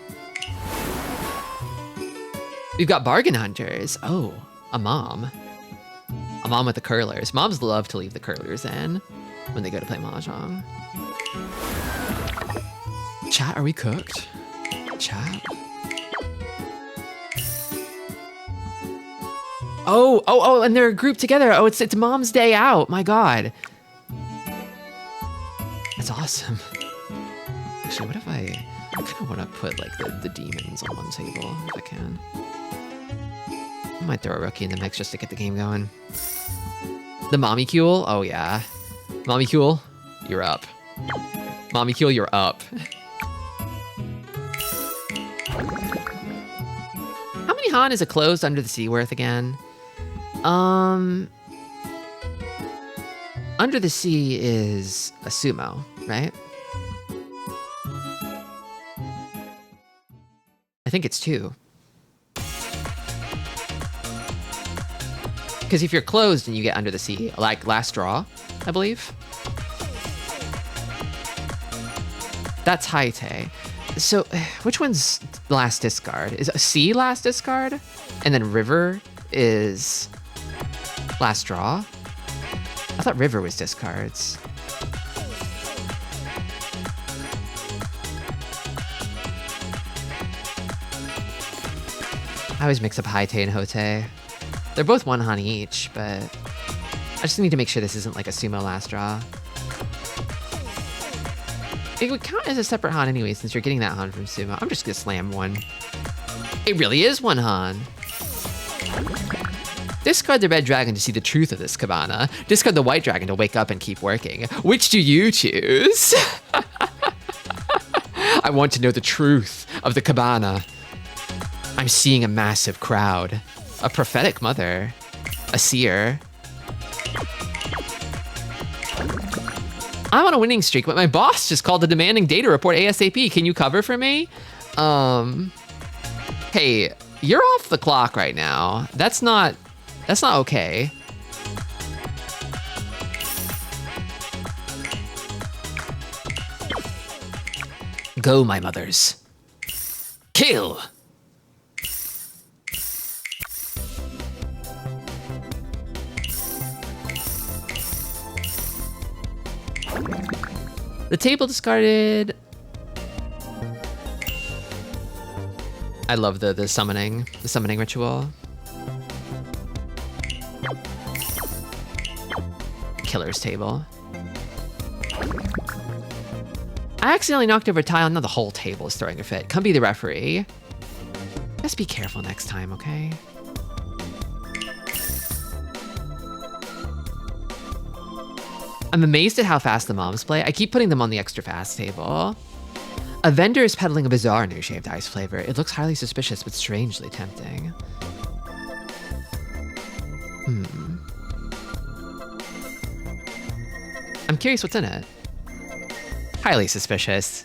We've got bargain hunters. Oh, a mom. A mom with the curlers. Moms love to leave the curlers in when they go to play Mahjong. Chat, are we cooked? Chat? Oh, and they're grouped together. Oh, it's Mom's Day Out. My God. That's awesome. Actually, what if I kind of want to put like the demons on one table if I can. I might throw a rookie in the mix just to get the game going. The Mommy Kuel? Oh yeah. Mommy Kuel, you're up. Mommy Kuel, you're up. How many Han is a closed under the sea worth again? Under the sea is a sumo, right? I think it's 2. Because if you're closed and you get under the sea, like last draw, I believe. That's Haite. So which one's last discard? Is sea last discard? And then river is last draw? I thought river was discards. I always mix up Haite and Hote. They're both 1 Han each, but I just need to make sure this isn't like a sumo last draw. It would count as a separate Han anyway, since you're getting that Han from sumo. I'm just gonna slam 1. It really is 1 Han. Discard the red dragon to see the truth of this cabana. Discard the white dragon to wake up and keep working. Which do you choose? I want to know the truth of the cabana. I'm seeing a massive crowd. A prophetic mother. A seer. I'm on a winning streak, but my boss just called the demanding data report ASAP. Can you cover for me? Hey, you're off the clock right now. That's not okay. Go, my mothers. Kill! The table discarded. I love the summoning ritual. Killer's table. I accidentally knocked over a tile. Now the whole table is throwing a fit. Come be the referee. Just be careful next time, okay? I'm amazed at how fast the moms play. I keep putting them on the extra fast table. A vendor is peddling a bizarre new shaved ice flavor. It looks highly suspicious, but strangely tempting. I'm curious what's in it. Highly suspicious.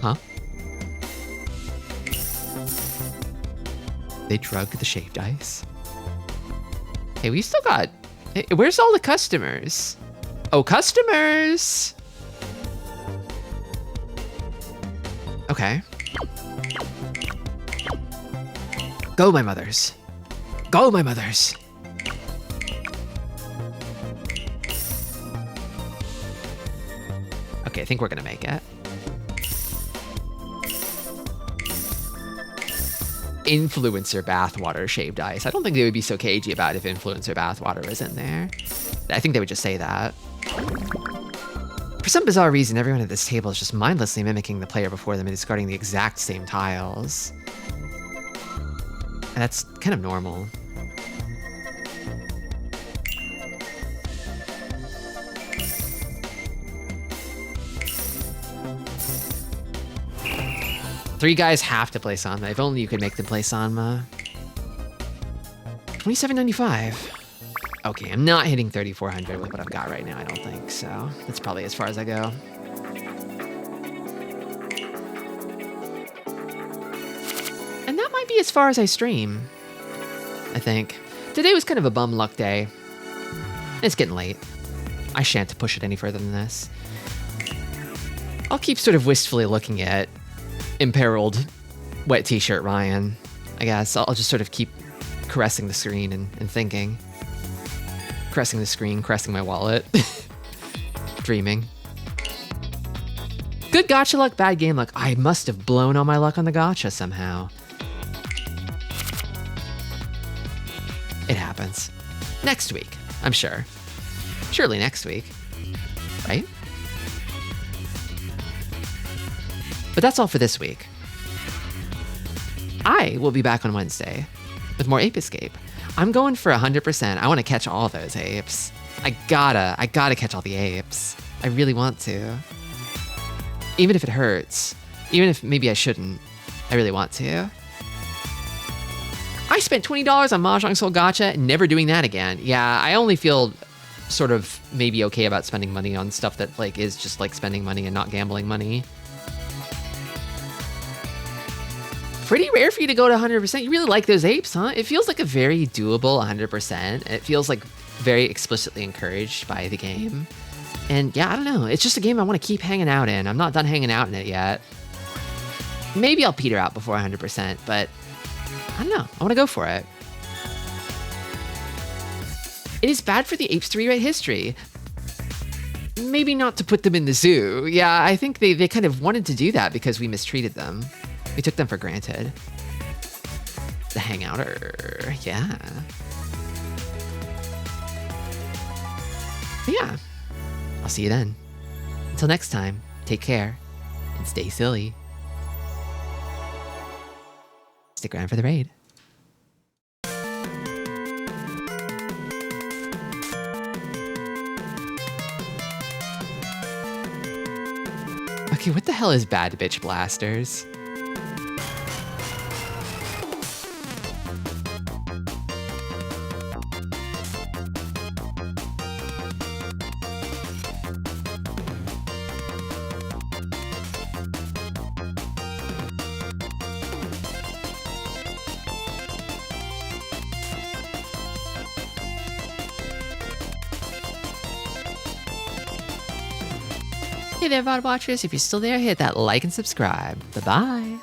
Huh? They drug the shaved ice. Hey, we still got... Hey, where's all the customers? Oh, customers! Okay. Go, my mothers. Go, my mothers. Okay, I think we're gonna make it. Influencer bathwater shaved ice. I don't think they would be so cagey about if influencer bathwater was in there. I think they would just say that. For some bizarre reason, everyone at this table is just mindlessly mimicking the player before them and discarding the exact same tiles. And that's kind of normal. Three guys have to play Sanma. If only you could make them play Sanma. $27.95. Okay, I'm not hitting 3,400 with what I've got right now, I don't think, so that's probably as far as I go. And that might be as far as I stream, I think. Today was kind of a bum luck day. It's getting late. I shan't push it any further than this. I'll keep sort of wistfully looking at imperiled wet t-shirt Ryan, I guess. I'll just sort of keep caressing the screen and thinking. Caressing the screen, caressing my wallet. Dreaming. Good gacha luck, bad game luck. I must have blown all my luck on the gacha somehow. It happens. Next week, I'm sure. Surely next week, right? But that's all for this week. I will be back on Wednesday with more Ape Escape. I'm going for 100%. I want to catch all those apes. I gotta catch all the apes. I really want to. Even if it hurts. Even if maybe I shouldn't. I really want to. I spent $20 on Mahjong Soul Gacha, never doing that again. Yeah, I only feel sort of maybe okay about spending money on stuff that like is just like spending money and not gambling money. Pretty rare for you to go to 100%. You really like those apes, huh? It feels like a very doable 100%. It feels like very explicitly encouraged by the game. And yeah, I don't know. It's just a game I want to keep hanging out in. I'm not done hanging out in it yet. Maybe I'll peter out before 100%, but I don't know. I want to go for it. It is bad for the apes to rewrite history. Maybe not to put them in the zoo. Yeah, I think they kind of wanted to do that because we mistreated them. We took them for granted. The hangouter, yeah. But yeah, I'll see you then. Until next time, take care and stay silly. Stick around for the raid. Okay, what the hell is Bad Bitch Blasters? Hey there, VOD watchers. If you're still there, hit that like and subscribe. Bye-bye.